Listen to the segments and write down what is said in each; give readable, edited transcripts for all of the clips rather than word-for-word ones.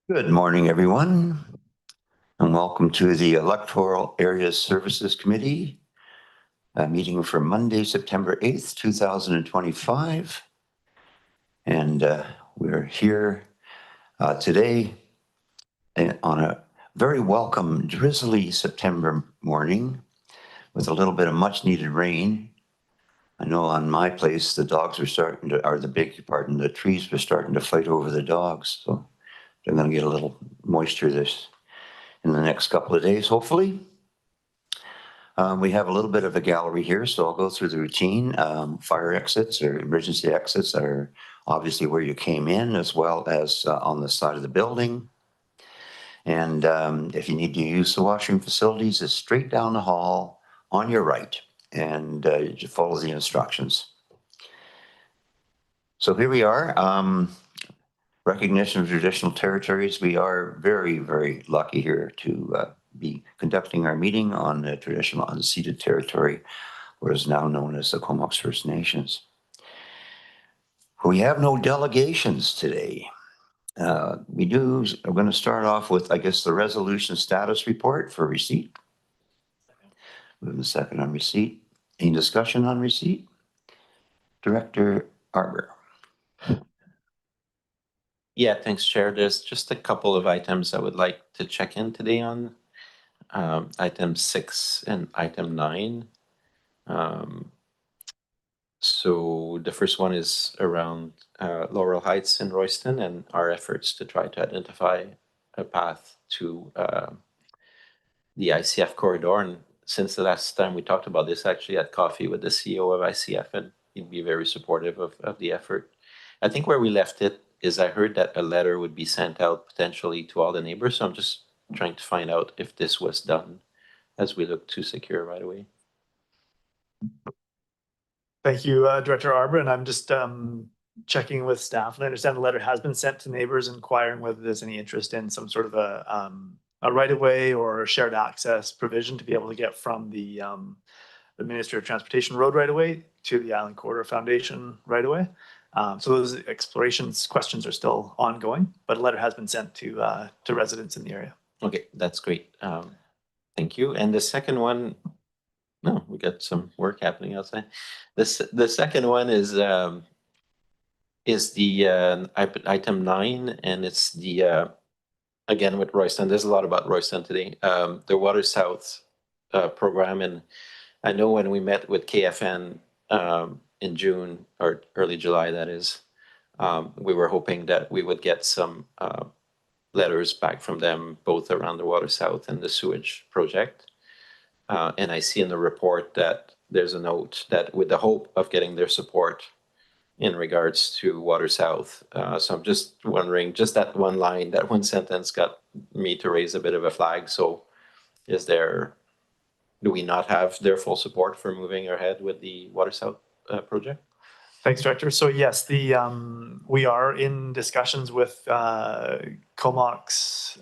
Good morning, everyone, and welcome to the Electoral Area Services Committee meeting for Monday, September 8th, 2025. And we're here today on a very welcome drizzly September morning with a little bit of much needed rain. I know on my place, the dogs are starting to, or the trees were starting to fight over the dogs. So they're going to get a little moisture in the next couple of days, hopefully. We have a little bit of a gallery here, so I'll go through the routine. Fire exits or emergency exits are obviously where you came in, as well as on the side of the building. And if you need to use the washroom facilities, it's straight down the hall on your right, and you follow the instructions. So here we are. Recognition of traditional territories. We are very, very lucky here to be conducting our meeting on the traditional unceded territory, what is now known as the Comox First Nations. We have no delegations today. We're going to start off with, I guess, the resolution status report for receipt. Move the second on receipt. Any discussion on receipt? Director Arbor. Yeah, thanks, Chair. There's just a couple of items I would like to check in today on. Item 6 and item 9. So the first one is around Laurel Heights in Royston and our efforts to try to identify a path to the ICF corridor. And since the last time we talked about this, actually had coffee with the CEO of ICF, and he'd be very supportive of the effort. I think where we left it is I heard that a letter would be sent out potentially to all the neighbors. So I'm just trying to find out if this was done as we look to secure right away. Thank you, Director Arbor. And I'm just checking with staff. And I understand the letter has been sent to neighbors inquiring whether there's any interest in some sort of a right-of-way or a shared access provision to be able to get from the Ministry of Transportation road right-of-way to the Island Corridor Foundation right-of-way. So those explorations questions are still ongoing, but a letter has been sent to residents in the area. Okay, that's great. Thank you. And the second one, no, we got some work happening outside. The second one is the item 9, and it's the again with Royston. There's a lot about Royston today. The Water South program, and I know when we met with KFN in June or early July, that is, we were hoping that we would get some letters back from them, both around the Water South and the sewage project. And I see in the report that there's a note that with the hope of getting their support in regards to Water South. So I'm just wondering, just that one line, that one sentence got me to raise a bit of a flag. So do we not have their full support for moving ahead with the Water South project? Thanks, Director. So yes, we are in discussions with Comox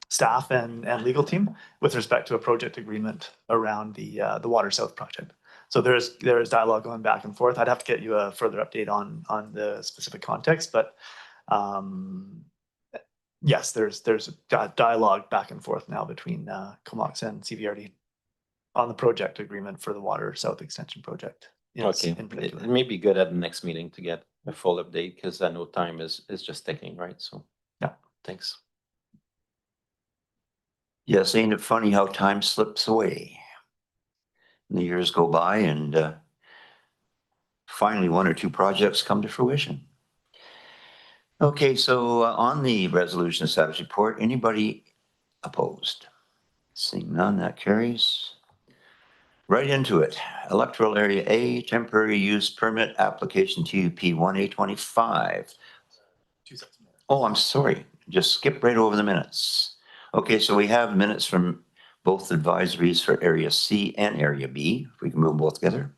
staff and legal team with respect to a project agreement around the Water South project. So there is dialogue going back and forth. I'd have to get you a further update on the specific context, but yes, there's dialogue back and forth now between Comox and CVRD on the project agreement for the Water South Extension project. Okay, it may be good at the next meeting to get a full update, because I know time is just ticking, right? So yeah, thanks. Yes, ain't it funny how time slips away? And the years go by, and finally one or two projects come to fruition. Okay, so on the resolution status report, anybody opposed? Seeing none, that carries. Right into it. Electoral Area A, temporary use permit application TUP 1A25. Oh, I'm sorry. Just skip right over the minutes. Okay, so we have minutes from both advisories for Area C and Area B. If we can move them both together.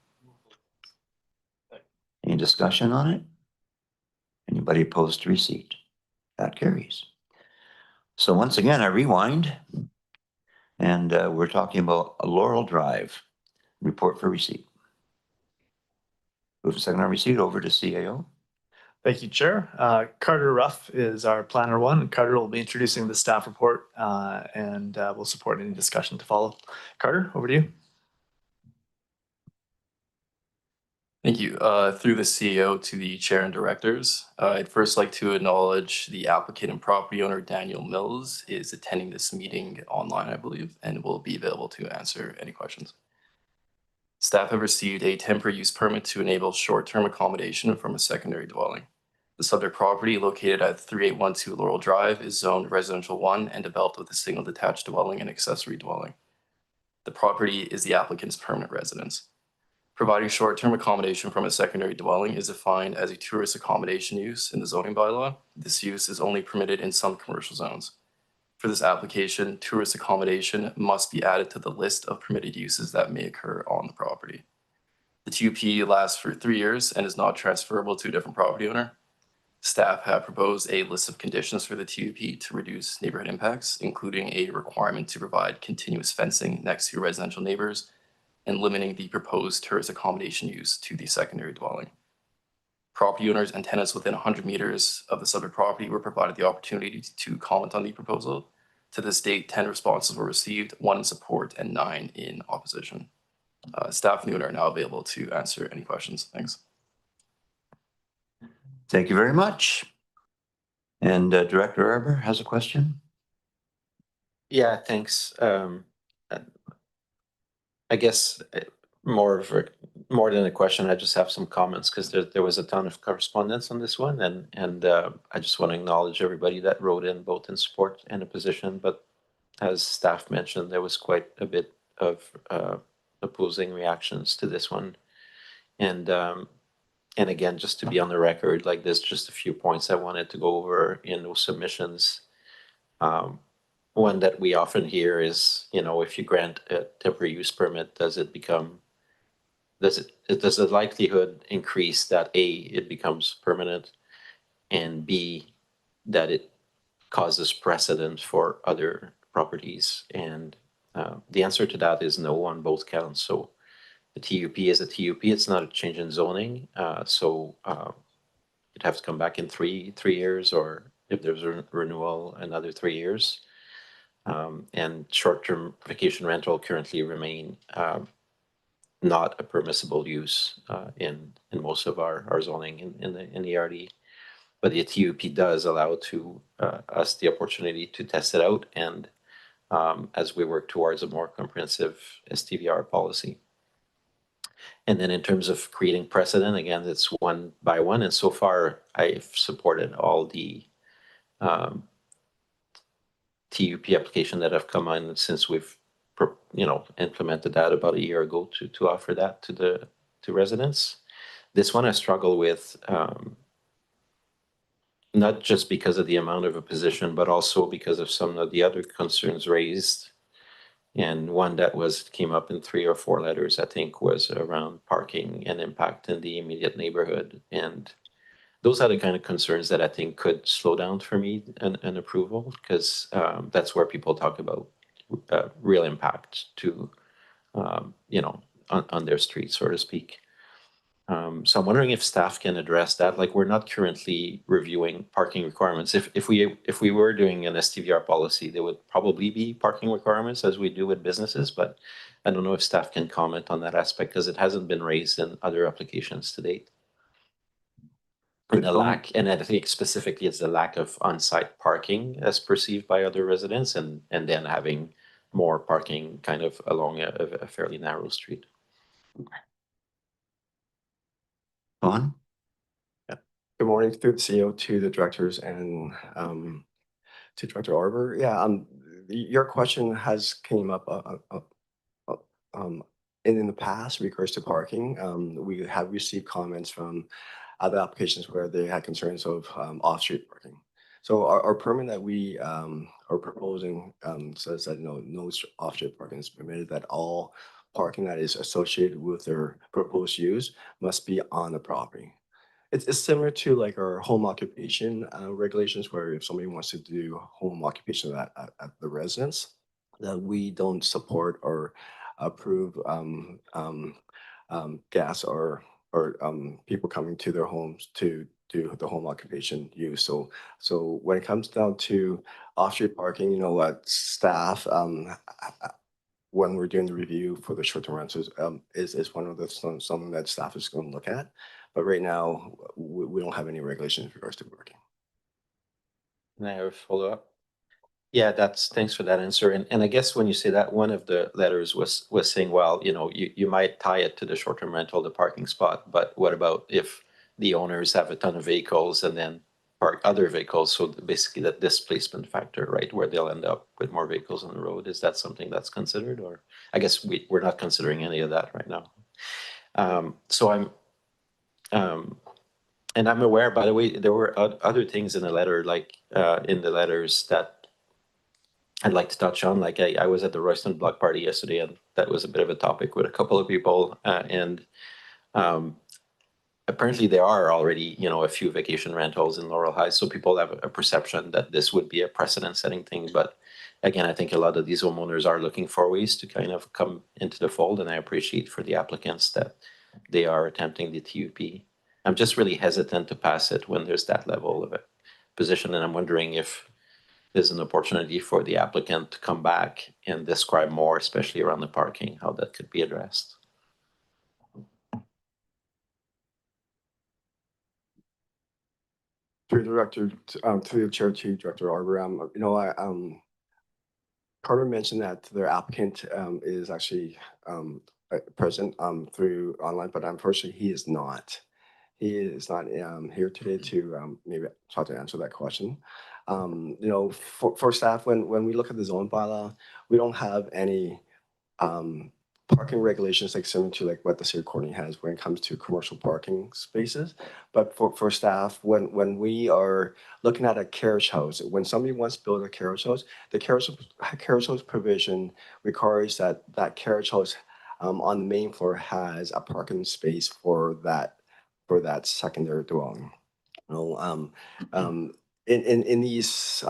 Any discussion on it? Anybody opposed to receipt? That carries. So once again, I rewind, and we're talking about a Laurel Drive report for receipt. Move second on receipt over to CAO. Thank you, Chair. Carter Ruff is our planner one. Carter will be introducing the staff report and will support any discussion to follow. Carter, over to you. Thank you. Through the CEO to the chair and directors, I'd first like to acknowledge the applicant and property owner, Daniel Mills, is attending this meeting online, I believe, and will be available to answer any questions. Staff have received a temporary use permit to enable short-term accommodation from a secondary dwelling. The subject property, located at 3812 Laurel Drive, is zoned residential 1 and developed with a single detached dwelling and accessory dwelling. The property is the applicant's permanent residence. Providing short-term accommodation from a secondary dwelling is defined as a tourist accommodation use in the zoning bylaw. This use is only permitted in some commercial zones. For this application, tourist accommodation must be added to the list of permitted uses that may occur on the property. The TUP lasts for 3 years and is not transferable to a different property owner. Staff have proposed a list of conditions for the TUP to reduce neighborhood impacts, including a requirement to provide continuous fencing next to residential neighbors and limiting the proposed tourist accommodation use to the secondary dwelling. Property owners and tenants within 100 meters of the subject property were provided the opportunity to comment on the proposal. To this date, 10 responses were received, 1 in support and 9 in opposition. Staff and the owner are now available to answer any questions. Thanks. Thank you very much. And Director Arbour has a question. Yeah, thanks. I guess more than a question, I just have some comments because there was a ton of correspondence on this one, and I just want to acknowledge everybody that wrote in both in support and opposition. But as staff mentioned, there was quite a bit of opposing reactions to this one, and again, just to be on the record, like there's just a few points I wanted to go over in those submissions. One that we often hear is, if you grant a temporary use permit, does the likelihood increase that A, it becomes permanent, and B, that it causes precedent for other properties? And the answer to that is no on both counts. So the TUP is a TUP, it's not a change in zoning. So it'd have to come back in three years, or if there's a renewal, another 3 years. And short-term vacation rental currently remain not a permissible use in most of our zoning in the RD. But the TUP does allow us the opportunity to test it out, and as we work towards a more comprehensive STVR policy. And then in terms of creating precedent, again, it's 1 by 1, and so far I've supported all the TUP application that have come in since we've implemented that about a year ago to offer that to residents. This one I struggle with, not just because of the amount of opposition, but also because of some of the other concerns raised. And one that came up in 3 or 4 letters, I think, was around parking and impact in the immediate neighborhood. And those are the kind of concerns that I think could slow down for me an approval, because that's where people talk about real impact to, on their street, so to speak. So I'm wondering if staff can address that. Like, we're not currently reviewing parking requirements. If we were doing an STVR policy, there would probably be parking requirements as we do with businesses, but I don't know if staff can comment on that aspect because it hasn't been raised in other applications to date. And I think specifically it's the lack of on-site parking as perceived by other residents, and then having more parking kind of along a fairly narrow street. Vaughn? Good morning through the CEO to the directors and to Director Arbour. Yeah, your question has came up in the past in regards to parking. We have received comments from other applications where they had concerns of off-street parking. So our permit that we are proposing says that no off-street parking is permitted, that all parking that is associated with their proposed use must be on the property. It's similar to like our home occupation regulations, where if somebody wants to do home occupation at the residence, that we don't support or approve gas or people coming to their homes to do the home occupation use. So when it comes down to off-street parking, you know, staff, when we're doing the review for the short-term rentals, is one of the something that staff is going to look at. But right now, we don't have any regulations in regards to parking. Can I have a follow-up? Yeah, thanks for that answer. And I guess when you say that, one of the letters was saying, well, you know, you might tie it to the short-term rental, the parking spot, but what about if the owners have a ton of vehicles and then park other vehicles? So basically that displacement factor, right, where they'll end up with more vehicles on the road. Is that something that's considered? Or I guess we're not considering any of that right now. So and I'm aware, by the way, there were other things in the letter, like in the letters that I'd like to touch on. Like I was at the Royston block party yesterday, and that was a bit of a topic with a couple of people. And apparently there are already, you know, a few vacation rentals in Laurel Heights. So people have a perception that this would be a precedent-setting thing. But again, I think a lot of these homeowners are looking for ways to kind of come into the fold. And I appreciate for the applicants that they are attempting the TUP. I'm just really hesitant to pass it when there's that level of a position. And I'm wondering if there's an opportunity for the applicant to come back and describe more, especially around the parking, how that could be addressed. Through the director, through the chair to Director Arbor, you know, Carter mentioned that their applicant is actually present through online, but unfortunately he is not. He is not here today to maybe try to answer that question. You know, for staff, when we look at the zone bylaw, we don't have any parking regulations like similar to like what the city of Courtney has when it comes to commercial parking spaces. But for staff, when we are looking at a carriage house, when somebody wants to build a carriage house, the carriage house provision requires that that carriage house on the main floor has a parking space for that secondary dwelling. You know, in these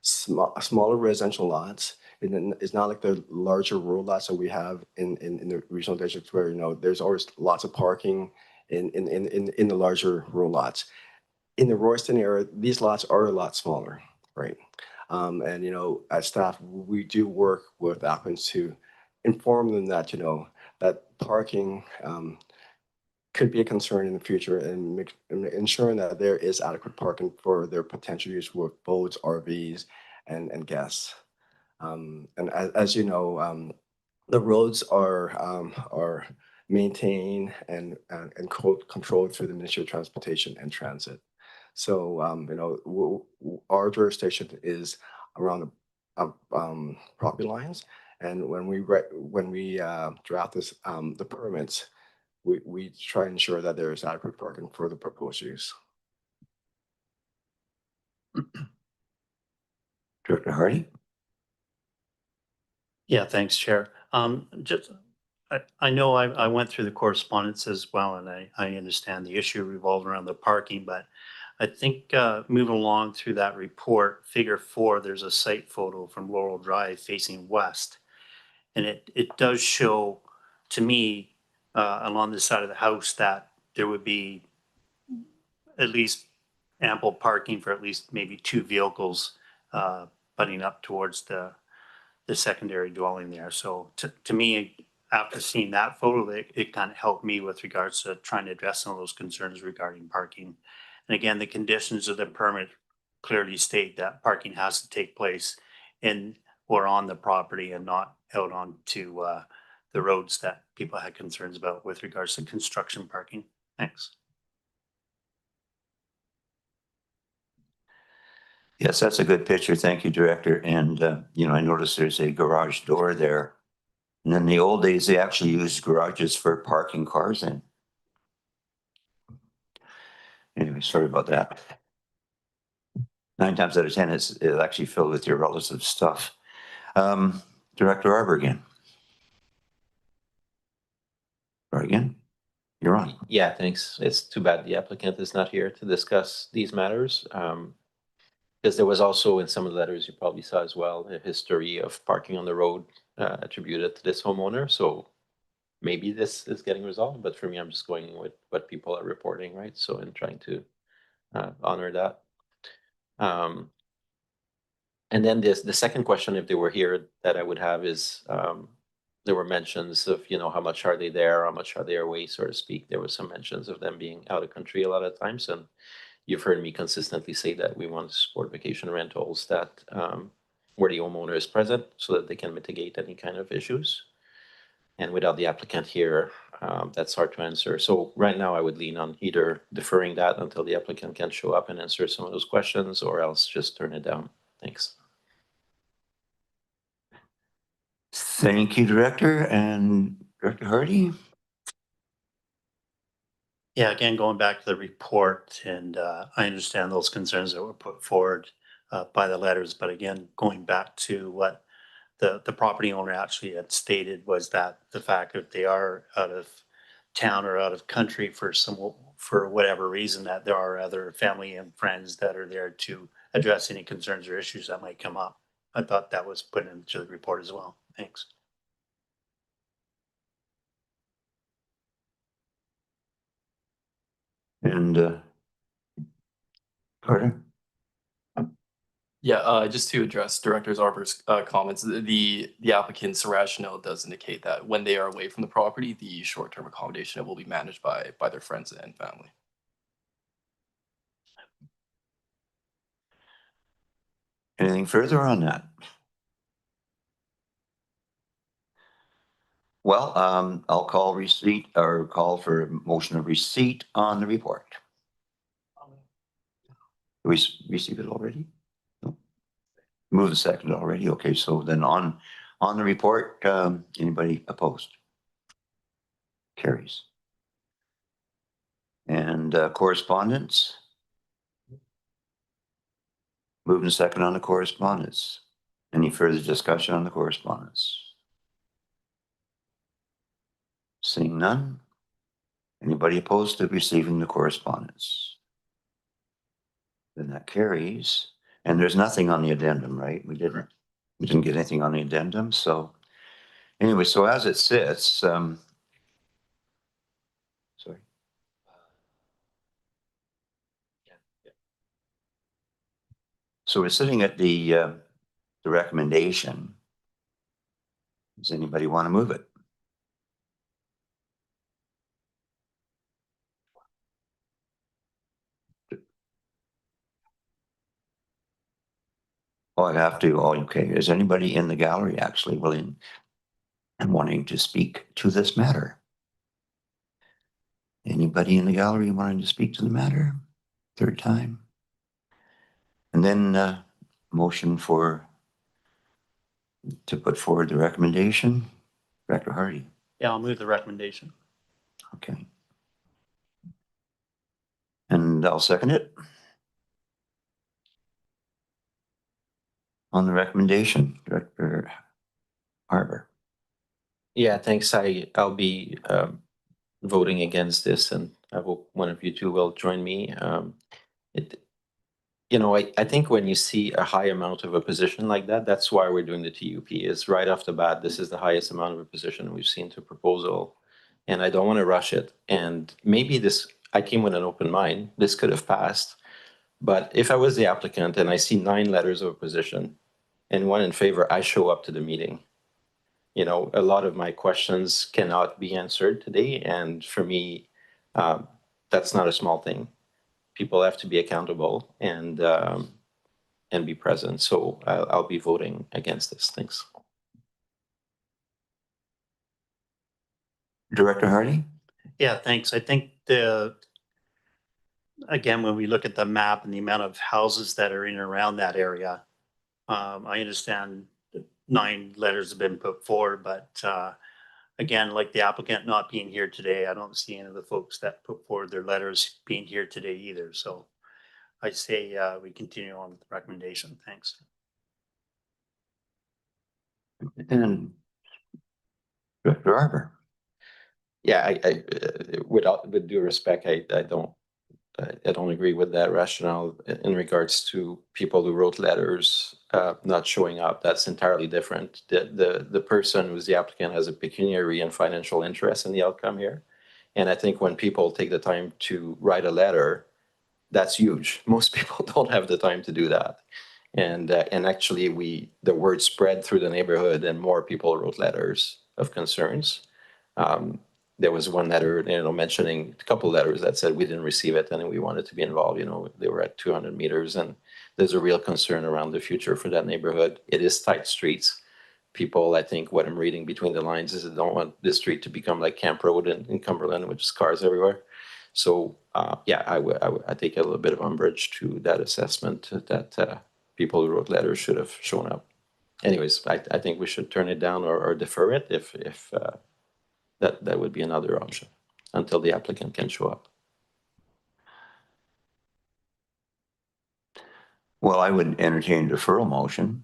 smaller residential lots, it's not like the larger rural lots that we have in the regional districts where, you know, there's always lots of parking in the larger rural lots. In the Royston area, these lots are a lot smaller, right? And, you know, as staff, we do work with applicants to inform them that, you know, that parking could be a concern in the future, and ensuring that there is adequate parking for their potential use with boats, RVs, and guests. And as you know, the roads are maintained and controlled through the Ministry of Transportation and Transit. So you know, our jurisdiction is around the property lines, and when we draft this the permits, we try and ensure that there is adequate parking for the proposed use. Director Hardy? Yeah, thanks, Chair. I know I went through the correspondence as well, and I understand the issue revolving around the parking, but I think moving along through that report, figure 4, there's a site photo from Laurel Drive facing west. And it does show to me along the side of the house that there would be at least ample parking for at least maybe 2 vehicles butting up towards the secondary dwelling there. So to me, after seeing that photo, it kind of helped me with regards to trying to address some of those concerns regarding parking. And again, the conditions of the permit clearly state that parking has to take place in or on the property and not out onto the roads that people had concerns about with regards to construction parking. Thanks. Yes, that's a good picture. Thank you, Director. And, you know, I noticed there's a garage door there. And in the old days, they actually used garages for parking cars in. Anyway, sorry about that. 9 times out of 10, it's actually filled with your relative stuff. Director Arbor again. Right again. You're on. Yeah, thanks. It's too bad the applicant is not here to discuss these matters. Because there was also in some of the letters you probably saw as well, a history of parking on the road attributed to this homeowner. So maybe this is getting resolved, but for me, I'm just going with what people are reporting, right? So and trying to honor that. And then the second question, if they were here, that I would have is, there were mentions of, how much are they there, how much are they away, so to speak. There were some mentions of them being out of country a lot of times, and you've heard me consistently say that we want to support vacation rentals that where the homeowner is present so that they can mitigate any kind of issues. And without the applicant here, that's hard to answer. So right now I would lean on either deferring that until the applicant can show up and answer some of those questions, or else just turn it down. Thanks. Thank you, Director. And Director Hardy? Yeah, again, going back to the report, and I understand those concerns that were put forward by the letters, but again, going back to what the property owner actually had stated was that the fact that they are out of town or out of country for whatever reason, that there are other family and friends that are there to address any concerns or issues that might come up. I thought that was put into the report as well. Thanks. And Carter? Yeah, just to address Director Arbor's comments, the applicant's rationale does indicate that when they are away from the property, the short-term accommodation will be managed by their friends and family. Anything further on that? Well, I'll call receipt or call for a motion of receipt on the report. We received it already? No. Move the second already. Okay, so then on the report, anybody opposed? Carries. And correspondence? Moving second on the correspondence. Any further discussion on the correspondence? Seeing none? Anybody opposed to receiving the correspondence? Then that carries. And there's nothing on the addendum, right? We didn't get anything on the addendum. So anyway, so as it sits, sorry. So we're sitting at the recommendation. Does anybody want to move it? Oh, I have to. Oh, okay. Is anybody in the gallery actually willing and wanting to speak to this matter? Anybody in the gallery wanting to speak to the matter? Third time. And then motion to put forward the recommendation. Director Hardy. Yeah, I'll move the recommendation. Okay. And I'll second it. On the recommendation, Director Arbor. Yeah, thanks. I'll be voting against this, and I hope one of you two will join me. I think when you see a high amount of opposition like that, that's why we're doing the TUP. Is right off the bat, this is the highest amount of opposition we've seen to proposal, and I don't want to rush it. And maybe I came with an open mind. This could have passed, but if I was the applicant and I see 9 letters of opposition and 1 in favor, I show up to the meeting. A lot of my questions cannot be answered today, and for me, that's not a small thing. People have to be accountable and be present. So I'll be voting against this. Thanks. Director Hardy? Yeah, thanks. I think again, when we look at the map and the amount of houses that are in and around that area, I understand 9 letters have been put forward, but again, like the applicant not being here today, I don't see any of the folks that put forward their letters being here today either. So I say we continue on with the recommendation. Thanks. And Director Arbor. Yeah, with due respect, I don't agree with that rationale in regards to people who wrote letters not showing up. That's entirely different. The person who's the applicant has a pecuniary and financial interest in the outcome here. And I think when people take the time to write a letter, that's huge. Most people don't have the time to do that. And actually the word spread through the neighborhood and more people wrote letters of concerns. There was one letter, mentioning a couple of letters that said we didn't receive it and we wanted to be involved. They were at 200 meters, and there's a real concern around the future for that neighborhood. It is tight streets. People, I think what I'm reading between the lines is they don't want this street to become like Camp Road in Cumberland, which is cars everywhere. So yeah, I take a little bit of umbrage to that assessment that people who wrote letters should have shown up. Anyways, I think we should turn it down or defer it if that would be another option until the applicant can show up. Well, I would entertain a deferral motion.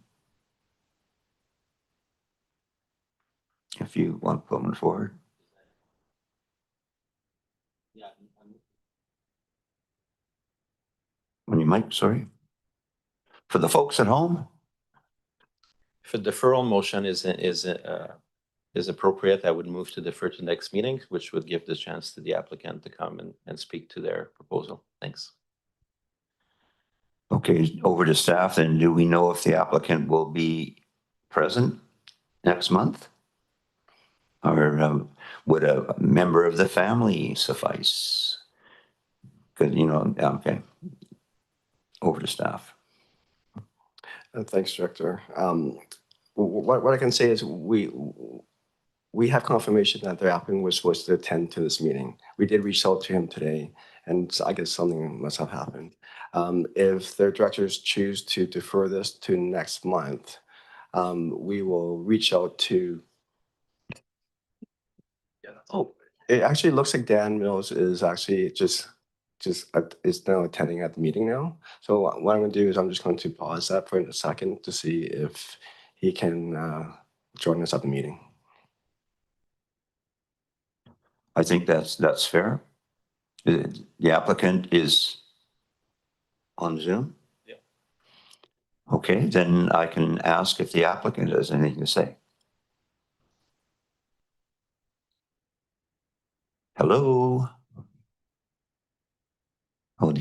If you want to put one forward. On your mic, sorry. For the folks at home, If a deferral motion is appropriate, I would move to defer to next meeting, which would give the chance to the applicant to come and speak to their proposal. Thanks. okay, over to staff, then do we know if the applicant will be present next month? Or would a member of the family suffice? Because, okay. Over to staff. Thanks, Director. What I can say is we have confirmation that the applicant was supposed to attend to this meeting. We did reach out to him today, and I guess something must have happened. If the directors choose to defer this to next month, we will reach out to. Oh, it actually looks like Dan Mills is actually just is now attending at the meeting now. So what I'm going to do is I'm just going to pause that for a second to see if he can join us at the meeting. I think that's fair. The applicant is on Zoom? Yeah. Okay, then I can ask if the applicant has anything to say. Hello? Oh,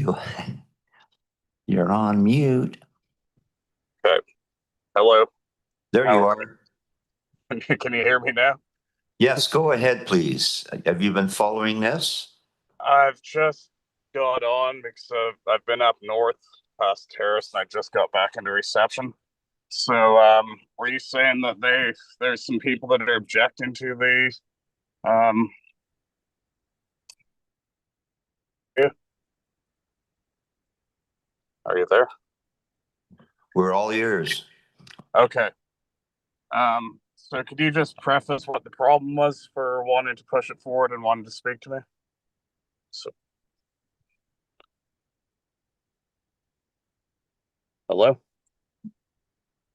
you're on mute. Okay. Hello. There you How are. Can you hear me now? Yes, go ahead, please. Have you been following this? I've just got on because I've been up north past Terrace and I just got back into reception. So, were you saying that there's some people that are objecting to the yeah. Are you there? We're all ears. Okay. So could you just preface what the problem was for wanting to push it forward and wanting to speak to me? So, hello?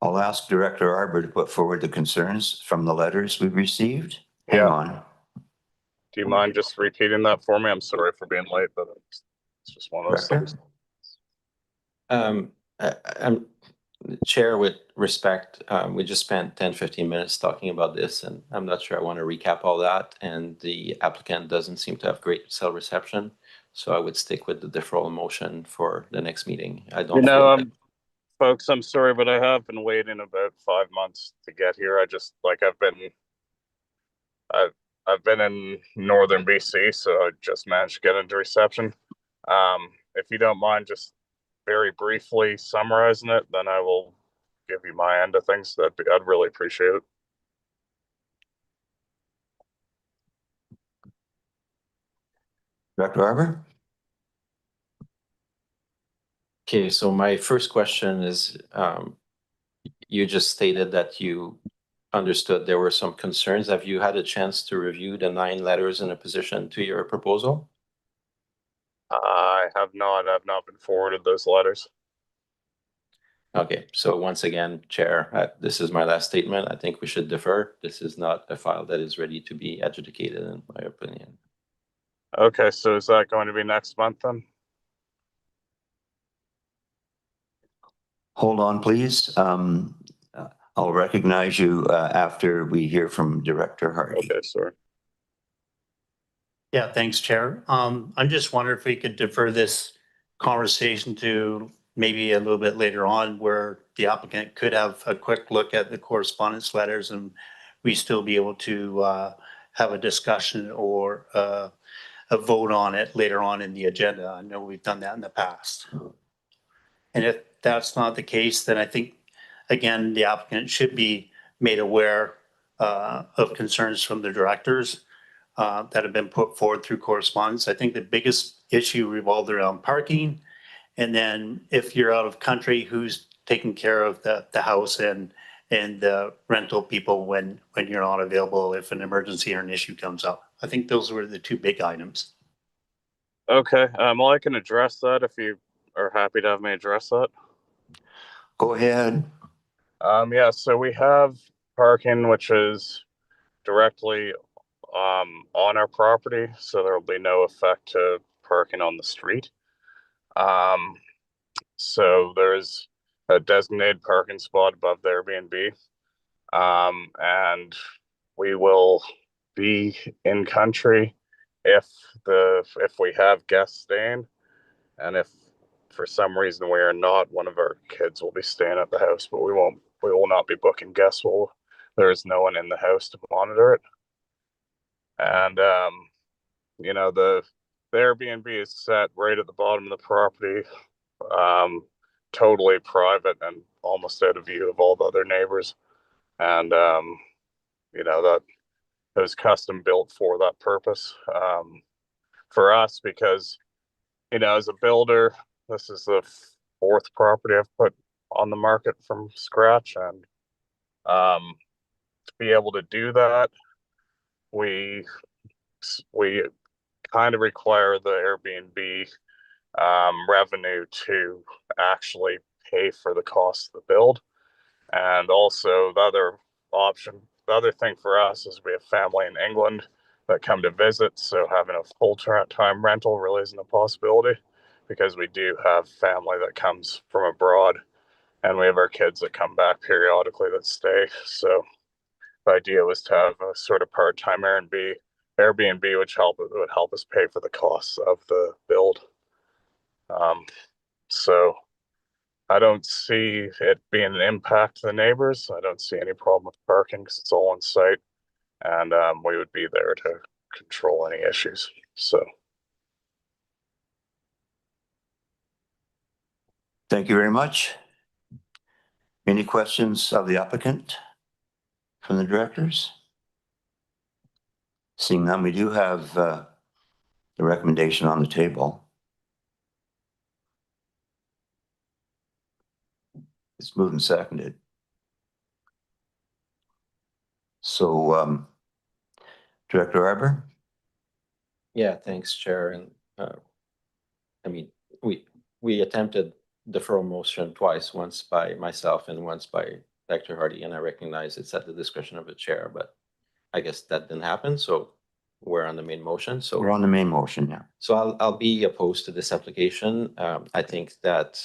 I'll ask Director Arbor to put forward the concerns from the letters we've received. Hang Yeah. on. Do you mind just repeating that for me? I'm sorry for being late, but it's just one of those Director? things. I'm Chair, with respect, we just spent 10, 15 minutes talking about this, and I'm not sure I want to recap all that. And the applicant doesn't seem to have great cell reception. So I would stick with the deferral motion for the next meeting. I don't feel that. Folks, I'm sorry, but I have been waiting about 5 months to get here. I just I've been in northern BC, so I just managed to get into reception. If you don't mind just very briefly summarizing it, then I will give you my end of things. I'd really appreciate it. Director Arbor? Okay, so my first question is, you just stated that you understood there were some concerns. Have you had a chance to review the 9 letters in opposition to your proposal? I have not. I've not been forwarded those letters. Okay, so once again, Chair, this is my last statement. I think we should defer. This is not a file that is ready to be adjudicated, in my opinion. Okay, so is that going to be next month then? Hold on, please. I'll recognize you after we hear from Director Hardy. Okay, sorry. Yeah, thanks, Chair. I'm just wondering if we could defer this conversation to maybe a little bit later on where the applicant could have a quick look at the correspondence letters and we still be able to have a discussion or a vote on it later on in the agenda. I know we've done that in the past. And if that's not the case, then I think, again, the applicant should be made aware of concerns from the directors that have been put forward through correspondence. I think the biggest issue revolved around parking. And then if you're out of country, who's taking care of the house and the rental people when you're not available if an emergency or an issue comes up. I think those were the two big items. Okay, well, I can address that if you are happy to have me address that. Go ahead. Yeah, so we have parking, which is directly on our property, so there will be no effect to parking on the street. So there's a designated parking spot above the Airbnb, and we will be in country if we have guests staying, and if for some reason we are not, one of our kids will be staying at the house, but we will not be booking guests. There is no one in the house to monitor it. And you know, the Airbnb is set right at the bottom of the property, totally private and almost out of view of all the other neighbors. And you know, that it was custom built for that purpose, for us, because, you know, as a builder, this is the fourth property I've put on the market from scratch, and to be able to do that, we kind of require the Airbnb revenue to actually pay for the cost of the build. And also the other thing for us is we have family in England that come to visit, so having a full-time rental really isn't a possibility, because we do have family that comes from abroad, and we have our kids that come back periodically that stay. So the idea was to have a sort of part-time Airbnb, which would help us pay for the costs of the build. So I don't see it being an impact to the neighbors. I don't see any problem with parking because it's all on site, and we would be there to control any issues. So Thank you very much. Any questions of the applicant from the directors? Seeing none, we do have the recommendation on the table. It's moved and seconded. So, Director Arbor? Yeah, thanks, Chair. And I mean, we attempted deferral motion twice, once by myself and once by Dr. Hardy, and I recognize it's at the discretion of the chair, but I guess that didn't happen. So we're on the main motion. So We're on the main motion, yeah. So I'll be opposed to this application. I think that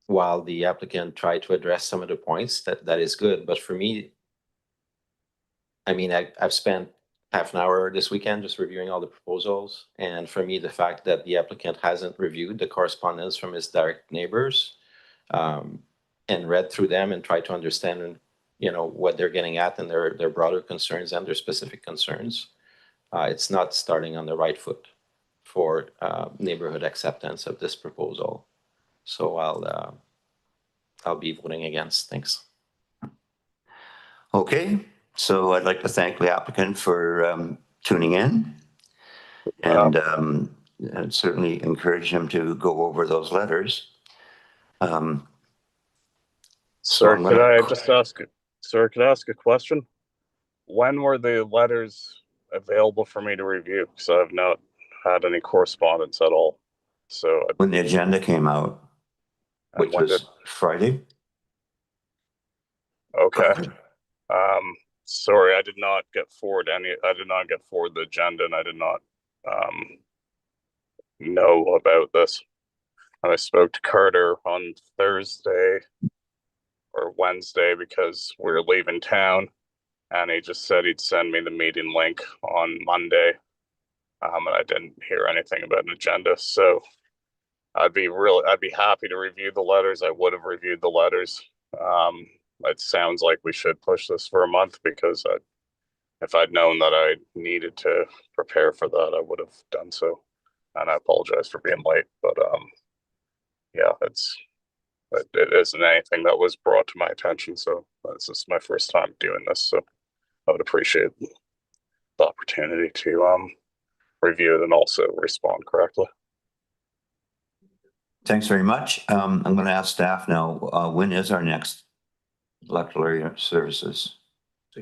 while the applicant tried to address some of the points, that is good. But for me, I mean, I've spent half an hour this weekend just reviewing all the proposals. And for me, the fact that the applicant hasn't reviewed the correspondence from his direct neighbors and read through them and tried to understand, you know, what they're getting at and their broader concerns and their specific concerns, it's not starting on the right foot for neighborhood acceptance of this proposal. So I'll be voting against. Thanks. Okay, so I'd like to thank the applicant for tuning in, and I'd certainly encourage him to go over those letters. Sir, could I ask a question? When were the letters available for me to review? Because I have not had any correspondence at all. So When the agenda came out, which was Friday. Okay. Sorry, I did not get forward the agenda, and I did not know about this. And I spoke to Carter on Thursday or Wednesday because we were leaving town, and he just said he'd send me the meeting link on Monday. And I didn't hear anything about an agenda, so I'd be happy to review the letters. I would have reviewed the letters. It sounds like we should push this for a month because if I'd known that I needed to prepare for that, I would have done so. And I apologize for being late, but yeah, it isn't anything that was brought to my attention. So this is my first time doing this, so I would appreciate the opportunity to review it and also respond correctly. Thanks very much. I'm going to ask staff now, when is our next electoral area services?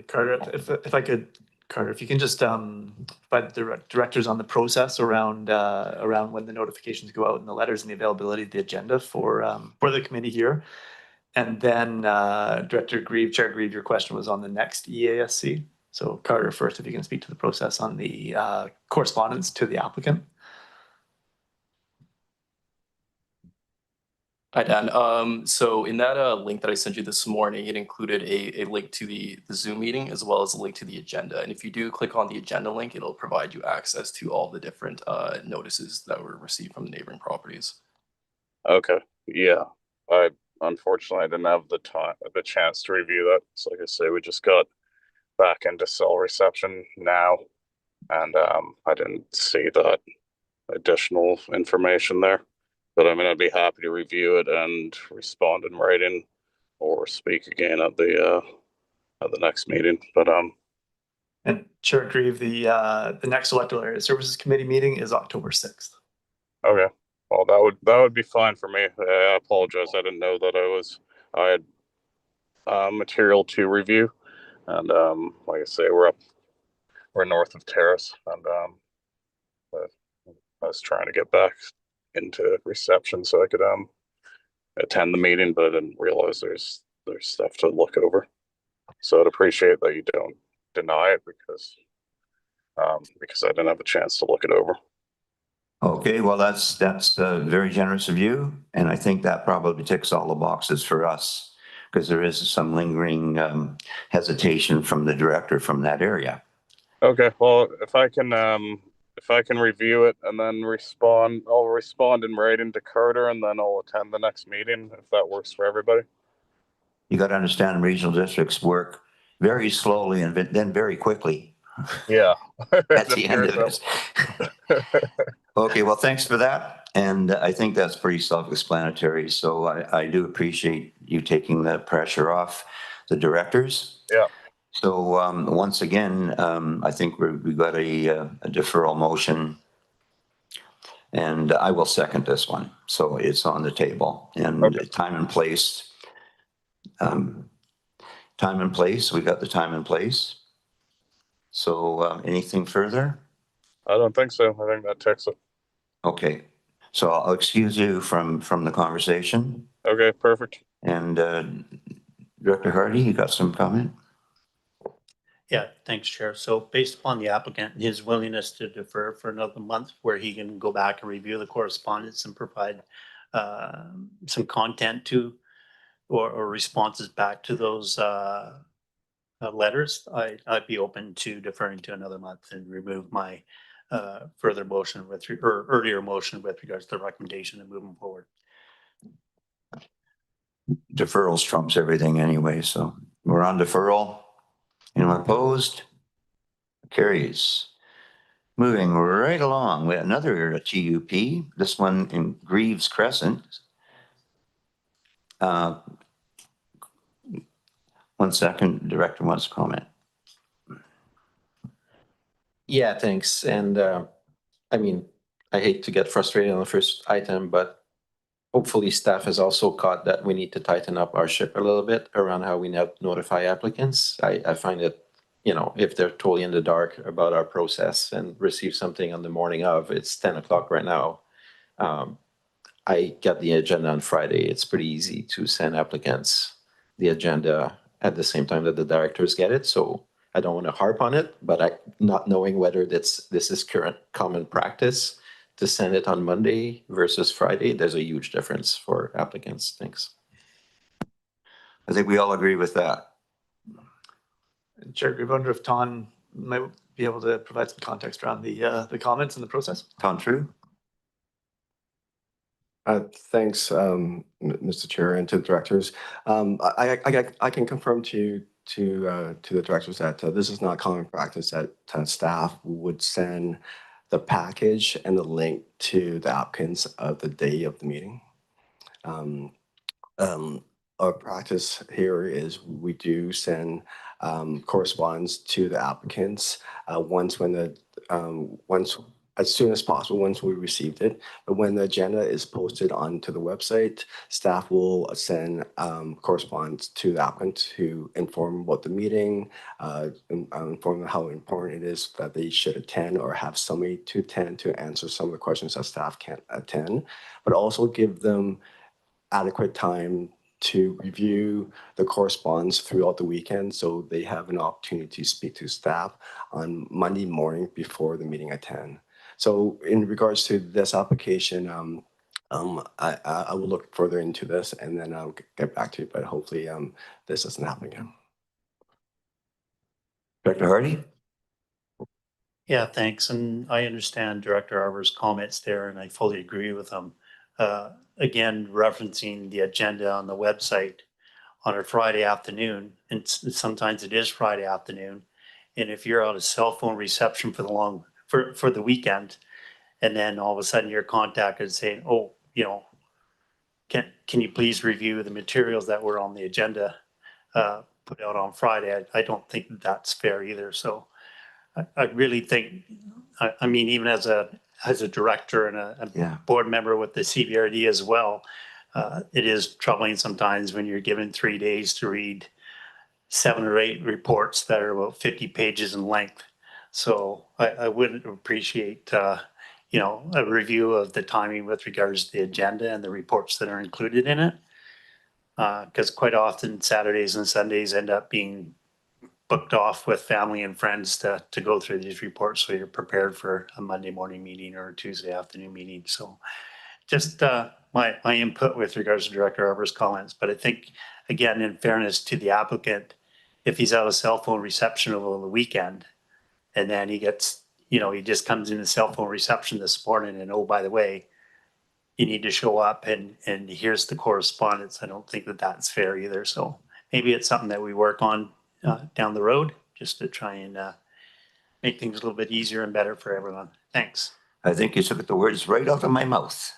Carter, if I could, Carter, if you can just provide the directors on the process around when the notifications go out and the letters and the availability of the agenda for the committee here. And then Director Grieve, Chair Grieve, your question was on the next EASC. So Carter, first, if you can speak to the process on the correspondence to the applicant. Hi, Dan. So in that link that I sent you this morning, it included a link to the Zoom meeting as well as a link to the agenda. And if you do click on the agenda link, it'll provide you access to all the different notices that were received from the neighboring properties. Okay. Yeah. Unfortunately I didn't have the chance to review that. So like I say, we just got back into cell reception now, and I didn't see that additional information there. But I mean, I'd be happy to review it and respond in writing or speak again at the next meeting. But And Chair Grieve, the next electoral area services committee meeting is October 6th. okay. Well, that would be fine for me. I apologize. I didn't know that I had material to review, and like I say, we're north of Terrace, and I was trying to get back into reception so I could attend the meeting, but I didn't realize there's stuff to look over. So I'd appreciate that you don't deny it because I didn't have a chance to look it over. Okay, well, that's very generous of you. And I think that probably ticks all the boxes for us because there is some lingering hesitation from the director from that area. Okay, well, if I can review it and then respond, I'll respond in writing to Carter and then I'll attend the next meeting if that works for everybody. You got to understand regional districts work very slowly and then very quickly. Yeah. That's the end of it. Okay, well, thanks for that. And I think that's pretty self-explanatory. So I do appreciate you taking the pressure off the directors. Yeah. So once again, I think we've got a deferral motion, and I will second this one. So it's on the table, and Okay. time and place. Time and place. We got the time and place. So anything further? I don't think so. I think that ticks it. Okay. So I'll excuse you from the conversation. Okay, perfect. And Director Hardy, you got some comment? Yeah, thanks, Chair. So based upon the applicant and his willingness to defer for another month where he can go back and review the correspondence and provide some content to or responses back to those letters, I'd be open to deferring to another month and remove my further motion or earlier motion with regards to the recommendation and moving forward. Deferrals trumps everything anyway, so we're on deferral. Anyone opposed? Carries. Moving right along, we have another TUP, this one in Greaves Crescent. 1 second, director wants to comment. Yeah, thanks. And I mean, I hate to get frustrated on the first item, but hopefully staff has also caught that we need to tighten up our ship a little bit around how we notify applicants. I find it, you know, if they're totally in the dark about our process and receive something on the morning of, it's 10 o'clock right now. I get the agenda on Friday. It's pretty easy to send applicants the agenda at the same time that the directors get it. So I don't want to harp on it, but not knowing whether this is current common practice, to send it on Monday versus Friday, there's a huge difference for applicants. Thanks. I think we all agree with that. Chair, I wonder if Ton might be able to provide some context around the comments and the process. Tom True? Thanks, Mr. Chair, and to the directors. I can confirm to the directors that this is not common practice that staff would send the package and the link to the applicants of the day of the meeting. Our practice here is we do send correspondence to the applicants as soon as possible once we received it. But when the agenda is posted onto the website, staff will send correspondence to the applicant to inform about the meeting, inform them how important it is that they should attend or have somebody to attend to answer some of the questions that staff can't attend, but also give them adequate time to review the correspondence throughout the weekend so they have an opportunity to speak to staff on Monday morning before the meeting at 10. So in regards to this application, I will look further into this and then I'll get back to you, but hopefully this doesn't happen again. Director Hardy? Yeah, thanks. And I understand Director Arbor's comments there, and I fully agree with them. Again, referencing the agenda on the website on a Friday afternoon, and sometimes it is Friday afternoon. And if you're out of cell phone reception for the weekend, and then all of a sudden you're contacted saying, oh, you know, can you please review the materials that were on the agenda put out on Friday? I don't think that's fair either. So I really think, I mean, even as a director and a board member with the CBRD as well, it is troubling sometimes when you're given 3 days to read 7 or 8 reports that are about 50 pages in length. So I would appreciate, you know, a review of the timing with regards to the agenda and the reports that are included in it. Because quite often Saturdays and Sundays end up being booked off with family and friends to go through these reports so you're prepared for a Monday morning meeting or a Tuesday afternoon meeting. So just my input with regards to Director Arbor's comments. But I think, again, in fairness to the applicant, if he's out of cell phone reception over the weekend and then he gets, you know, he just comes into cell phone reception this morning and, oh, by the way, you need to show up and here's the correspondence. I don't think that that's fair either. So maybe it's something that we work on down the road just to try and make things a little bit easier and better for everyone. Thanks. I think you took the words right out of my mouth.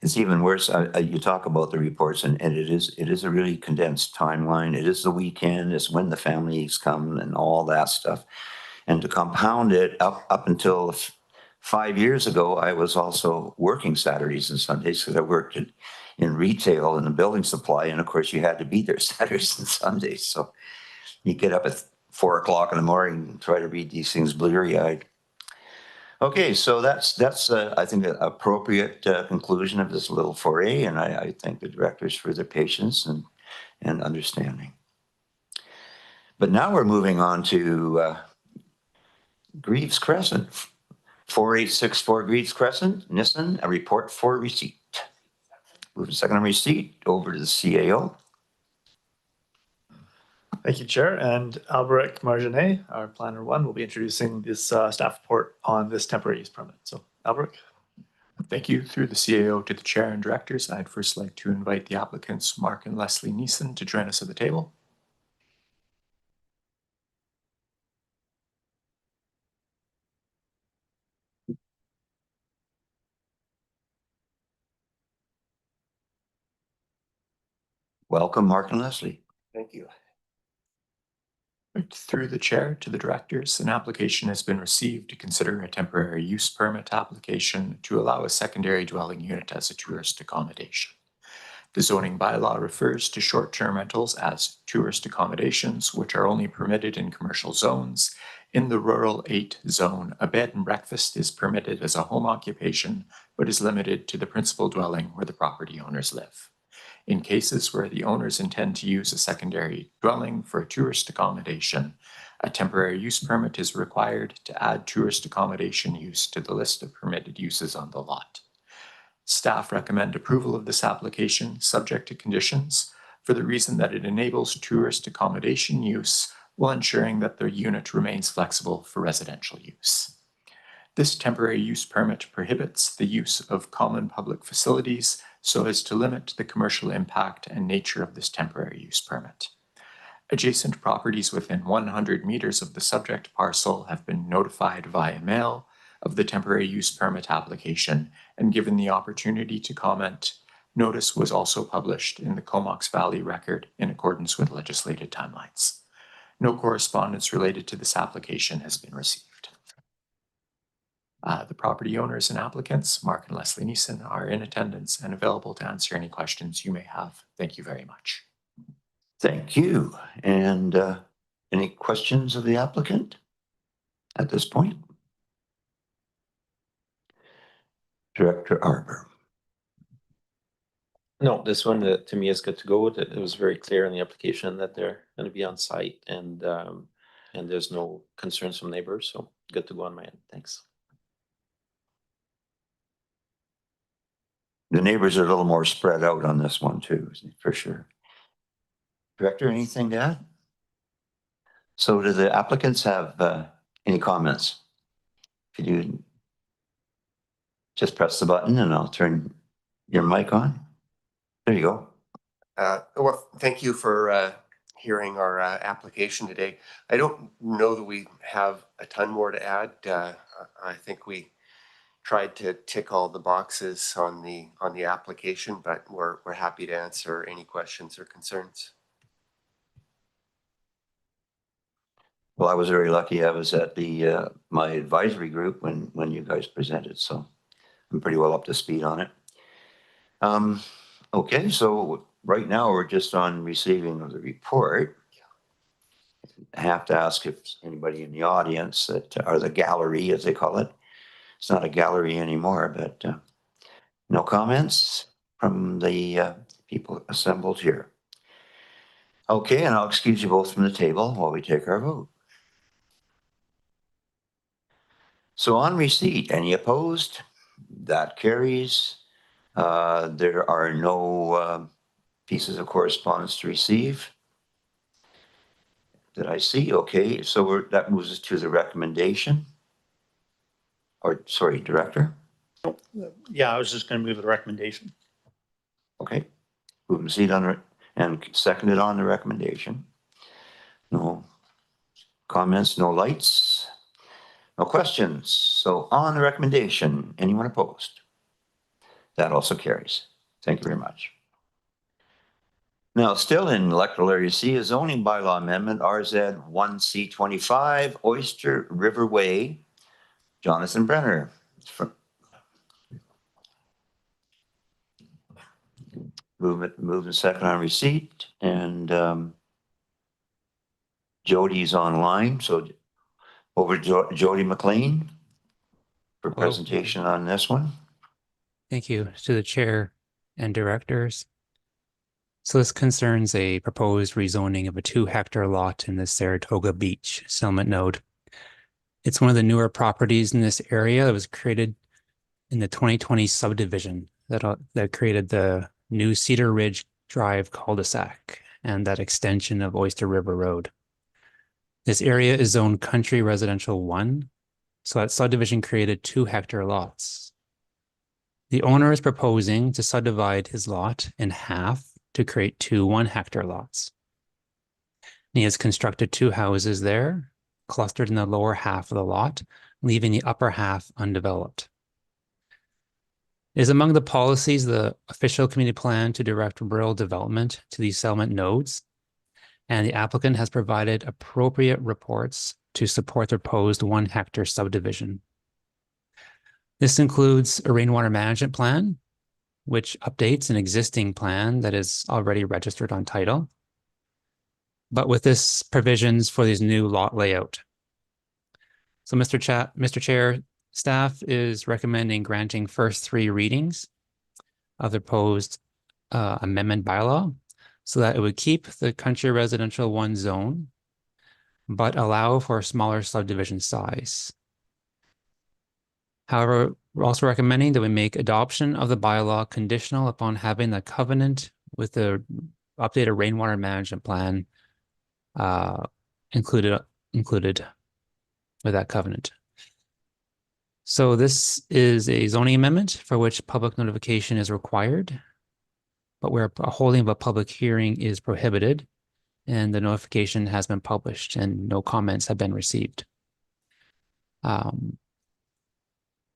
It's even worse. You talk about the reports, and it is a really condensed timeline. It is the weekend. It's when the families come and all that stuff. And to compound it, up until 5 years ago, I was also working Saturdays and Sundays because I worked in retail and the building supply. And of course, you had to be there Saturdays and Sundays. So you get up at 4 o'clock in the morning and try to read these things bleary-eyed. Okay, so that's I think an appropriate conclusion of this little foray, and I thank the directors for their patience and understanding. But now we're moving on to Greaves Crescent, 4864 Greaves Crescent, Nissen, a report for receipt. Move to second on receipt, over to the CAO. Thank you, Chair. And Alberic Marginet, our Planner 1, will be introducing this staff report on this temporary use permit. So, Alberic. Thank you. Through the CAO to the Chair and Directors, I'd first like to invite the applicants, Mark and Leslie Neeson, to join us at the table. Welcome, Mark and Leslie. Thank you. Through the Chair to the Directors, an application has been received to consider a temporary use permit application to allow a secondary dwelling unit as a tourist accommodation. The zoning bylaw refers to short-term rentals as tourist accommodations, which are only permitted in commercial zones. In the Rural 8 zone, a bed and breakfast is permitted as a home occupation, but is limited to the principal dwelling where the property owners live. In cases where the owners intend to use a secondary dwelling for a tourist accommodation, A temporary use permit is required to add tourist accommodation use to the list of permitted uses on the lot. Staff recommend approval of this application subject to conditions for the reason that it enables tourist accommodation use while ensuring that the unit remains flexible for residential use. This temporary use permit prohibits the use of common public facilities so as to limit the commercial impact and nature of this temporary use permit. Adjacent properties within 100 meters of the subject parcel have been notified via mail of the temporary use permit application and given the opportunity to comment. Notice was also published in the Comox Valley Record in accordance with legislated timelines. No correspondence related to this application has been received. The property owners and applicants, Mark and Leslie Neeson, are in attendance and available to answer any questions you may have. Thank you very much. Thank you. And any questions of the applicant at this point? Director Arbor. No, this one to me is good to go. It was very clear in the application that they're going to be on site, and there's no concerns from neighbors, so good to go on my end. Thanks. The neighbors are a little more spread out on this one too, for sure. Director, anything to add? So do the applicants have any comments? Could you just press the button and I'll turn your mic on? There you go. Well, thank you for hearing our application today. I don't know that we have a ton more to add. I think we tried to tick all the boxes on the application, but we're happy to answer any questions or concerns. Well, I was very lucky. I was at the my advisory group when you guys presented, so I'm pretty well up to speed on it. Okay, so right now we're just on receiving of the report. I have to ask if anybody in the audience that or the gallery, as they call it. It's not a gallery anymore, but no comments from the people assembled here. Okay, and I'll excuse you both from the table while we take our vote. So on receipt, any opposed? That carries. There are no pieces of correspondence to receive. Did I see? Okay, so that moves us to the recommendation. Or, sorry, Director? Yeah, I was just going to move the recommendation. Okay, move and seat on it and seconded on the recommendation. No comments, no lights, no questions. So on the recommendation, anyone opposed? That also carries. Thank you very much. Now, still in electoral area C, a zoning bylaw amendment, RZ 1C25, Oyster River Way. Jonathan Brenner. Move and second on receipt, and Jody's online, so over Jody McLean for presentation on this one. Thank you to the chair and directors. So this concerns a proposed rezoning of a 2-hectare lot in the Saratoga Beach settlement node. It's one of the newer properties in this area that was created in the 2020 subdivision that created the new Cedar Ridge Drive cul-de-sac and that extension of Oyster River Road. This area is zoned Country Residential 1, so that subdivision created 2-hectare lots. The owner is proposing to subdivide his lot in half to create 2 1-hectare lots. And he has constructed 2 houses there, clustered in the lower half of the lot, leaving the upper half undeveloped. It is among the policies of the official community plan to direct rural development to these settlement nodes, and the applicant has provided appropriate reports to support the proposed 1-hectare subdivision. This includes a rainwater management plan, which updates an existing plan that is already registered on title, but with this provisions for this new lot layout. So Mr. Chair, staff is recommending granting first 3 readings of the proposed amendment bylaw so that it would keep the Country Residential 1 zone, but allow for a smaller subdivision size. However, we're also recommending that we make adoption of the bylaw conditional upon having the covenant with the updated rainwater management plan included with that covenant. So this is a zoning amendment for which public notification is required, but where a holding of a public hearing is prohibited, and the notification has been published and no comments have been received.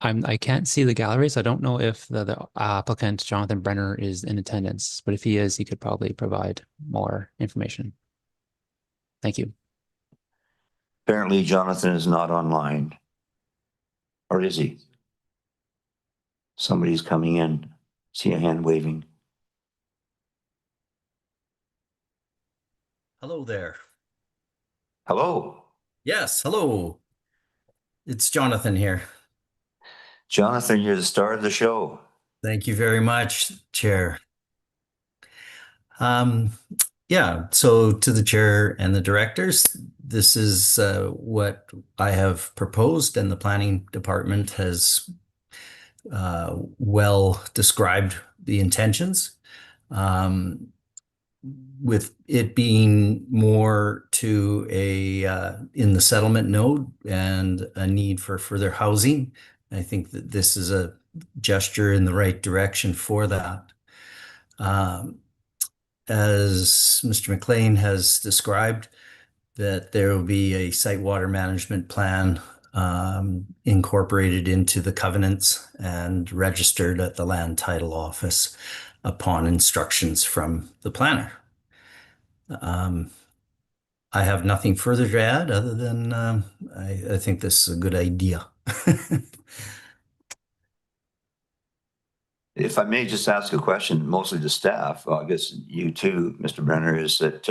I can't see the gallery, so I don't know if the applicant, Jonathan Brenner, is in attendance, but if he is, he could probably provide more information. Thank you. Apparently Jonathan is not online. Or is he? Somebody's coming in. See a hand waving. Hello there. Hello, Yes, hello. It's Jonathan here. Jonathan, you're the star of the show. Thank you very much, Chair. Yeah, so to the Chair and the directors, this is what I have proposed, and the Planning Department has well described the intentions. With it being more to a in the settlement node and a need for further housing, I think that this is a gesture in the right direction for that. As Mr. McLean has described, that there will be a site water management plan incorporated into the covenants and registered at the land title office upon instructions from the planner. I have nothing further to add other than I think this is a good idea. If I may just ask a question, mostly to staff, I guess you too, Mr. Brenner, is that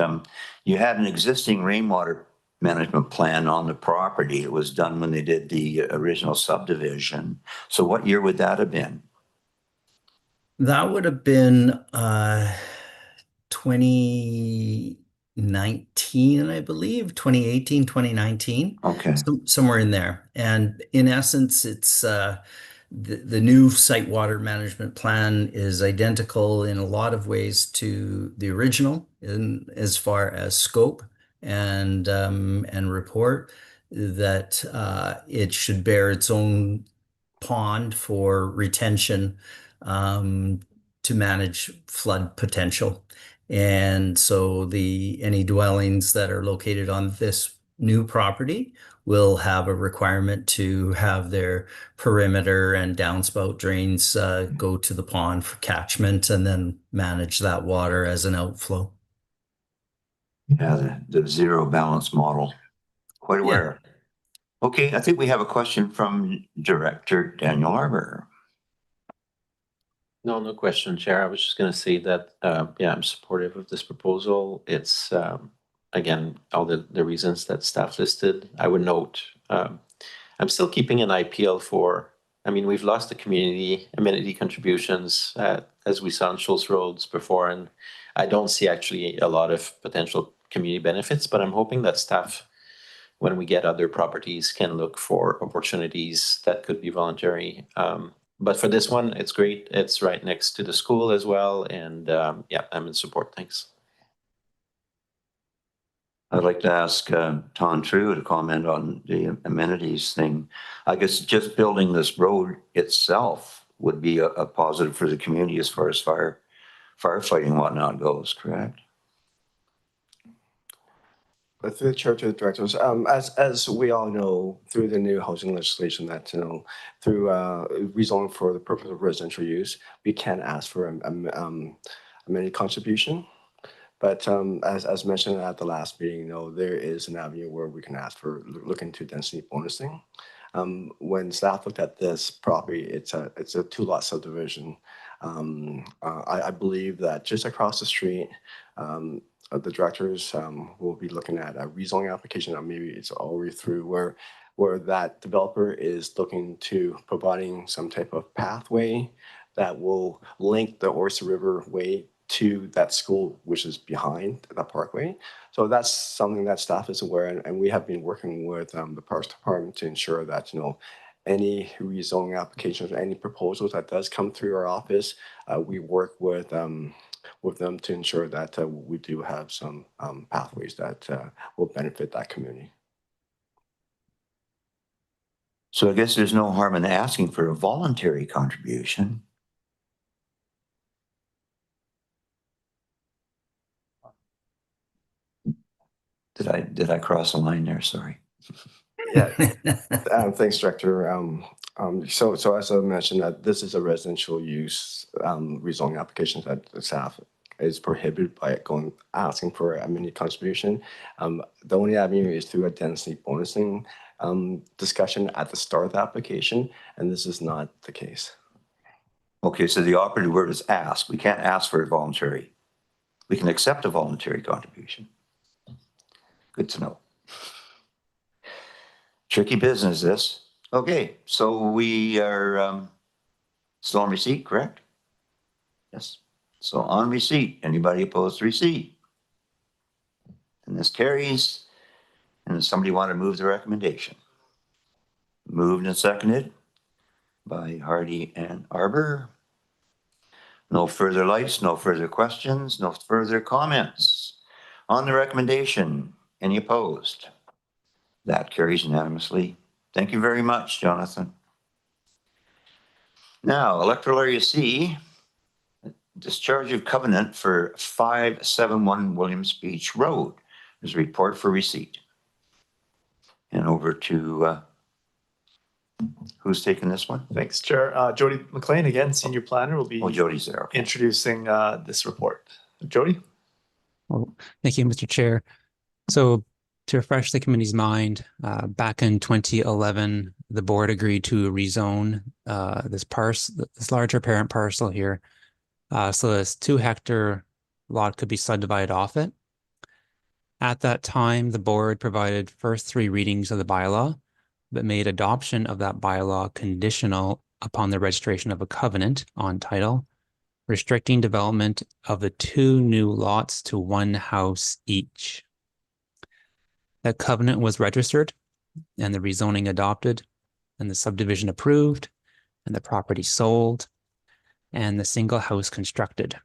you had an existing rainwater management plan on the property. It was done when they did the original subdivision. So what year would that have been? That would have been 2019, I believe, 2018, 2019. Okay. Somewhere in there. And in essence, it's the new site water management plan is identical in a lot of ways to the original in as far as scope and report, that it should bear its own pond for retention to manage flood potential. And so any dwellings that are located on this new property will have a requirement to have their perimeter and downspout drains go to the pond for catchment and then manage that water as an outflow. Yeah, the zero balance model. Quite aware. Yeah. Okay, I think we have a question from Director Daniel Arbor. No question, Chair. I was just going to say that, yeah, I'm supportive of this proposal. It's, again, all the reasons that staff listed. I would note, I'm still keeping an IPL for, I mean, we've lost the community amenity contributions as we saw on Schultz Roads before, and I don't see actually a lot of potential community benefits, but I'm hoping that staff, when we get other properties, can look for opportunities that could be voluntary. But for this one, it's great. It's right next to the school as well. And yeah, I'm in support. Thanks. I'd like to ask Tom True to comment on the amenities thing. I guess just building this road itself would be a positive for the community as far as firefighting and whatnot goes, correct? Through the chair to the directors, as we all know, through the new housing legislation that, through rezoning for the purpose of residential use, we can ask for amenity contribution. But as mentioned at the last meeting, there is an avenue where we can ask for look into density bonusing. When staff looked at this property, it's a 2-lot subdivision. I believe that just across the street, the directors will be looking at a rezoning application, or maybe it's already through where that developer is looking to providing some type of pathway that will link the Oyster River Way to that school, which is behind that parkway. So that's something that staff is aware, and we have been working with the Parks Department to ensure that, any rezoning applications, any proposals that does come through our office, we work with them to ensure that we do have some pathways that will benefit that community. So I guess there's no harm in asking for a voluntary contribution. Did I cross a line there? Sorry. Yeah. Thanks, Director. So as I mentioned, that this is a residential use rezoning application that the staff is prohibited by asking for a mini contribution. The only avenue is through a density bonusing discussion at the start of the application, and this is not the case. Okay, so the operative word is ask. We can't ask for a voluntary. We can accept a voluntary contribution. Good to know. Tricky business, this. Okay, so we are still on receipt, correct? Yes. So on receipt, anybody opposed to receipt? And this carries. And does somebody want to move the recommendation? Moved and seconded by Hardy and Arbor. No further lights, no further questions, no further comments. On the recommendation, any opposed? That carries unanimously. Thank you very much, Jonathan. Now, Electoral Area C, discharge of covenant for 571 Williams Beach Road. There's a report for receipt. And over to, who's taking this one? Thanks, Chair. Jody McLean, again, Senior Planner, will be Oh, Jody's there. Okay. introducing this report. Jody? Well, thank you, Mr. Chair. So to refresh the committee's mind, back in 2011, the board agreed to rezone this larger parent parcel here. So this 2-hectare lot could be subdivided off it. At that time, the board provided first 3 readings of the bylaw, but made adoption of that bylaw conditional upon the registration of a covenant on title, restricting development of the 2 new lots to 1 house each. That covenant was registered and the rezoning adopted and the subdivision approved and the property sold and the single house constructed.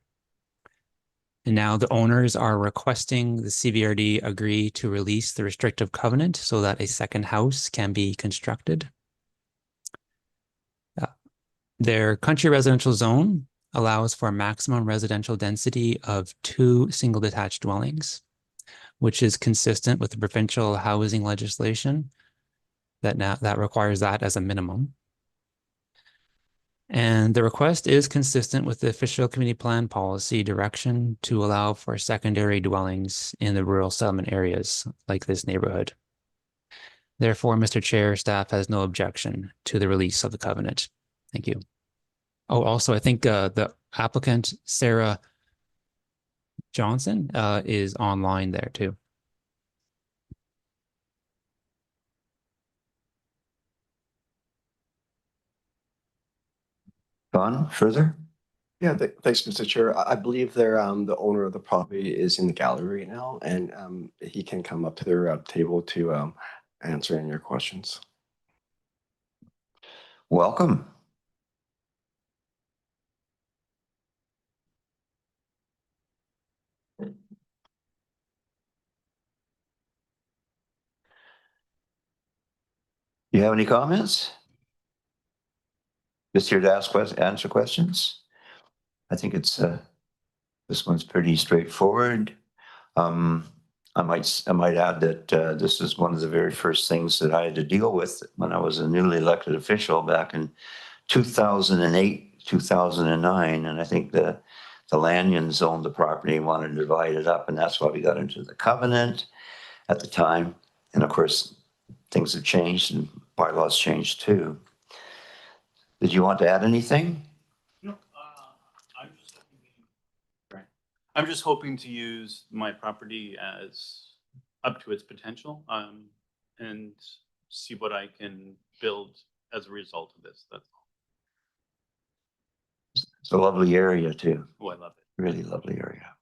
And now the owners are requesting the CVRD agree to release the restrictive covenant so that a second house can be constructed. Their country residential zone allows for a maximum residential density of 2 single detached dwellings, which is consistent with the provincial housing legislation that requires that as a minimum. And the request is consistent with the official community plan policy direction to allow for secondary dwellings in the rural settlement areas like this neighborhood. Therefore, Mr. Chair, staff has no objection to the release of the covenant. Thank you. Oh, also, I think the applicant, Sarah Johnson, is online there too. Don, further? Yeah, thanks, Mr. Chair. I believe they're the owner of the property is in the gallery right now, and he can come up to their table to answer any of your questions. Welcome. Do you have any comments? Just here to answer questions? I think it's this one's pretty straightforward. I might add that this is one of the very first things that I had to deal with when I was a newly elected official back in 2008, 2009, and I think the Lannions owned the property and wanted to divide it up, and that's why we got into the covenant at the time. And of course, things have changed and bylaws changed too. Did you want to add anything? No, I'm just hoping to use my property as up to its potential, and see what I can build as a result of this. That's all. It's a lovely area too. Oh, I love it. Really lovely area.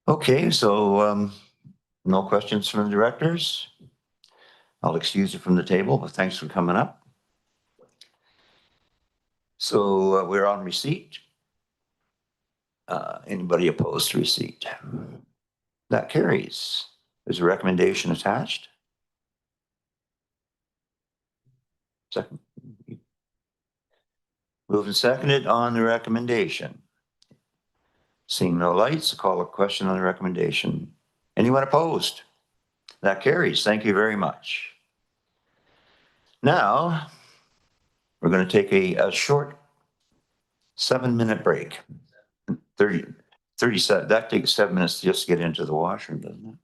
Okay, so no questions from the directors. I'll excuse you from the table, but thanks for coming up. So we're on receipt. Anybody opposed to receipt? That carries. There's a recommendation attached. Second. Moved and seconded on the recommendation. Seeing no lights, I'll call a question on the recommendation. Anyone opposed? That carries. Thank you very much. Now, we're going to take a short 7-minute break. 37, that takes 7 minutes to just get into the washroom, doesn't it?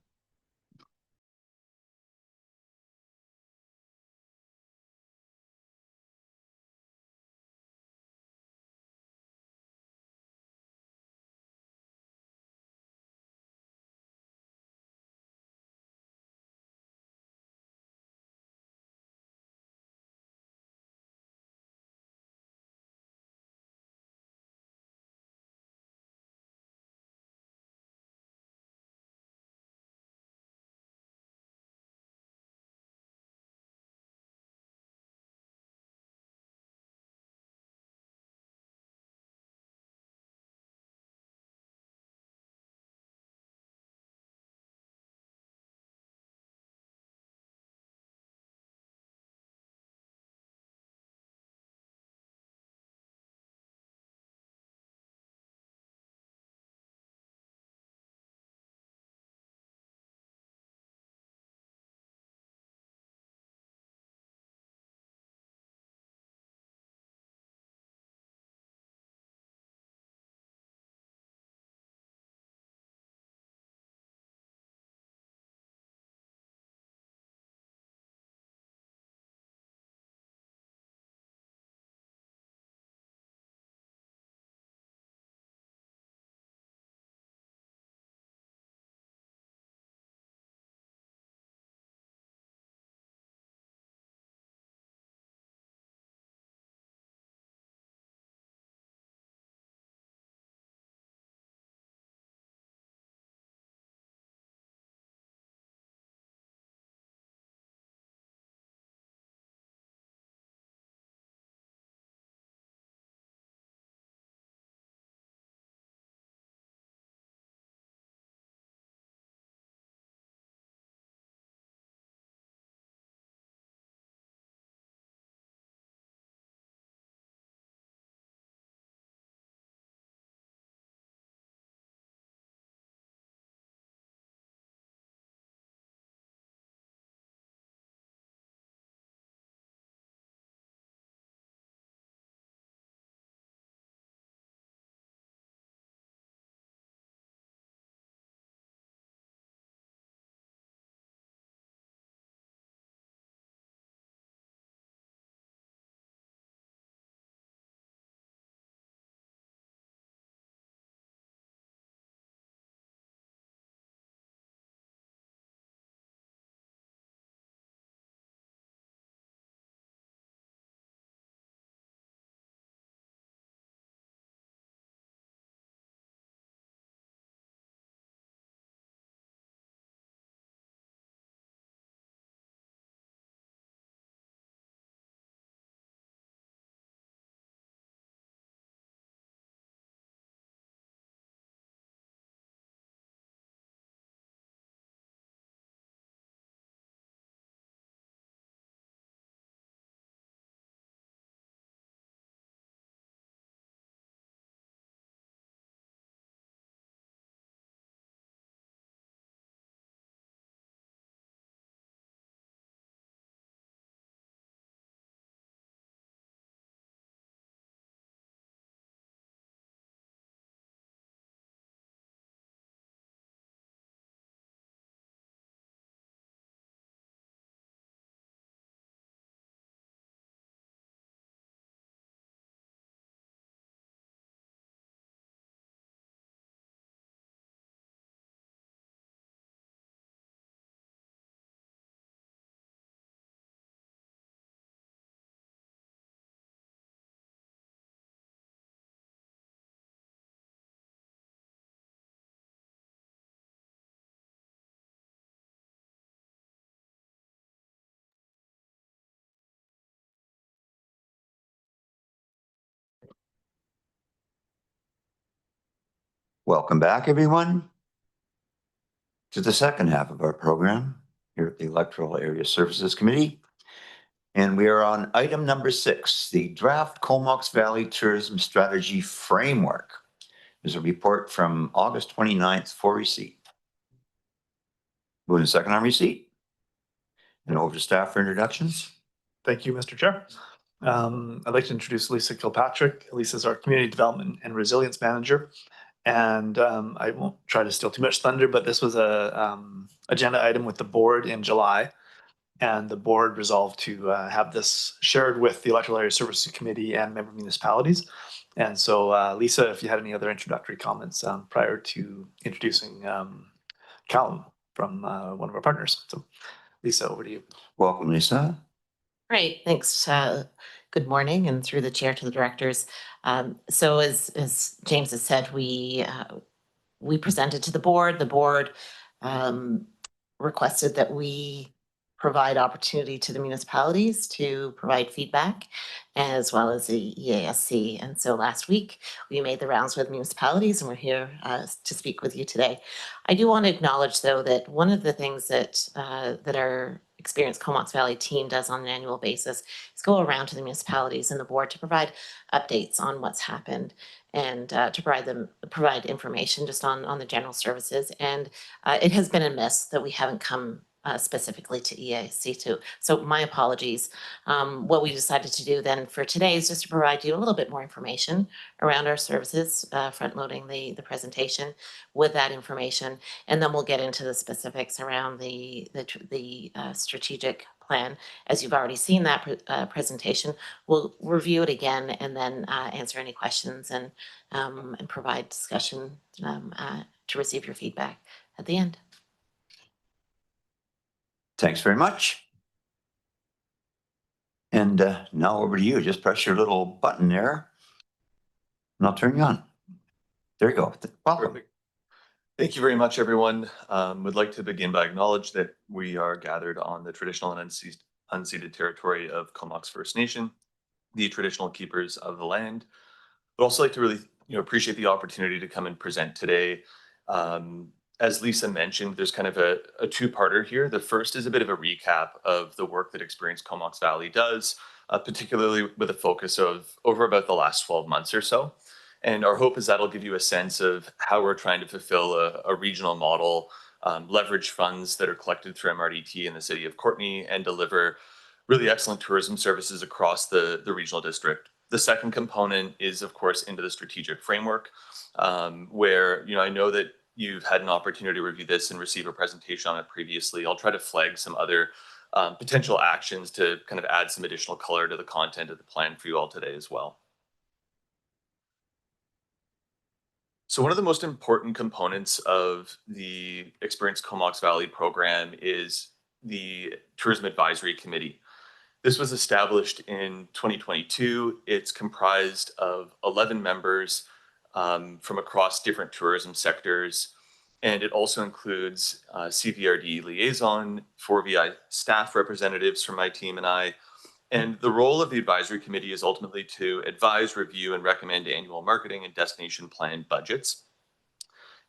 Welcome back, everyone, to the second half of our program here at the Electoral Area Services Committee. And we are on item number 6, the draft Comox Valley Tourism Strategy Framework. There's a report from August 29th for receipt. Moving to second on receipt. And over to staff for introductions. Thank you, Mr. Chair. I'd like to introduce Lisa Kilpatrick. Lisa's our Community Development and Resilience Manager. And I won't try to steal too much thunder, but this was a agenda item with the board in July. And the board resolved to have this shared with the Electoral Area Services Committee and member municipalities. And so Lisa, if you had any other introductory comments prior to introducing Callum from one of our partners. So Lisa, over to you. Welcome, Lisa. Great, thanks. Good morning, and through the chair to the directors. So as James has said, we presented to the board. The board requested that we provide opportunity to the municipalities to provide feedback, as well as the EASC. And so last week we made the rounds with municipalities, and we're here to speak with you today. I do want to acknowledge, though, that one of the things that our experienced Comox Valley team does on an annual basis is go around to the municipalities and the board to provide updates on what's happened, and to provide information just on the general services. And it has been a miss that we haven't come specifically to EAC too. So my apologies. What we decided to do then for today is just to provide you a little bit more information around our services, front loading the presentation with that information, and then we'll get into the specifics around the strategic plan. As you've already seen that presentation, we'll review it again and then answer any questions and provide discussion to receive your feedback at the end. Thanks very much. And now over to you. Just press your little button there and I'll turn you on. There you go. Welcome. Perfect. Thank you very much, everyone. Would like to begin by acknowledge that we are gathered on the traditional and unceded territory of Comox First Nation, the traditional keepers of the land. But also like to really appreciate the opportunity to come and present today. As Lisa mentioned, there's kind of a two-parter here. The first is a bit of a recap of the work that Experienced Comox Valley does, particularly with a focus of over about the last 12 months or so. And our hope is that'll give you a sense of how we're trying to fulfill a regional model, leverage funds that are collected through MRDT in the city of Courtenay, and deliver really excellent tourism services across the regional district. The second component is, of course, into the strategic framework, where I know that you've had an opportunity to review this and receive a presentation on it previously. I'll try to flag some other potential actions to kind of add some additional color to the content of the plan for you all today as well. So one of the most important components of the Experienced Comox Valley program is the Tourism Advisory Committee. This was established in 2022. It's comprised of 11 members from across different tourism sectors. And it also includes CVRD liaison, 4VI staff representatives from my team and I. And the role of the advisory committee is ultimately to advise, review, and recommend annual marketing and destination plan budgets,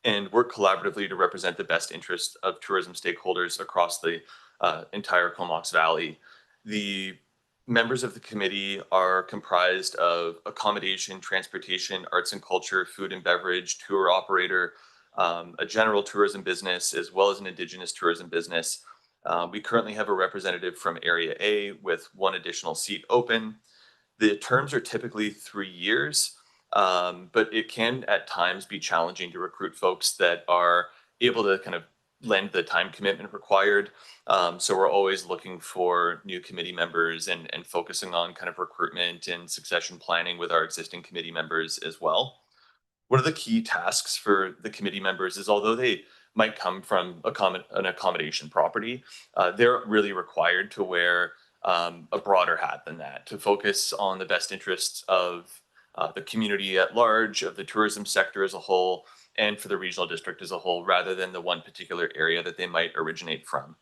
and work collaboratively to represent the best interests of tourism stakeholders across the entire Comox Valley. The members of the committee are comprised of accommodation, transportation, arts and culture, food and beverage, tour operator, a general tourism business, as well as an Indigenous tourism business. We currently have a representative from Area A with one additional seat open. The terms are typically 3 years, but it can at times be challenging to recruit folks that are able to kind of lend the time commitment required. So we're always looking for new committee members and focusing on kind of recruitment and succession planning with our existing committee members as well. One of the key tasks for the committee members is, although they might come from an accommodation property, they're really required to wear a broader hat than that, to focus on the best interests of the community at large, of the tourism sector as a whole, and for the regional district as a whole, rather than the one particular area that they might originate from.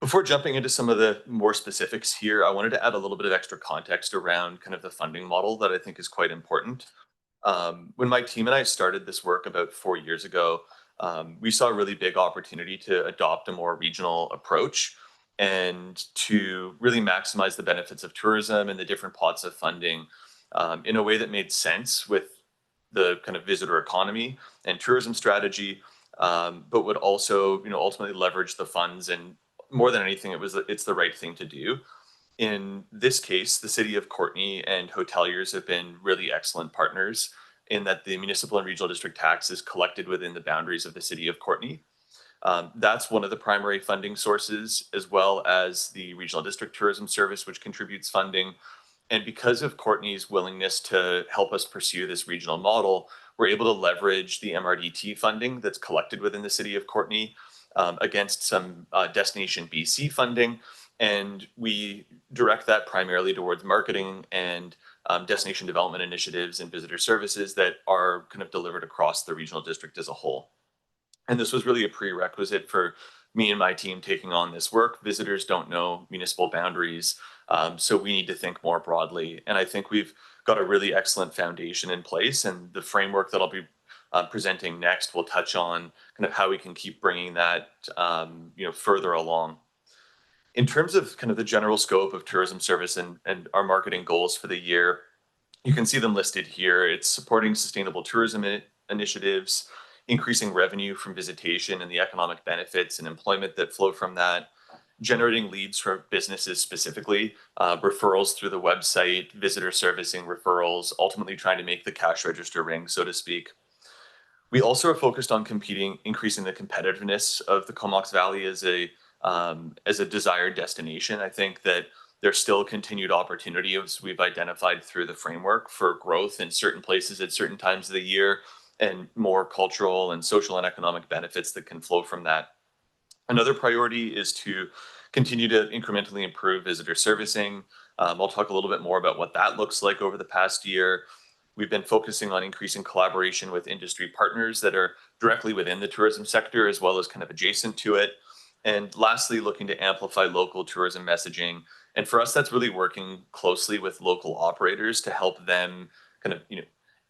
Before jumping into some of the more specifics here, I wanted to add a little bit of extra context around kind of the funding model that I think is quite important. When my team and I started this work about 4 years ago, we saw a really big opportunity to adopt a more regional approach and to really maximize the benefits of tourism and the different pots of funding in a way that made sense with the kind of visitor economy and tourism strategy, but would also, ultimately leverage the funds. And more than anything, it's the right thing to do. In this case, the city of Courtenay and hoteliers have been really excellent partners in that the municipal and regional district tax is collected within the boundaries of the city of Courtenay. That's one of the primary funding sources, as well as the regional district tourism service, which contributes funding. And because of Courtney's willingness to help us pursue this regional model, we're able to leverage the MRDT funding that's collected within the city of Courtenay against some Destination BC funding. And we direct that primarily towards marketing and destination development initiatives and visitor services that are kind of delivered across the regional district as a whole. And this was really a prerequisite for me and my team taking on this work. Visitors don't know municipal boundaries, so we need to think more broadly. And I think we've got a really excellent foundation in place, and the framework that I'll be presenting next will touch on kind of how we can keep bringing that further along. In terms of kind of the general scope of tourism service and our marketing goals for the year, you can see them listed here. It's supporting sustainable tourism initiatives, increasing revenue from visitation and the economic benefits and employment that flow from that, generating leads for businesses specifically, referrals through the website, visitor servicing referrals, ultimately trying to make the cash register ring, so to speak. We also are focused on increasing the competitiveness of the Comox Valley as a desired destination. I think that there's still continued opportunity, as we've identified through the framework, for growth in certain places at certain times of the year, and more cultural and social and economic benefits that can flow from that. Another priority is to continue to incrementally improve visitor servicing. I'll talk a little bit more about what that looks like over the past year. We've been focusing on increasing collaboration with industry partners that are directly within the tourism sector, as well as kind of adjacent to it. And lastly, looking to amplify local tourism messaging. And for us, that's really working closely with local operators to help them kind of,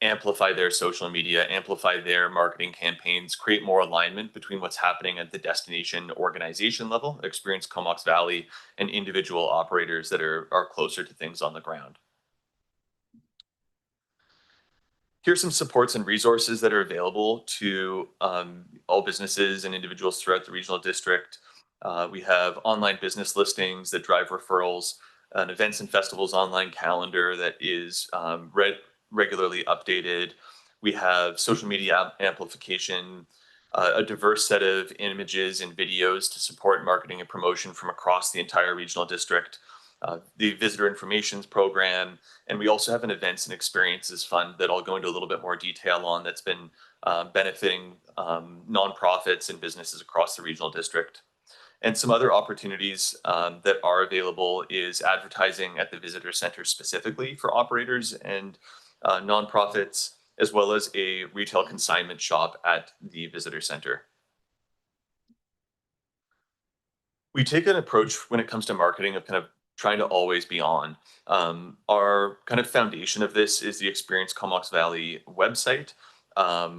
amplify their social media, amplify their marketing campaigns, create more alignment between what's happening at the destination organization level, Experience Comox Valley, and individual operators that are closer to things on the ground. Here's some supports and resources that are available to all businesses and individuals throughout the regional district. We have online business listings that drive referrals, an events and festivals online calendar that is regularly updated. We have social media amplification, a diverse set of images and videos to support marketing and promotion from across the entire regional district, the visitor information program, and we also have an events and experiences fund that I'll go into a little bit more detail on that's been benefiting nonprofits and businesses across the regional district. And some other opportunities that are available is advertising at the visitor center specifically for operators and nonprofits, as well as a retail consignment shop at the visitor center. We take an approach when it comes to marketing of kind of trying to always be on. Our kind of foundation of this is the Experience Comox Valley website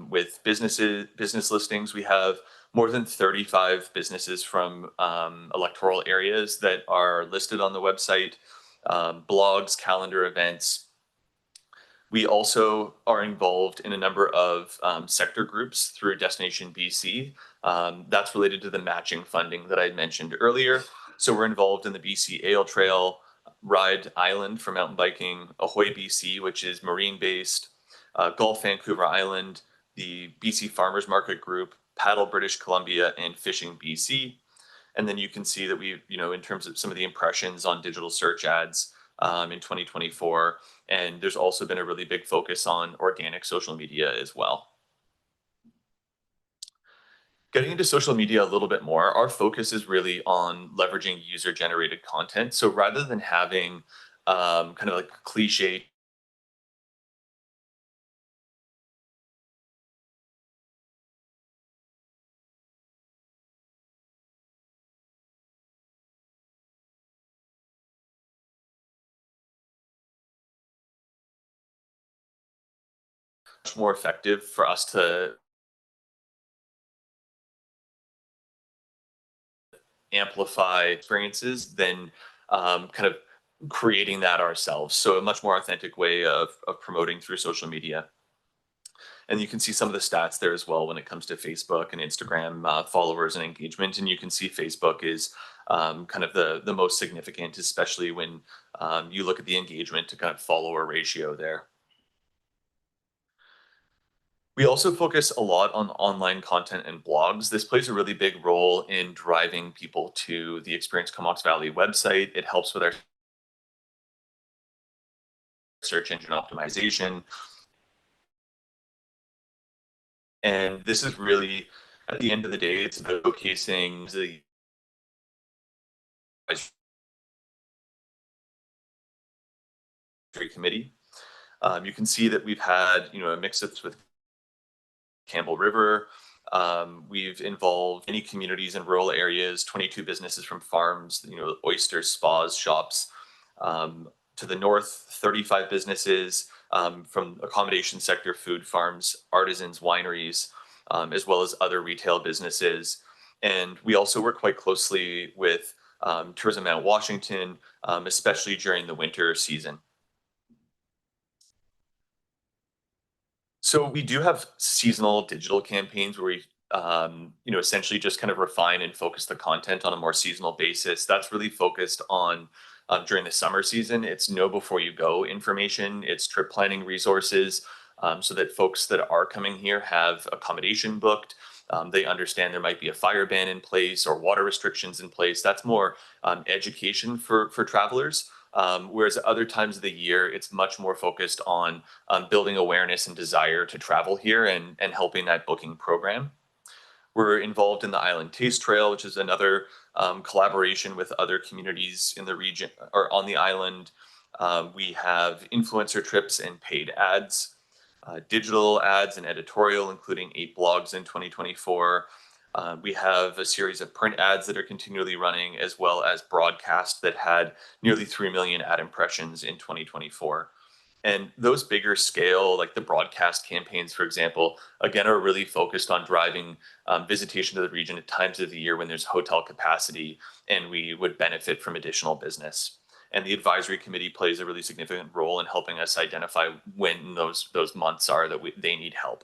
with business listings. We have more than 35 businesses from electoral areas that are listed on the website, blogs, calendar events. We also are involved in a number of sector groups through Destination BC. That's related to the matching funding that I mentioned earlier. So we're involved in the BC Ale Trail, Ride Island for mountain biking, Ahoy BC, which is marine based, Golf Vancouver Island, the BC Farmers Market Group, Paddle British Columbia, and Fishing BC. And then you can see that we, in terms of some of the impressions on digital search ads in 2024. And there's also been a really big focus on organic social media as well. Getting into social media a little bit more, our focus is really on leveraging user-generated content. So rather than having kind of like cliche more effective for us to amplify experiences than kind of creating that ourselves. So a much more authentic way of promoting through social media. And you can see some of the stats there as well when it comes to Facebook and Instagram followers and engagement. And you can see Facebook is kind of the most significant, especially when you look at the engagement to kind of follower ratio there. We also focus a lot on online content and blogs. This plays a really big role in driving people to the Experience Comox Valley website. It helps with our search engine optimization. And this is really, at the end of the day, it's about showcasing the committee. You can see that we've had, a mix-ups with Campbell River. We've involved many communities in rural areas, 22 businesses from farms, oysters, spas, shops. To the north, 35 businesses from accommodation sector, food farms, artisans, wineries, as well as other retail businesses. And we also work quite closely with Tourism Mount Washington, especially during the winter season. So we do have seasonal digital campaigns where we, essentially just kind of refine and focus the content on a more seasonal basis. That's really focused on during the summer season. It's know before you go information. It's trip planning resources so that folks that are coming here have accommodation booked. They understand there might be a fire ban in place or water restrictions in place. That's more education for travelers. Whereas at other times of the year, it's much more focused on building awareness and desire to travel here and helping that booking program. We're involved in the Island Taste Trail, which is another collaboration with other communities in the region or on the island. We have influencer trips and paid ads, digital ads and editorial, including 8 blogs in 2024. We have a series of print ads that are continually running, as well as broadcast that had nearly 3 million ad impressions in 2024. And those bigger scale, like the broadcast campaigns, for example, again, are really focused on driving visitation to the region at times of the year when there's hotel capacity and we would benefit from additional business. And the advisory committee plays a really significant role in helping us identify when those months are that they need help.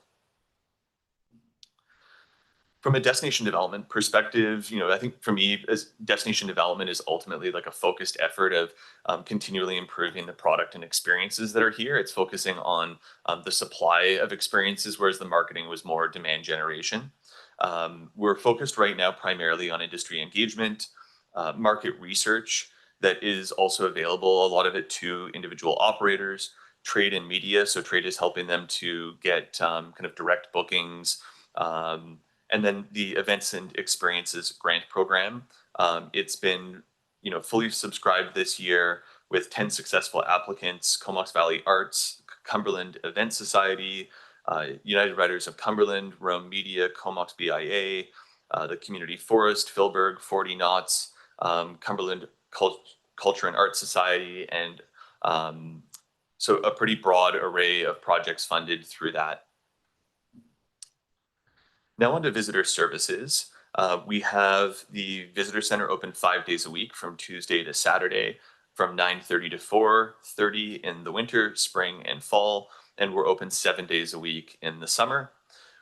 From a destination development perspective, I think for me, as destination development is ultimately like a focused effort of continually improving the product and experiences that are here. It's focusing on the supply of experiences, whereas the marketing was more demand generation. We're focused right now primarily on industry engagement, market research that is also available, a lot of it to individual operators, trade and media. So trade is helping them to get kind of direct bookings, and then the events and experiences grant program. It's been, fully subscribed this year with 10 successful applicants: Comox Valley Arts, Cumberland Event Society, United Writers of Cumberland, Rome Media, Comox BIA, the Community Forest, Philburg, 40 Knots, Cumberland Culture and Art Society, and so a pretty broad array of projects funded through that. Now on to visitor services. We have the visitor center open 5 days a week from Tuesday to Saturday from 9:30 to 4:30 in the winter, spring, and fall, and we're open 7 days a week in the summer.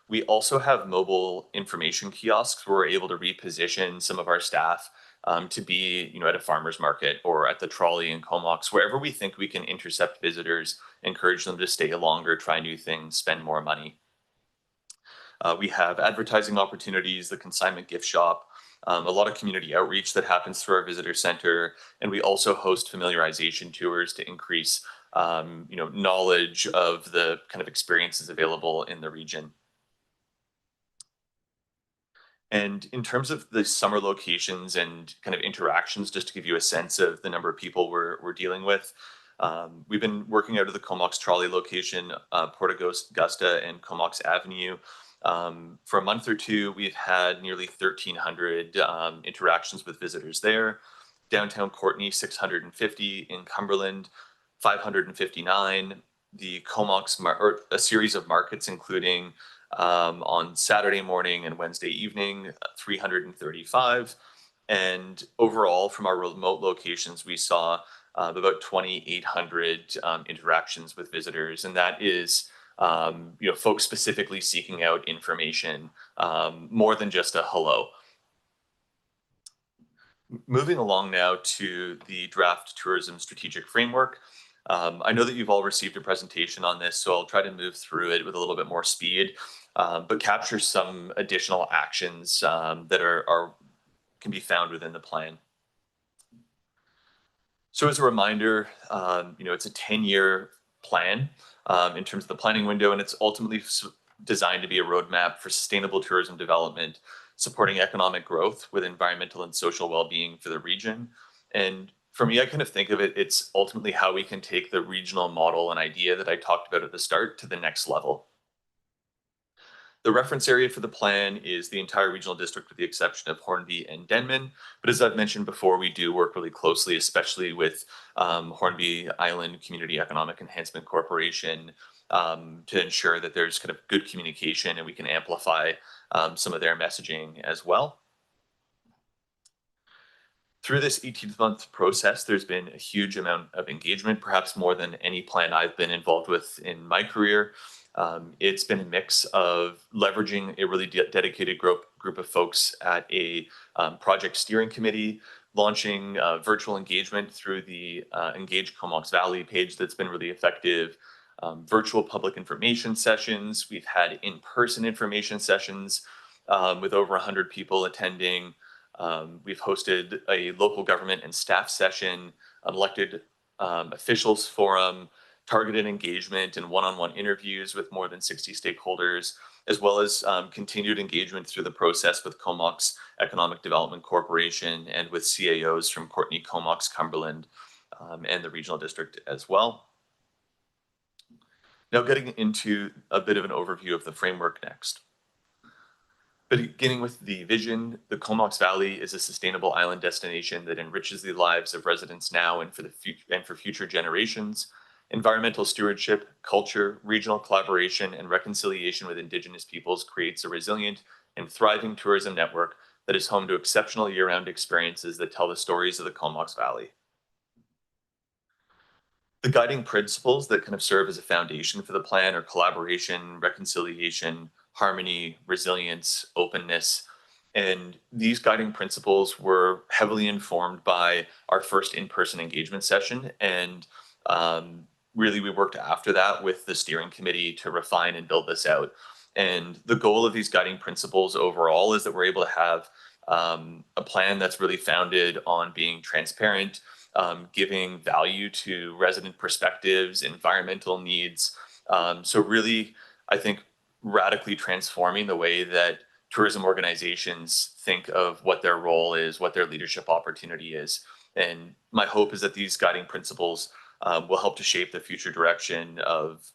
We also have mobile information kiosks where we're able to reposition some of our staff to be, at a farmer's market or at the trolley in Comox, wherever we think we can intercept visitors, encourage them to stay longer, try new things, spend more money. We have advertising opportunities, the consignment gift shop, a lot of community outreach that happens through our visitor center, and we also host familiarization tours to increase, knowledge of the kind of experiences available in the region. And in terms of the summer locations and kind of interactions, just to give you a sense of the number of people we're dealing with, we've been working out of the Comox Trolley location, Port Augusta and Comox Avenue. For a month or two, we've had nearly 1,300 interactions with visitors there. Downtown Courtenay, 650, in Cumberland, 559, the Comox or a series of markets, including on Saturday morning and Wednesday evening, 335. And overall, from our remote locations, we saw about 2,800 interactions with visitors, and that is folks specifically seeking out information, more than just a hello. Moving along now to the draft tourism strategic framework. I know that you've all received a presentation on this, so I'll try to move through it with a little bit more speed, but capture some additional actions that can be found within the plan. So as a reminder, it's a 10-year plan in terms of the planning window, and it's ultimately designed to be a roadmap for sustainable tourism development, supporting economic growth with environmental and social well-being for the region. And for me, I kind of think of it, it's ultimately how we can take the regional model and idea that I talked about at the start to the next level. The reference area for the plan is the entire regional district with the exception of Hornby and Denman. But as I've mentioned before, we do work really closely, especially with Hornby Island Community Economic Enhancement Corporation, to ensure that there's kind of good communication and we can amplify some of their messaging as well. Through this 18-month process, there's been a huge amount of engagement, perhaps more than any plan I've been involved with in my career. It's been a mix of leveraging a really dedicated group of folks at a project steering committee, launching virtual engagement through the Engage Comox Valley page that's been really effective, virtual public information sessions. We've had in-person information sessions with over 100 people attending. We've hosted a local government and staff session, an elected officials forum, targeted engagement and one-on-one interviews with more than 60 stakeholders, as well as continued engagement through the process with Comox Economic Development Corporation and with CAOs from Courtenay, Comox, Cumberland, and the regional district as well. Now getting into a bit of an overview of the framework next. Beginning with the vision, the Comox Valley is a sustainable island destination that enriches the lives of residents now and for future generations. Environmental stewardship, culture, regional collaboration, and reconciliation with Indigenous peoples creates a resilient and thriving tourism network that is home to exceptional year-round experiences that tell the stories of the Comox Valley. The guiding principles that kind of serve as a foundation for the plan are collaboration, reconciliation, harmony, resilience, openness. And these guiding principles were heavily informed by our first in-person engagement session. And really, we worked after that with the steering committee to refine and build this out. And the goal of these guiding principles overall is that we're able to have a plan that's really founded on being transparent, giving value to resident perspectives, environmental needs. So really, I think radically transforming the way that tourism organizations think of what their role is, what their leadership opportunity is. And my hope is that these guiding principles will help to shape the future direction of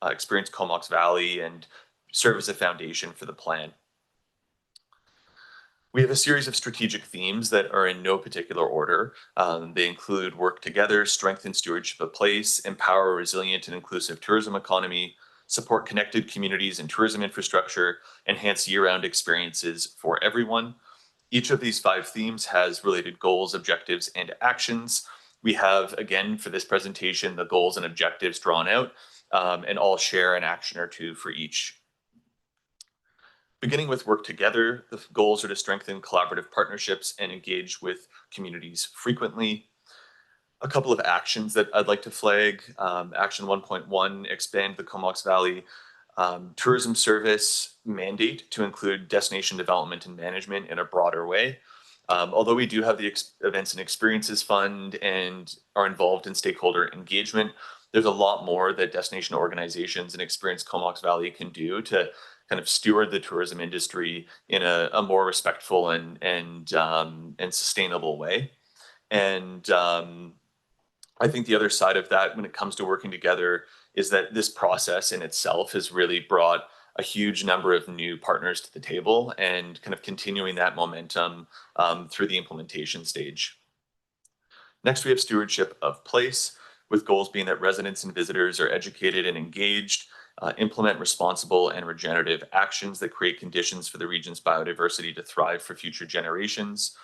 Experience Comox Valley and serve as a foundation for the plan. We have a series of strategic themes that are in no particular order. They include work together, strengthen stewardship of place, empower a resilient and inclusive tourism economy, support connected communities and tourism infrastructure, enhance year-round experiences for everyone. Each of these 5 themes has related goals, objectives, and actions. We have, again, for this presentation, the goals and objectives drawn out, and all share an action or 2 for each. Beginning with work together, the goals are to strengthen collaborative partnerships and engage with communities frequently. A couple of actions that I'd like to flag. Action 1.1, expand the Comox Valley tourism service mandate to include destination development and management in a broader way. Although we do have the Events and Experiences Fund and are involved in stakeholder engagement, there's a lot more that destination organizations and Experience Comox Valley can do to kind of steward the tourism industry in a more respectful and sustainable way. And I think the other side of that when it comes to working together is that this process in itself has really brought a huge number of new partners to the table and kind of continuing that momentum through the implementation stage. Next, we have stewardship of place, with goals being that residents and visitors are educated and engaged, implement responsible and regenerative actions that create conditions for the region's biodiversity to thrive for future generations.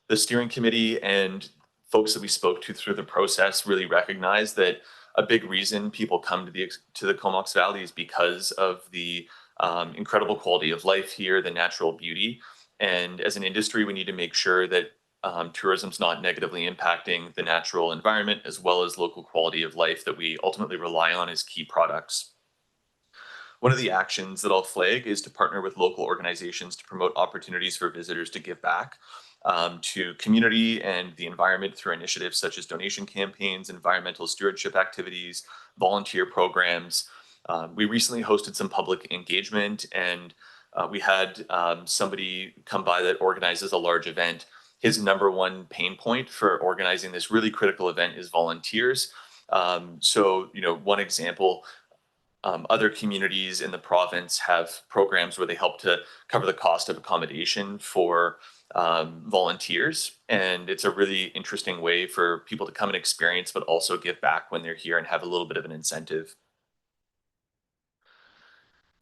The steering committee and folks that we spoke to through the process really recognize that a big reason people come to the Comox Valley is because of the incredible quality of life here, the natural beauty. And as an industry, we need to make sure that tourism's not negatively impacting the natural environment as well as local quality of life that we ultimately rely on as key products. One of the actions that I'll flag is to partner with local organizations to promote opportunities for visitors to give back to community and the environment through initiatives such as donation campaigns, environmental stewardship activities, volunteer programs. We recently hosted some public engagement, and we had somebody come by that organizes a large event. His number one pain point for organizing this really critical event is volunteers. So, one example, other communities in the province have programs where they help to cover the cost of accommodation for volunteers. And it's a really interesting way for people to come and experience, but also give back when they're here and have a little bit of an incentive.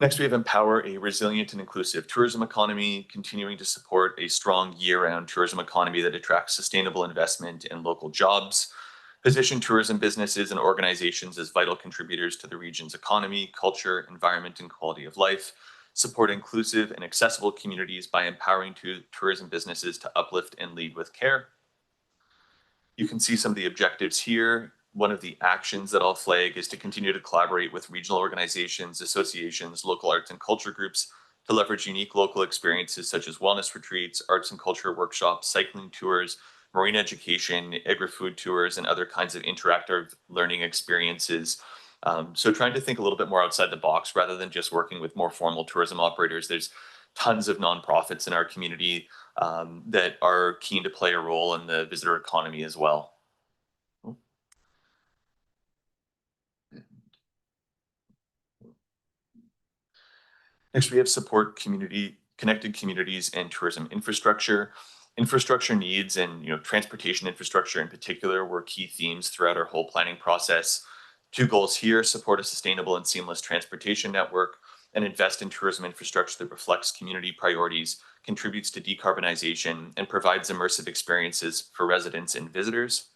Next, we have empower a resilient and inclusive tourism economy, continuing to support a strong year-round tourism economy that attracts sustainable investment and local jobs. Position tourism businesses and organizations as vital contributors to the region's economy, culture, environment, and quality of life. Support inclusive and accessible communities by empowering tourism businesses to uplift and lead with care. You can see some of the objectives here. One of the actions that I'll flag is to continue to collaborate with regional organizations, associations, local arts and culture groups to leverage unique local experiences such as wellness retreats, arts and culture workshops, cycling tours, marine education, agri-food tours, and other kinds of interactive learning experiences. So trying to think a little bit more outside the box rather than just working with more formal tourism operators. There's tons of nonprofits in our community that are keen to play a role in the visitor economy as well. Next, we have support connected communities and tourism infrastructure. Infrastructure needs and transportation infrastructure in particular were key themes throughout our whole planning process. Two goals here: support a sustainable and seamless transportation network, and invest in tourism infrastructure that reflects community priorities, contributes to decarbonization, and provides immersive experiences for residents and visitors.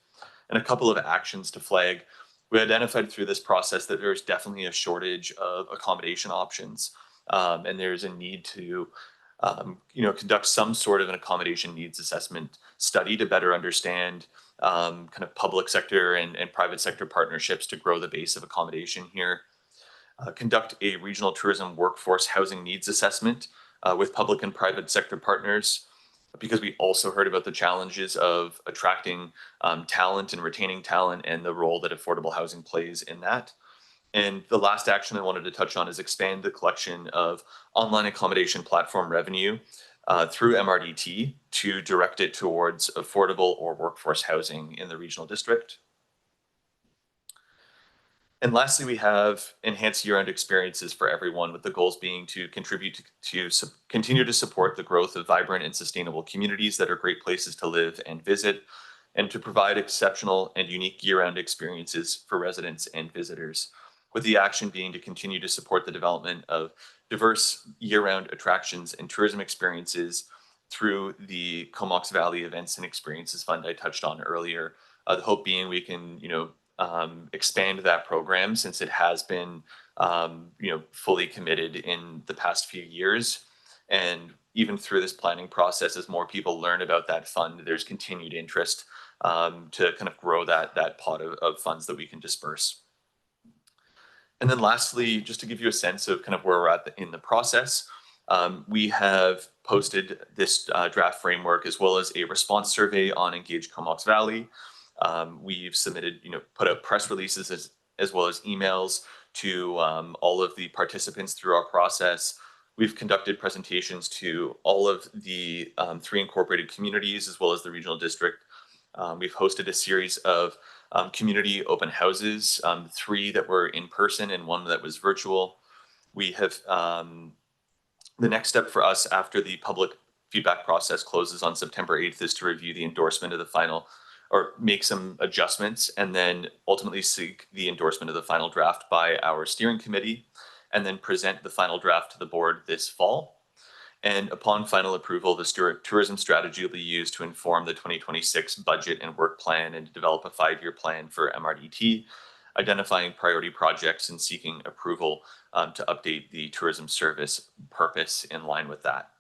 And a couple of actions to flag. We identified through this process that there's definitely a shortage of accommodation options, and there's a need to conduct some sort of an accommodation needs assessment study to better understand kind of public sector and private sector partnerships to grow the base of accommodation here. Conduct a regional tourism workforce housing needs assessment with public and private sector partners, because we also heard about the challenges of attracting talent and retaining talent and the role that affordable housing plays in that. And the last action I wanted to touch on is expand the collection of online accommodation platform revenue through MRDT to direct it towards affordable or workforce housing in the regional district. And lastly, we have enhanced year-round experiences for everyone, with the goals being to contribute to continue to support the growth of vibrant and sustainable communities that are great places to live and visit, and to provide exceptional and unique year-round experiences for residents and visitors, with the action being to continue to support the development of diverse year-round attractions and tourism experiences through the Comox Valley Events and Experiences Fund I touched on earlier. The hope being we can, expand that program, since it has been, fully committed in the past few years. And even through this planning process, as more people learn about that fund, there's continued interest to kind of grow that pot of funds that we can disperse. And then lastly, just to give you a sense of kind of where we're at in the process, we have posted this draft framework as well as a response survey on Engage Comox Valley. We've submitted, put out press releases as well as emails to all of the participants through our process. We've conducted presentations to all of the 3 incorporated communities as well as the regional district. We've hosted a series of community open houses, 3 that were in person and 1 that was virtual. We have the next step for us after the public feedback process closes on September 8th is to review the endorsement of the final or make some adjustments, and then ultimately seek the endorsement of the final draft by our steering committee, and then present the final draft to the board this fall. And upon final approval, the tourism strategy will be used to inform the 2026 budget and work plan and to develop a 5-year plan for MRDT, identifying priority projects and seeking approval to update the tourism service purpose in line with that.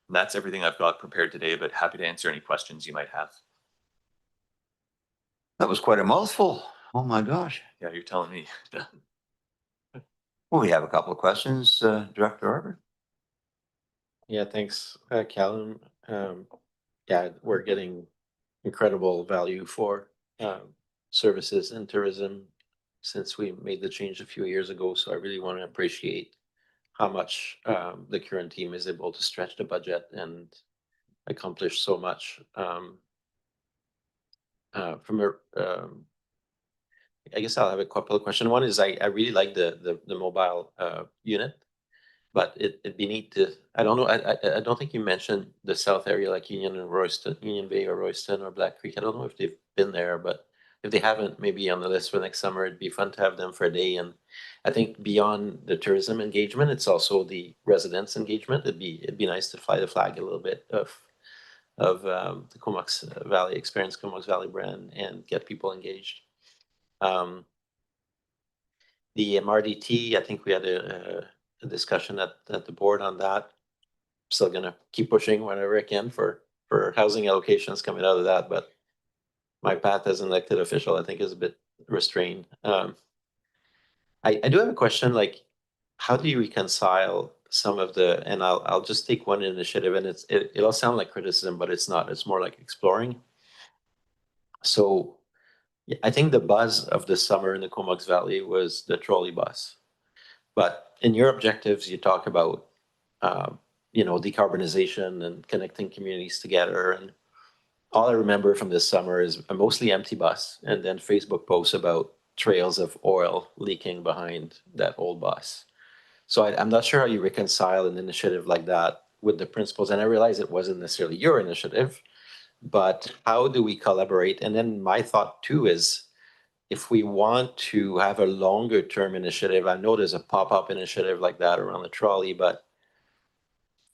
And that's everything I've got prepared today, but happy to answer any questions you might have. That was quite a mouthful. Oh my gosh. Yeah, you're telling me. Well, we have a couple of questions, Director Arbor. Yeah, thanks, Callum. Yeah, we're getting incredible value for services and tourism since we made the change a few years ago. So I really want to appreciate how much the current team is able to stretch the budget and accomplish so much. I guess I'll have a couple of questions. One is I really like the mobile unit, but it'd be neat to, I don't know, I don't think you mentioned the south area like Union and Royston, Union Bay or Royston or Black Creek. I don't know if they've been there, but if they haven't, maybe on the list for next summer, it'd be fun to have them for a day. And I think beyond the tourism engagement, it's also the residents engagement. It'd be nice to fly the flag a little bit of the Comox Valley experience, Comox Valley brand, and get people engaged. The MRDT, I think we had a discussion at the board on that. Still gonna keep pushing whenever I can for housing allocations coming out of that, but my path as an elected official, I think, is a bit restrained. I do have a question, like, how do you reconcile some of the, and I'll just take one initiative, and it'll sound like criticism, but it's not. It's more like exploring. So yeah, I think the buzz of the summer in the Comox Valley was the trolley bus. But in your objectives, you talk about, decarbonization and connecting communities together. And all I remember from this summer is a mostly empty bus and then Facebook posts about trails of oil leaking behind that old bus. So I'm not sure how you reconcile an initiative like that with the principles. And I realize it wasn't necessarily your initiative, but how do we collaborate? And then my thought too is, if we want to have a longer term initiative, I know there's a pop-up initiative like that around the trolley, but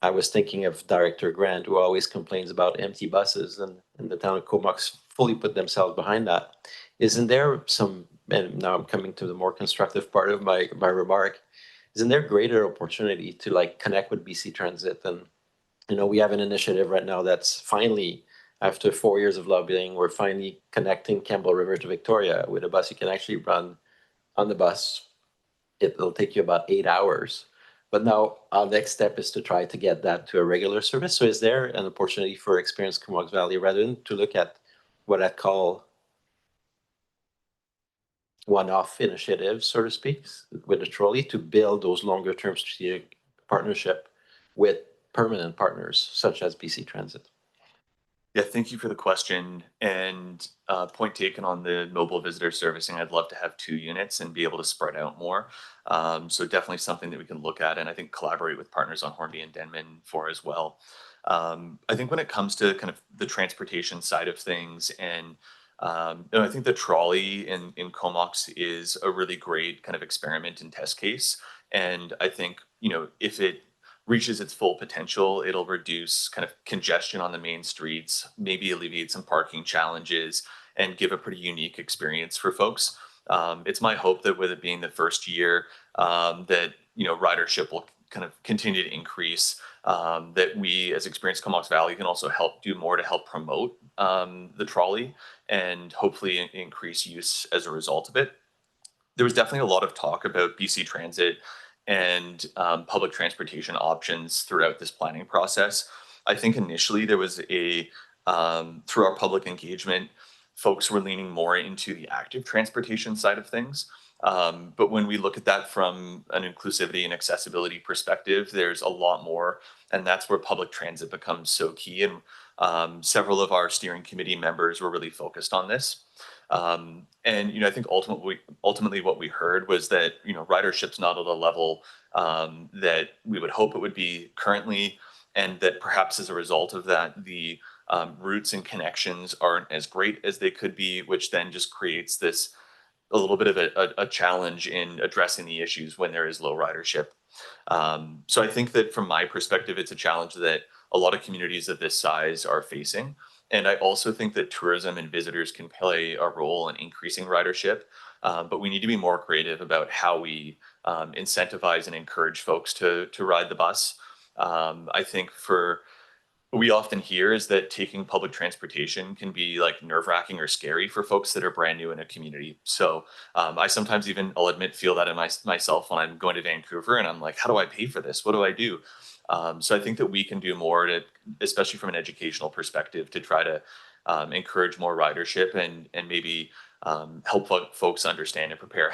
I was thinking of Director Grant, who always complains about empty buses, and the town of Comox fully put themselves behind that. Isn't there some, and now I'm coming to the more constructive part of my remark, isn't there greater opportunity to like connect with BC Transit? And we have an initiative right now that's finally, after 4 years of lobbying, we're finally connecting Campbell River to Victoria with a bus. You can actually run on the bus. It'll take you about 8 hours. But now our next step is to try to get that to a regular service. So is there an opportunity for Experience Comox Valley, rather than to look at what I call one-off initiatives, so to speak, with a trolley, to build those longer term strategic partnership with permanent partners such as BC Transit? Yeah, thank you for the question, and point taken on the mobile visitor servicing. I'd love to have 2 units and be able to spread out more. So definitely something that we can look at, and I think collaborate with partners on Hornby and Denman for as well. I think when it comes to kind of the transportation side of things, and I think the trolley in Comox is a really great kind of experiment and test case. And I think, if it reaches its full potential, it'll reduce kind of congestion on the main streets, maybe alleviate some parking challenges, and give a pretty unique experience for folks. It's my hope that with it being the first year, that ridership will kind of continue to increase. That we, as Experience Comox Valley, can also help do more to help promote the trolley and hopefully increase use as a result of it. There was definitely a lot of talk about BC Transit and public transportation options throughout this planning process. I think initially there was through our public engagement, folks were leaning more into the active transportation side of things. But when we look at that from an inclusivity and accessibility perspective, there's a lot more, and that's where public transit becomes so key. And several of our steering committee members were really focused on this. And I think ultimately what we heard was that ridership's not at a level that we would hope it would be currently, and that perhaps as a result of that, the routes and connections aren't as great as they could be, which then just creates this a little bit of a challenge in addressing the issues when there is low ridership. So I think that from my perspective, it's a challenge that a lot of communities of this size are facing. And I also think that tourism and visitors can play a role in increasing ridership. But we need to be more creative about how we incentivize and encourage folks to ride the bus. I think for we often hear is that taking public transportation can be like nerve wracking or scary for folks that are brand new in a community. So I sometimes even, I'll admit, feel that in myself when I'm going to Vancouver and I'm like, how do I pay for this? What do I do? So I think that we can do more to, especially from an educational perspective, to try to encourage more ridership and maybe help folks understand and prepare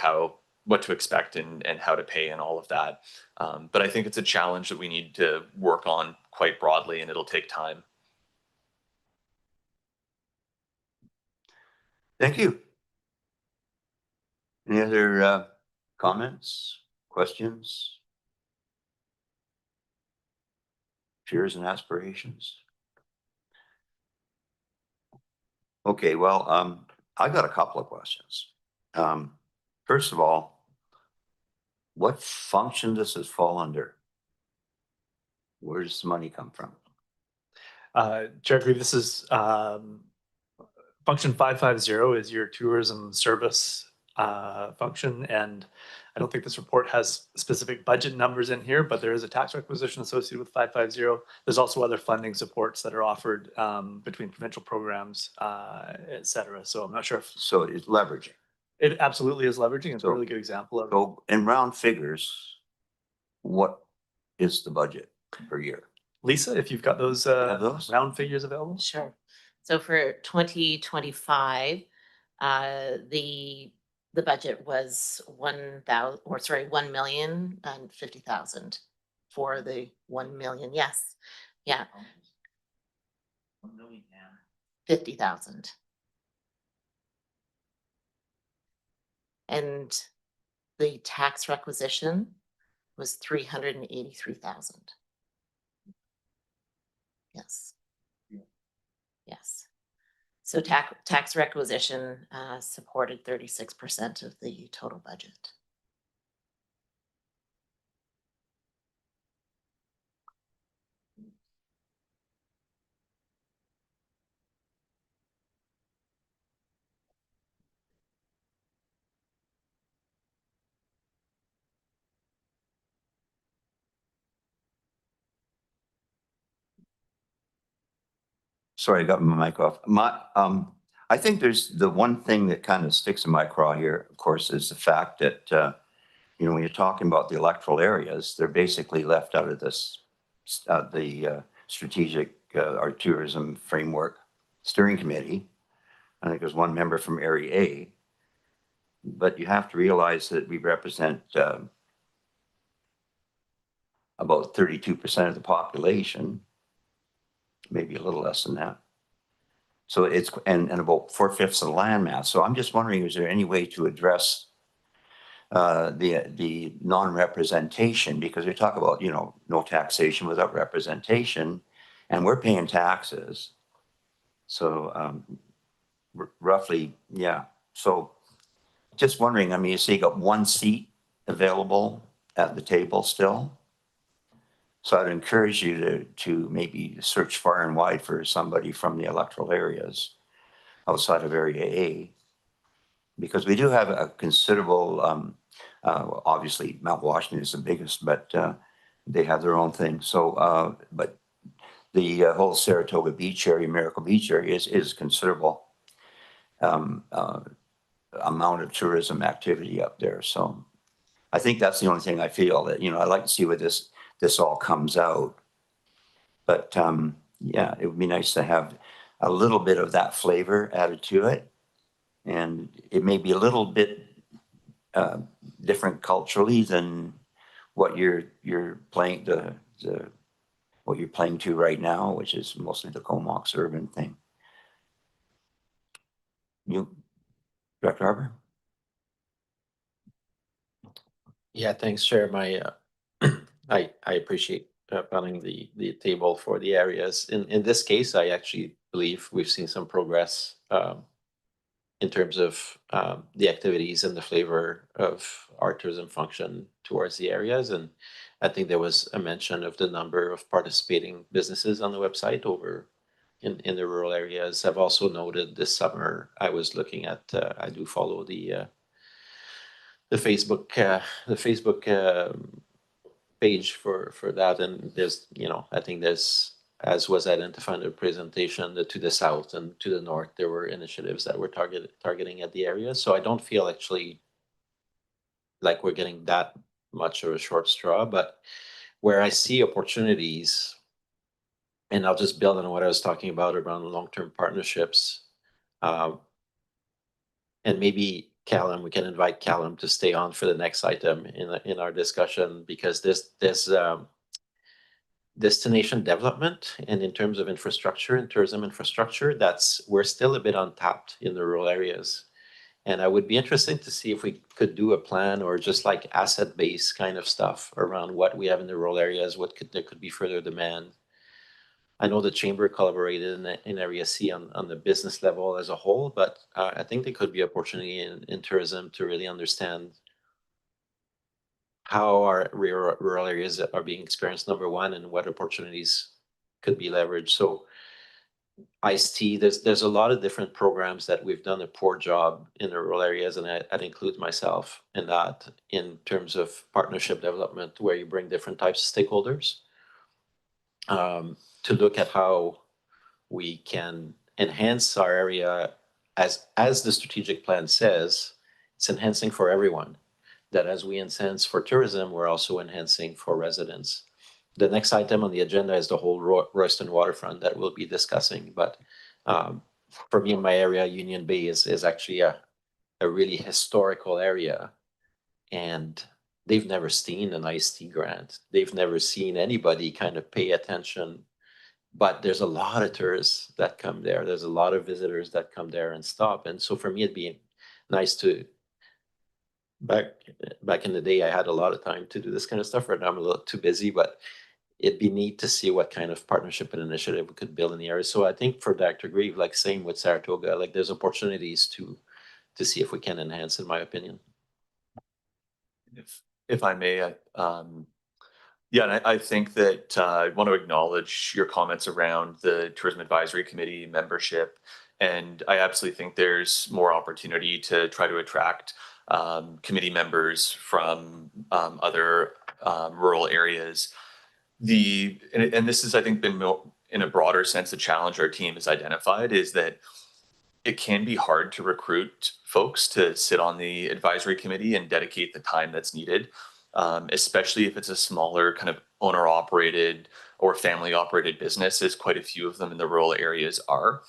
what to expect and how to pay and all of that. But I think it's a challenge that we need to work on quite broadly, and it'll take time. Thank you. Any other comments, questions? Fears and aspirations? Okay, well, I got a couple of questions. First of all, what function does this fall under? Where does the money come from? Chair, I believe this is function 550 is your tourism service function, and I don't think this report has specific budget numbers in here, but there is a tax requisition associated with 550. There's also other funding supports that are offered between provincial programs, et cetera. So I'm not sure if So it's leveraging. it absolutely is leveraging. It's a So- really good example of. So in round figures, what is the budget per year? Lisa, if you've got those, have those? round figures available. Sure. So for 2025, the budget was 1,050,000 for the 1 million. Yes, yeah. 50,000. And the tax requisition was 383,000. Yes. Yes. So tax requisition supported 36% of the total budget. Sorry, I got my mic off. I think there's the one thing that kind of sticks in my craw here, of course, is the fact that, when you're talking about the electoral areas, they're basically left out of this, the strategic or tourism framework steering committee. I think there's one member from Area A, but you have to realize that we represent about 32% of the population, maybe a little less than that. So it's, and about 4/5 of the land mass. So I'm just wondering, is there any way to address the non-representation? Because we talk about, no taxation without representation, and we're paying taxes. So roughly, yeah. So just wondering, I mean, you say you got one seat available at the table still. So I'd encourage you to maybe search far and wide for somebody from the electoral areas outside of Area A, because we do have a considerable, obviously Mount Washington is the biggest, but they have their own thing. So, but the whole Saratoga Beach area, Miracle Beach area is considerable amount of tourism activity up there. So I think that's the only thing I feel that, I'd like to see where this all comes out. But yeah, it would be nice to have a little bit of that flavor added to it. And it may be a little bit different culturally than what you're playing what you're playing to right now, which is mostly the Comox urban thing. Director Harbour? Yeah, thanks, Chair. I appreciate running the table for the areas. In this case, I actually believe we've seen some progress in terms of the activities and the flavor of our tourism function towards the areas. And I think there was a mention of the number of participating businesses on the website over in the rural areas. I've also noted this summer, I was looking at, I do follow the Facebook, page for that. And there's, I think there's, as was identified in the presentation, that to the south and to the north, there were initiatives that were targeting at the area. So I don't feel actually like we're getting that much of a short straw, but where I see opportunities, and I'll just build on what I was talking about around long-term partnerships. And maybe Callum, we can invite Callum to stay on for the next item in our discussion, because there's destination development, and in terms of infrastructure and tourism infrastructure, we're still a bit untapped in the rural areas. And I would be interested to see if we could do a plan or just like asset-based kind of stuff around what we have in the rural areas, there could be further demand. I know the chamber collaborated in Area C on the business level as a whole, but I think there could be opportunity in tourism to really understand how our rural areas are being experienced, number one, and what opportunities could be leveraged. So iced tea, there's a lot of different programs that we've done a poor job in the rural areas, and I'd include myself in that, in terms of partnership development, where you bring different types of stakeholders to look at how we can enhance our area. As the strategic plan says, it's enhancing for everyone. That as we enhance for tourism, we're also enhancing for residents. The next item on the agenda is the whole Royston waterfront that we'll be discussing. But for me in my area, Union Bay is actually a really historical area. And they've never seen an iced tea grant. They've never seen anybody kind of pay attention. But there's a lot of tourists that come there. There's a lot of visitors that come there and stop. And so for me, it'd be nice to, back in the day, I had a lot of time to do this kind of stuff. Right now, I'm a little too busy, but it'd be neat to see what kind of partnership and initiative we could build in the area. So I think for Dr. Grieve, like same with Saratoga, like there's opportunities to see if we can enhance, in my opinion. If I may, yeah, and I think that I want to acknowledge your comments around the Tourism Advisory Committee membership. And I absolutely think there's more opportunity to try to attract committee members from other rural areas. And this has, I think, been in a broader sense, the challenge our team has identified is that it can be hard to recruit folks to sit on the advisory committee and dedicate the time that's needed, especially if it's a smaller kind of owner operated or family operated business, as quite a few of them in the rural areas are.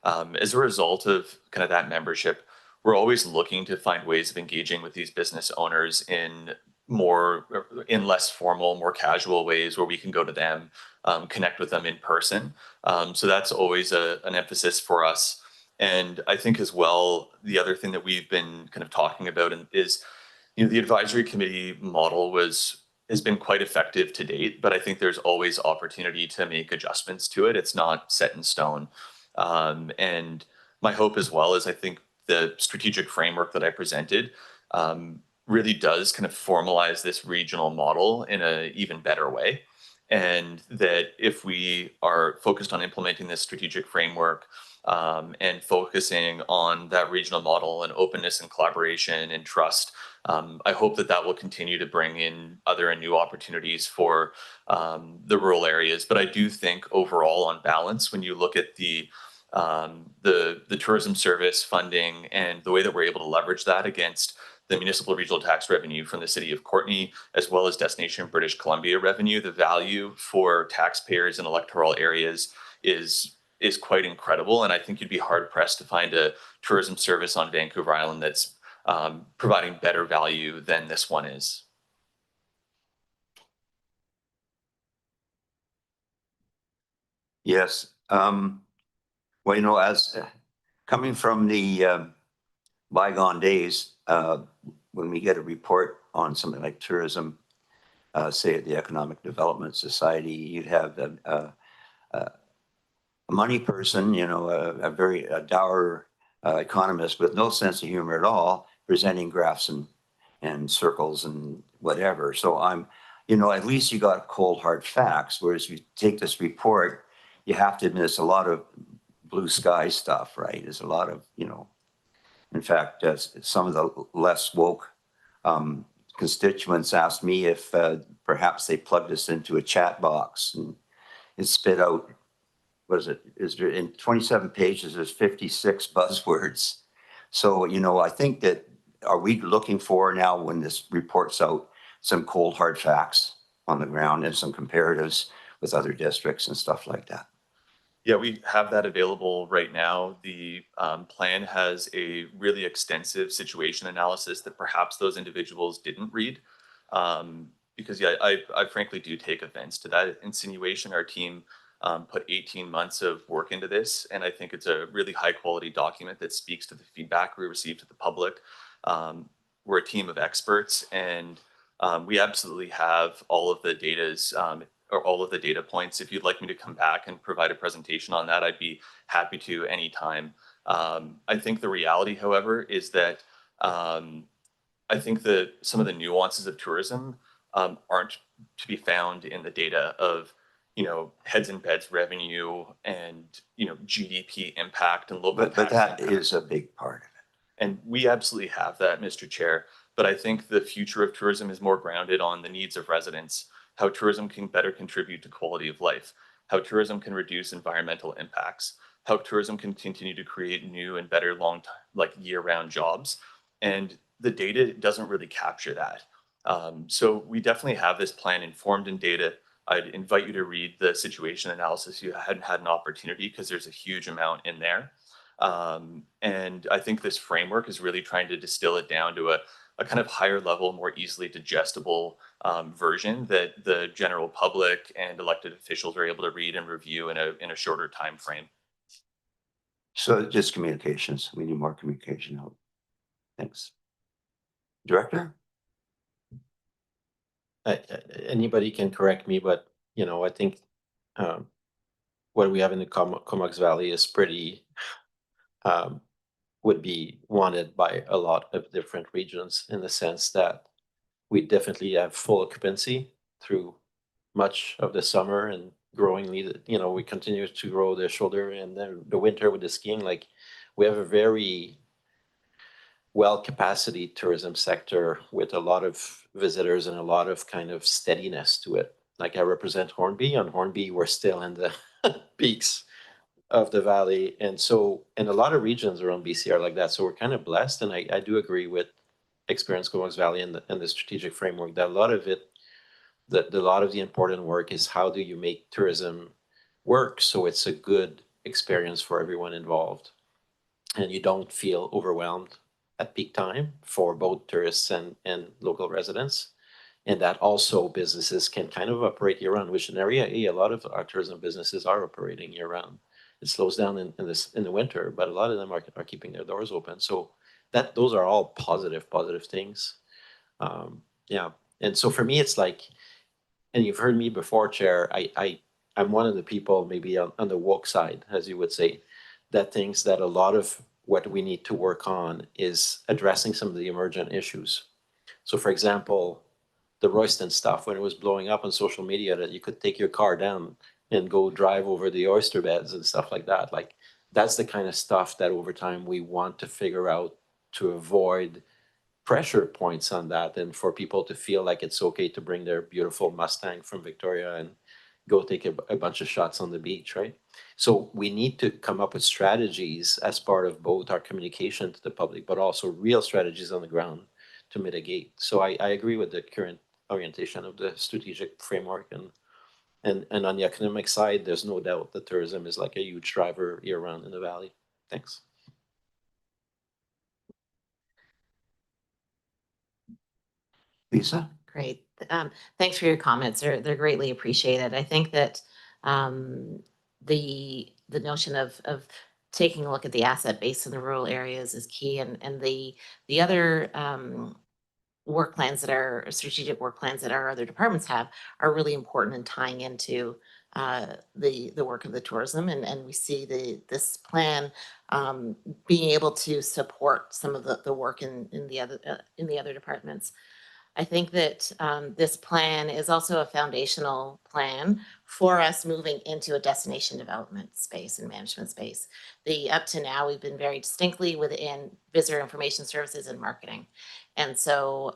As a result of kind of that membership, we're always looking to find ways of engaging with these business owners in less formal, more casual ways where we can go to them, connect with them in person. So that's always an emphasis for us. And I think as well, the other thing that we've been kind of talking about is, the advisory committee model has been quite effective to date, but I think there's always opportunity to make adjustments to it. It's not set in stone. And my hope as well is I think the strategic framework that I presented really does kind of formalize this regional model in an even better way. And that if we are focused on implementing this strategic framework and focusing on that regional model and openness and collaboration and trust, I hope that will continue to bring in other and new opportunities for the rural areas. But I do think overall, on balance, when you look at the tourism service funding and the way that we're able to leverage that against the municipal regional tax revenue from the city of Courtenay, as well as Destination British Columbia revenue, the value for taxpayers in electoral areas is quite incredible. And I think you'd be hard pressed to find a tourism service on Vancouver Island that's providing better value than this one is. Yes. Well, as coming from the bygone days, when we get a report on something like tourism, say at the Economic Development Society, you'd have money person, you know, a very dour economist with no sense of humor at all, presenting graphs and circles and whatever. So I'm, you know, at least you got cold hard facts. Whereas you take this report, you have to admit it's a lot of blue sky stuff, right? There's a lot of, you know, in fact, some of the less woke constituents asked me if perhaps they plugged us into a chat box and it spit out, what is it? Is there in 27 pages, there's 56 buzzwords. So, you know, I think that, are we looking for now when this report's out, some cold hard facts on the ground and some comparatives with other districts and stuff like that? Yeah, we have that available right now. The plan has a really extensive situation analysis that perhaps those individuals didn't read. Because yeah, I frankly do take offense to that insinuation. Our team put 18 months of work into this, and I think it's a really high quality document that speaks to the feedback we received to the public. We're a team of experts, and we absolutely have all of the data's or all of the data points. If you'd like me to come back and provide a presentation on that, I'd be happy to anytime. I think the reality, however, is that I think that some of the nuances of tourism aren't to be found in the data of, you know, heads and beds revenue and, you know, GDP impact and local But that impact. is a big part of it. And we absolutely have that, Mr. Chair. But I think the future of tourism is more grounded on the needs of residents, how tourism can better contribute to quality of life, how tourism can reduce environmental impacts, how tourism can continue to create new and better long time, like year-round jobs. And the data doesn't really capture that. So we definitely have this plan informed in data. I'd invite you to read the situation analysis. You hadn't had an opportunity because there's a huge amount in there. And I think this framework is really trying to distill it down to a kind of higher level, more easily digestible version that the general public and elected officials are able to read and review in a shorter time frame. So just communications. We need more communication out. Thanks. Director? Anybody can correct me, but you know, I think what we have in the Comox Valley is pretty would be wanted by a lot of different regions, in the sense that we definitely have full occupancy through much of the summer, and growingly, you know, we continue to grow the shoulder, and then the winter with the skiing. Like, we have a very well capacity tourism sector with a lot of visitors and a lot of kind of steadiness to it. Like, I represent Hornby. On Hornby, we're still in the peaks of the valley. And so, and a lot of regions around BC are like that. So we're kind of blessed. And I do agree with Experience Comox Valley and the strategic framework, that a lot of it, that a lot of the important work is how do you make tourism work so it's a good experience for everyone involved, and you don't feel overwhelmed at peak time for both tourists and local residents. And that also businesses can kind of operate year round, which in Area A, a lot of our tourism businesses are operating year round. It slows down in the winter, but a lot of them are keeping their doors open. So that those are all positive things. Yeah. And so for me, it's like, and you've heard me before, Chair, I'm one of the people maybe on the woke side, as you would say, that thinks that a lot of what we need to work on is addressing some of the emergent issues. So for example, the Royston stuff, when it was blowing up on social media, that you could take your car down and go drive over the oyster beds and stuff like that. Like, that's the kind of stuff that over time we want to figure out to avoid pressure points on that, and for people to feel like it's okay to bring their beautiful Mustang from Victoria and go take a bunch of shots on the beach, right? So we need to come up with strategies as part of both our communication to the public, but also real strategies on the ground to mitigate. So I agree with the current orientation of the strategic framework, and on the economic side, there's no doubt that tourism is like a huge driver year round in the valley. Thanks. Lisa? Great. Thanks for your comments. They're greatly appreciated. I think that the notion of taking a look at the asset base in the rural areas is key, and the other work plans that are strategic work plans that our other departments have are really important in tying into the work of the tourism, and we see this plan being able to support some of the work in the other departments. I think that this plan is also a foundational plan for us moving into a destination development space and management space. Up to now, we've been very distinctly within visitor information services and marketing. And so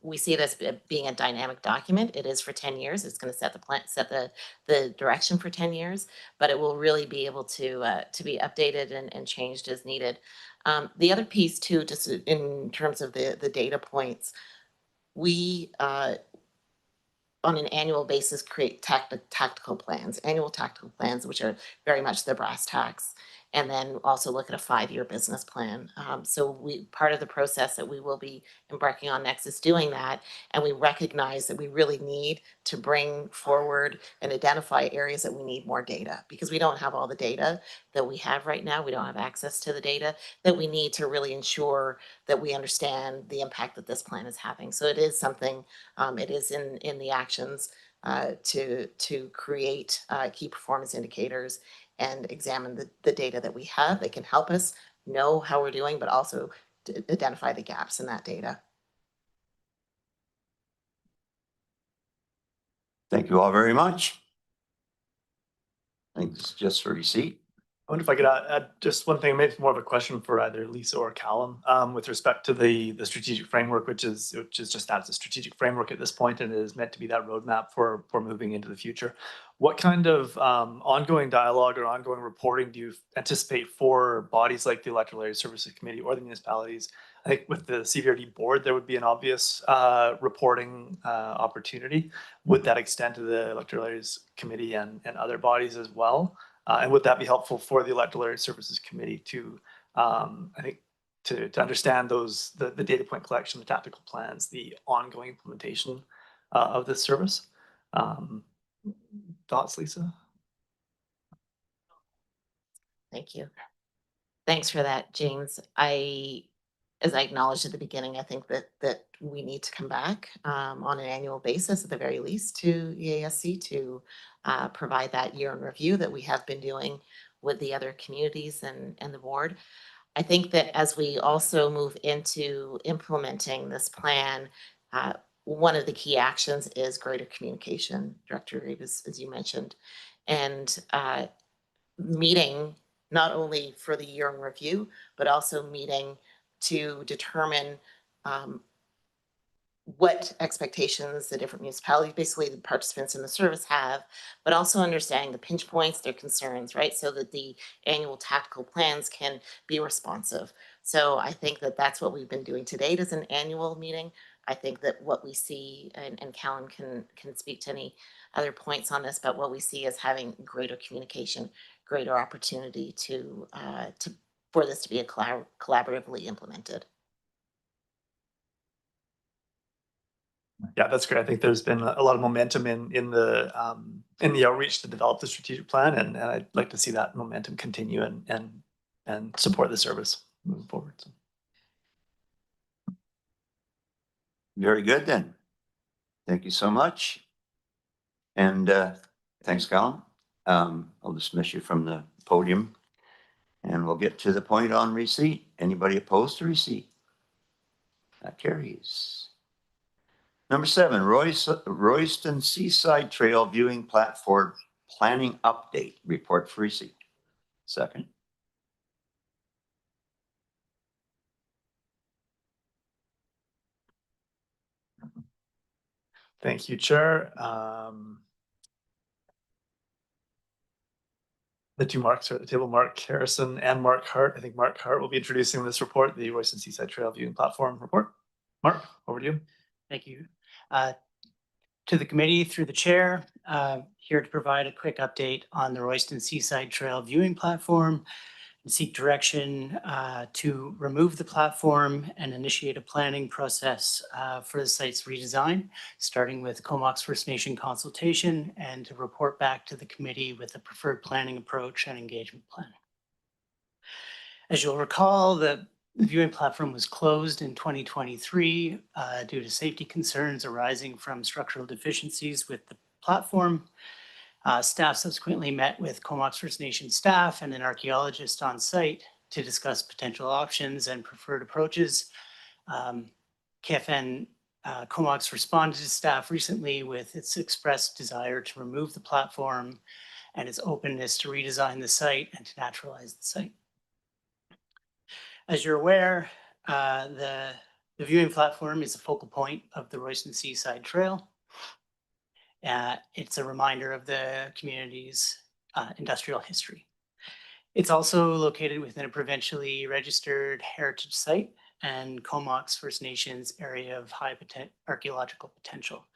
we see this being a dynamic document. It is for 10 years. It's going to set the plan, set the direction for 10 years, but it will really be able to be updated and changed as needed. The other piece too, just in terms of the data points, we on an annual basis create tactical plans, annual tactical plans, which are very much the brass tacks, and then also look at a 5-year business plan. So part of the process that we will be embarking on next is doing that, and we recognize that we really need to bring forward and identify areas that we need more data, because we don't have all the data that we have right now. We don't have access to the data that we need to really ensure that we understand the impact that this plan is having. So it is something, it is in the actions to create key performance indicators and examine the data that we have that can help us know how we're doing, but also to identify the gaps in that data. Thank you all very much. I think this is just for receipt. I wonder if I could add just one thing, maybe more of a question for either Lisa or Callum, with respect to the strategic framework, which is just that, it's a strategic framework at this point, and it is meant to be that roadmap for moving into the future. What kind of ongoing dialogue or ongoing reporting do you anticipate for bodies like the Electoral Area Services Committee or the municipalities? I think with the CVRD board, there would be an obvious reporting opportunity. Would that extend to the Electoral Areas Committee and other bodies as well? And would that be helpful for the Electoral Area Services Committee to, I think, to understand the data point collection, the tactical plans, the ongoing implementation of this service? Thoughts, Lisa? Thank you. Thanks for that, James. As I acknowledged at the beginning, I think that we need to come back on an annual basis, at the very least, to EASC to provide that year in review that we have been doing with the other communities and the board. I think that as we also move into implementing this plan, one of the key actions is greater communication, Director Reeve, as you mentioned, and meeting not only for the year in review, but also meeting to determine what expectations the different municipalities, basically the participants in the service, have, but also understanding the pinch points, their concerns, right? So that the annual tactical plans can be responsive. So I think that that's what we've been doing to date as an annual meeting. I think that what we see, and Callum can speak to any other points on this, but what we see is having greater communication, greater opportunity for this to be collaboratively implemented. Yeah, that's great. I think there's been a lot of momentum in the outreach to develop the strategic plan, and I'd like to see that momentum continue and support the service moving forward. So. Very good then. Thank you so much. And thanks, Callum. I'll dismiss you from the podium and we'll get to the point on receipt. Anybody opposed to receipt? That carries. Number 7, Royston Seaside Trail Viewing Platform Planning Update Report for receipt. Second. Thank you, Chair. The two Marks are at the table, Mark Harrison and Mark Hart. I think Mark Hart will be introducing this report, the Royston Seaside Trail Viewing Platform report. Mark, over to you. Thank you. To the committee, through the chair, here to provide a quick update on the Royston Seaside Trail Viewing Platform and seek direction to remove the platform and initiate a planning process for the site's redesign, starting with Comox First Nation consultation, and to report back to the committee with a preferred planning approach and engagement plan. As you'll recall, the The viewing platform was closed in 2023 due to safety concerns arising from structural deficiencies with the platform. Staff subsequently met with Comox First Nation staff and an archaeologist on site to discuss potential options and preferred approaches. KFN Comox responded to staff recently with its expressed desire to remove the platform and its openness to redesign the site and to naturalize the site. As you're aware, the viewing platform is a focal point of the Royston Seaside Trail. It's a reminder of the community's industrial history. It's also located within a provincially registered heritage site and Comox First Nations area of high archaeological potential.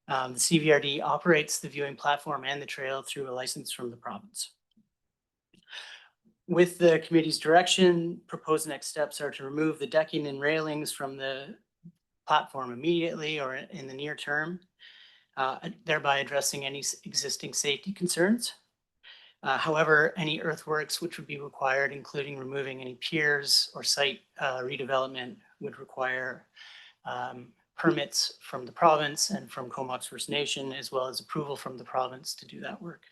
The CVRD operates the viewing platform and the trail through a license from the province. With the committee's direction, proposed next steps are to remove the decking and railings from the platform immediately or in the near term, thereby addressing any existing safety concerns. However, any earthworks which would be required, including removing any piers or site redevelopment, would require permits from the province and from Comox First Nation, as well as approval from the province to do that work.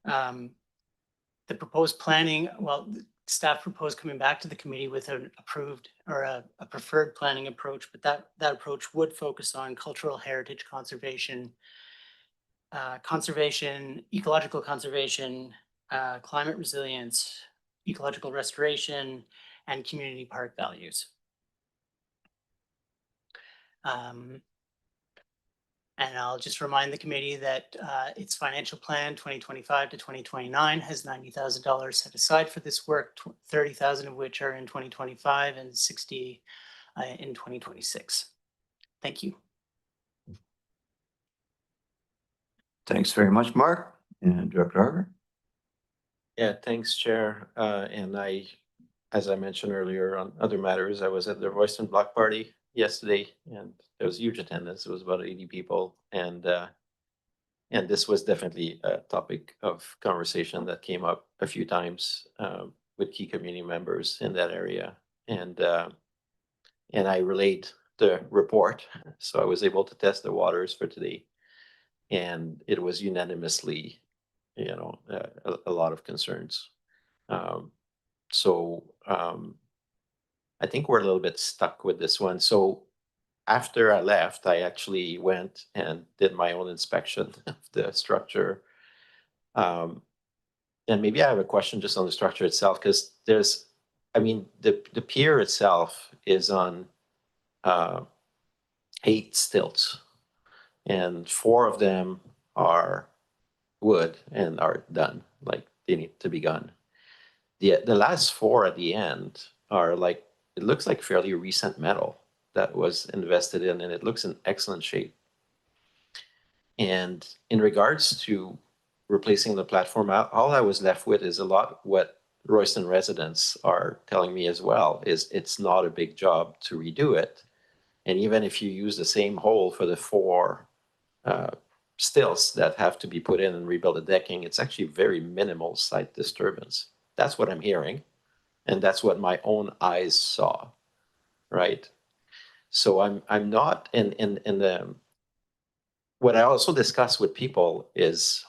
The proposed planning, well, staff proposed coming back to the committee with an approved or a preferred planning approach, but that approach would focus on cultural heritage conservation, ecological conservation, climate resilience, ecological restoration, and community park values. And I'll just remind the committee that its financial plan 2025 to 2029 has $90,000 set aside for this work, 30,000 of which are in 2025 and 60 in 2026. Thank you. Thanks very much, Mark. And Director Harbour? Yeah, thanks, Chair. And as I mentioned earlier on other matters, I was at the Royston Block Party yesterday, and there was huge attendance. It was about 80 people, and this was definitely a topic of conversation that came up a few times with key community members in that area, and I relayed the report, so I was able to test the waters for today, and it was unanimously, a lot of concerns. I think we're a little bit stuck with this one. So after I left, I actually went and did my own inspection of the structure. And maybe I have a question just on the structure itself, because the pier itself is on 8 stilts, and 4 of them are wood and are done, like they need to be done. The last 4 at the end are like, it looks like fairly recent metal that was invested in, and it looks in excellent shape. And in regards to replacing the platform, all I was left with is a lot what Royston residents are telling me as well, is it's not a big job to redo it. And even if you use the same hole for the 4 stilts that have to be put in and rebuild the decking, it's actually very minimal site disturbance. That's what I'm hearing. And that's what my own eyes saw, right? So I'm not in the, what I also discuss with people is,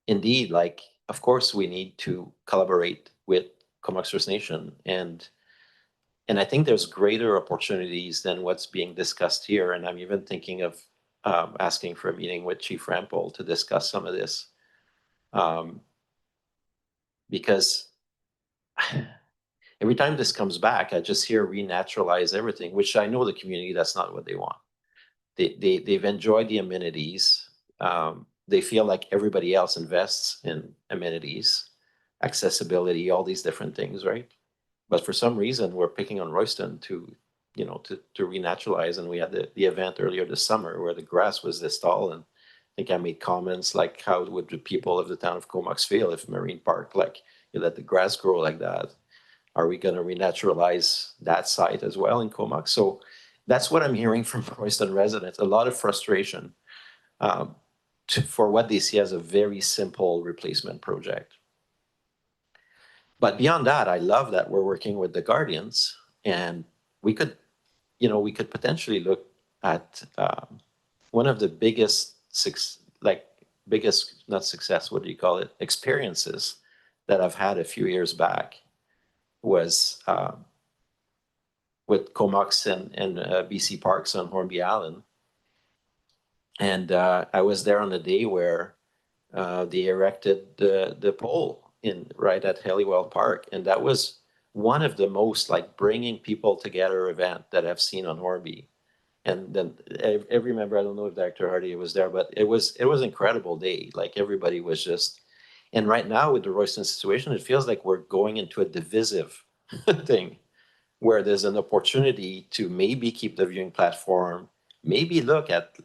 indeed, like, of course we need to collaborate with Comox First Nation, and I think there's greater opportunities than what's being discussed here. And I'm even thinking of asking for a meeting with Chief Rampol to discuss some of this, because every time this comes back, I just hear renaturalize everything, which I know the community, that's not what they want. They've enjoyed the amenities. They feel like everybody else invests in amenities, accessibility, all these different things, right? But for some reason, we're picking on Royston to renaturalize. And we had the event earlier this summer where the grass was this tall, and I think I made comments like, how would the people of the town of Comox feel if Marine Park, like, you let the grass grow like that? Are we going to renaturalize that site as well in Comox? So that's what I'm hearing from Royston residents, a lot of frustration for what they see as a very simple replacement project. But beyond that, I love that we're working with the Guardians, and we could, we could potentially look at one of the biggest, not success, what do you call it, experiences that I've had a few years back was with Comox and BC Parks on Hornby Island. And I was there on the day where they erected the pole right at Halliwell Park. And that was one of the most bringing people together event that I've seen on Hornby. And then every member, I don't know if Dr. Hardy was there, but it was an incredible day. Like everybody was just, and right now with the Royston situation, it feels like we're going into a divisive thing where there's an opportunity to maybe keep the viewing platform, maybe look at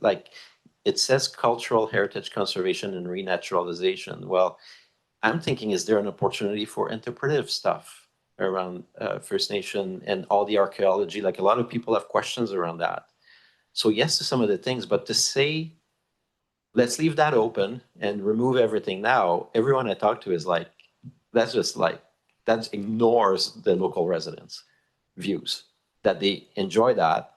it says cultural heritage conservation and renaturalization. Well, I'm thinking, is there an opportunity for interpretive stuff around First Nation and all the archaeology? Like a lot of people have questions around that. So yes to some of the things, but to say, let's leave that open and remove everything now, everyone I talk to is like, that ignores the local residents' views, that they enjoy that.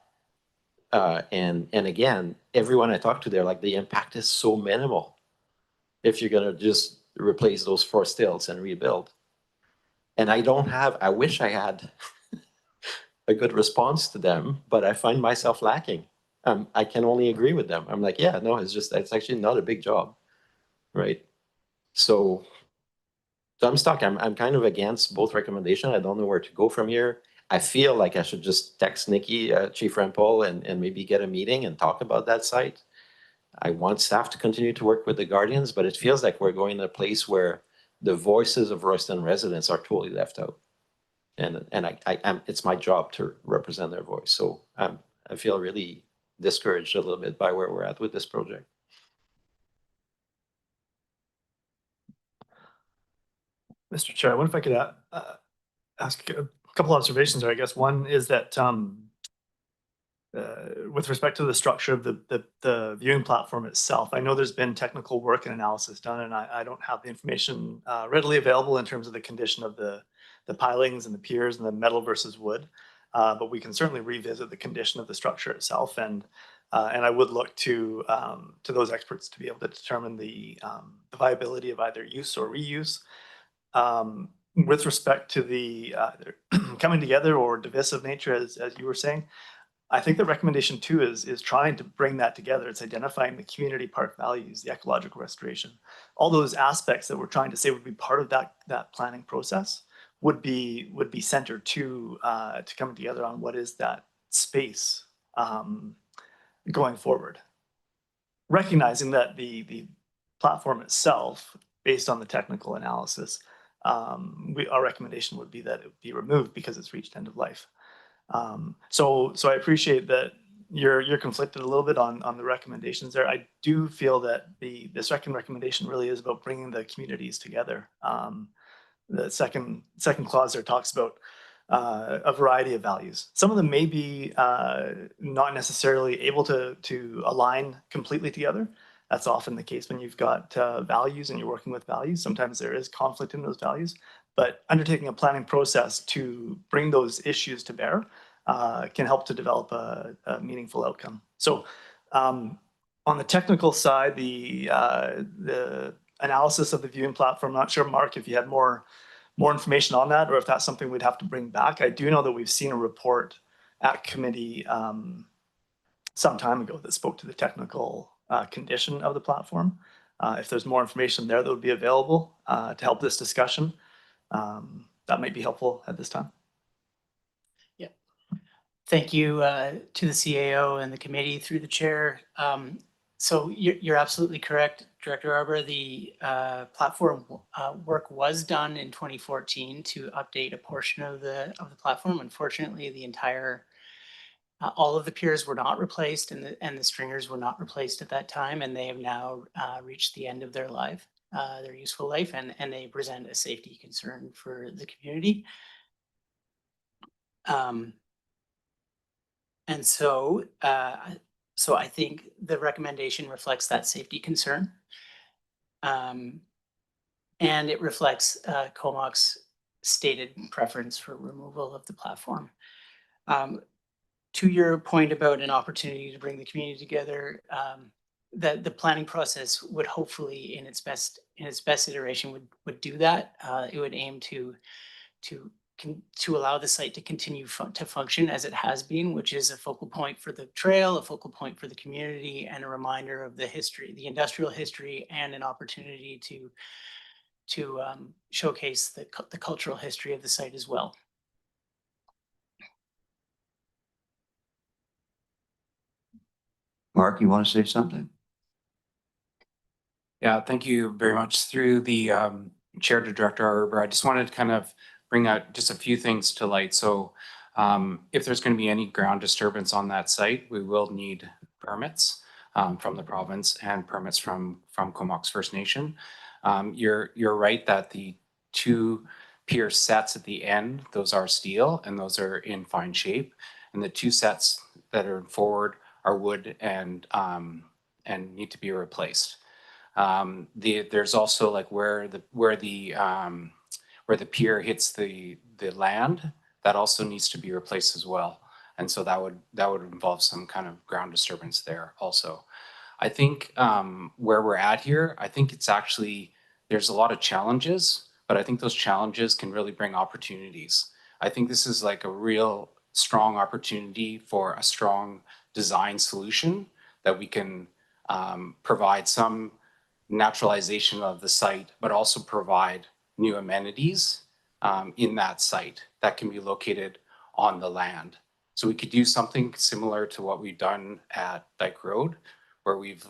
And again, everyone I talk to, they're like, the impact is so minimal if you're gonna just replace those forest hills and rebuild. And I wish I had a good response to them, but I find myself lacking. I can only agree with them. I'm like, yeah, no, it's actually not a big job, right? So I'm stuck. I'm kind of against both recommendations. I don't know where to go from here. I feel like I should just text Nikki, Chief Rempel, and maybe get a meeting and talk about that site. I want staff to continue to work with the Guardians, but it feels like we're going to a place where the voices of Royston residents are totally left out. And it's my job to represent their voice. So I feel really discouraged a little bit by where we're at with this project. Mr. Chair, I wonder if I could ask a couple observations there. I guess one is that with respect to the structure of the viewing platform itself, I know there's been technical work and analysis done, and I don't have the information readily available in terms of the condition of the pilings and the piers and the metal versus wood. But we can certainly revisit the condition of the structure itself, and I would look to those experts to be able to determine the viability of either use or reuse. With respect to the coming together or divisive nature, as you were saying, I think the recommendation too is trying to bring that together. It's identifying the community park values, the ecological restoration, all those aspects that we're trying to say would be part of that planning process would be centered to coming together on what is that space going forward. Recognizing that the platform itself, based on the technical analysis, our recommendation would be that it would be removed because it's reached end of life. So I appreciate that you're conflicted a little bit on the recommendations there. I do feel that the second recommendation really is about bringing the communities together. The second clause there talks about a variety of values. Some of them may be not necessarily able to align completely together. That's often the case when you've got values and you're working with values. Sometimes there is conflict in those values, but undertaking a planning process to bring those issues to bear can help to develop a meaningful outcome. So on the technical side, the analysis of the viewing platform, I'm not sure, Mark, if you had more information on that, or if that's something we'd have to bring back. I do know that we've seen a report at committee some time ago that spoke to the technical condition of the platform. If there's more information there that would be available to help this discussion, that might be helpful at this time. Yeah. Thank you to the CAO and the committee through the chair. So you're absolutely correct, Director Arbor. The platform work was done in 2014 to update a portion of the platform. Unfortunately, the entire all of the piers were not replaced, and the stringers were not replaced at that time, and they have now reached the end of their life, their useful life, and they present a safety concern for the community. And so I think the recommendation reflects that safety concern. And it reflects Comox's stated preference for removal of the platform. To your point about an opportunity to bring the community together, that the planning process would hopefully, in its best iteration, would do that. It would aim to allow the site to continue to function as it has been, which is a focal point for the trail, a focal point for the community, and a reminder of the history, the industrial history, and an opportunity to showcase the cultural history of the site as well. Mark, you want to say something? Yeah, thank you very much. Through the Chair to Director Arbor, I just wanted to kind of bring out just a few things to light. So if there's going to be any ground disturbance on that site, we will need permits from the province and permits from Comox First Nation. You're right that the two pier sets at the end, those are steel and those are in fine shape. And the two sets that are forward are wood and need to be replaced. There's also like where the pier hits the land, that also needs to be replaced as well. And so that would involve some kind of ground disturbance there also. I think where we're at here, I think it's actually, there's a lot of challenges, but I think those challenges can really bring opportunities. I think this is like a real strong opportunity for a strong design solution that we can provide some naturalization of the site, but also provide new amenities in that site that can be located on the land. So we could do something similar to what we've done at Dyke Road, where we've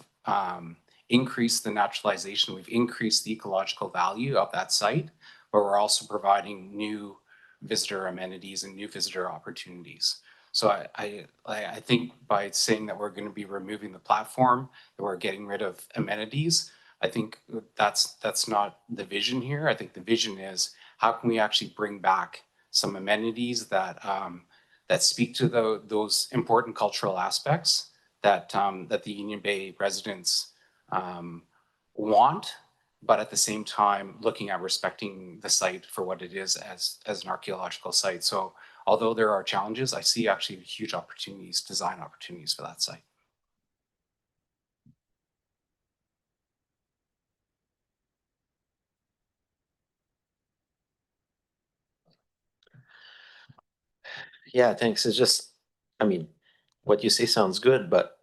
increased the naturalization, we've increased the ecological value of that site, but we're also providing new visitor amenities and new visitor opportunities. So I think by saying that we're going to be removing the platform, that we're getting rid of amenities, I think that's not the vision here. I think the vision is how can we actually bring back some amenities that that speak to those important cultural aspects that that the Union Bay residents want, but at the same time looking at respecting the site for what it is as an archaeological site. So although there are challenges, I see actually huge opportunities, design opportunities for that site. Yeah, thanks. It's just, I mean, what you say sounds good, but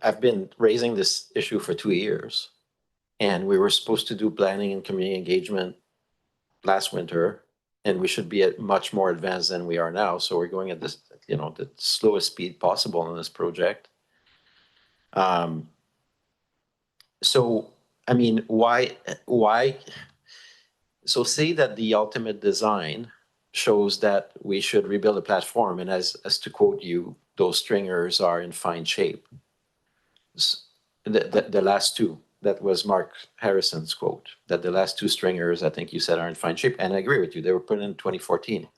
I've been raising this issue for 2 years, and we were supposed to do planning and community engagement last winter, and we should be at much more advanced than we are now. So we're going at this, you know, the slowest speed possible in this project. So, I mean, why? So say that the ultimate design shows that we should rebuild a platform, and as to quote you, those stringers are in fine shape. The last two, that was Mark Harrison's quote, that the last two stringers, I think you said, are in fine shape. And I agree with you, they were put in 2014.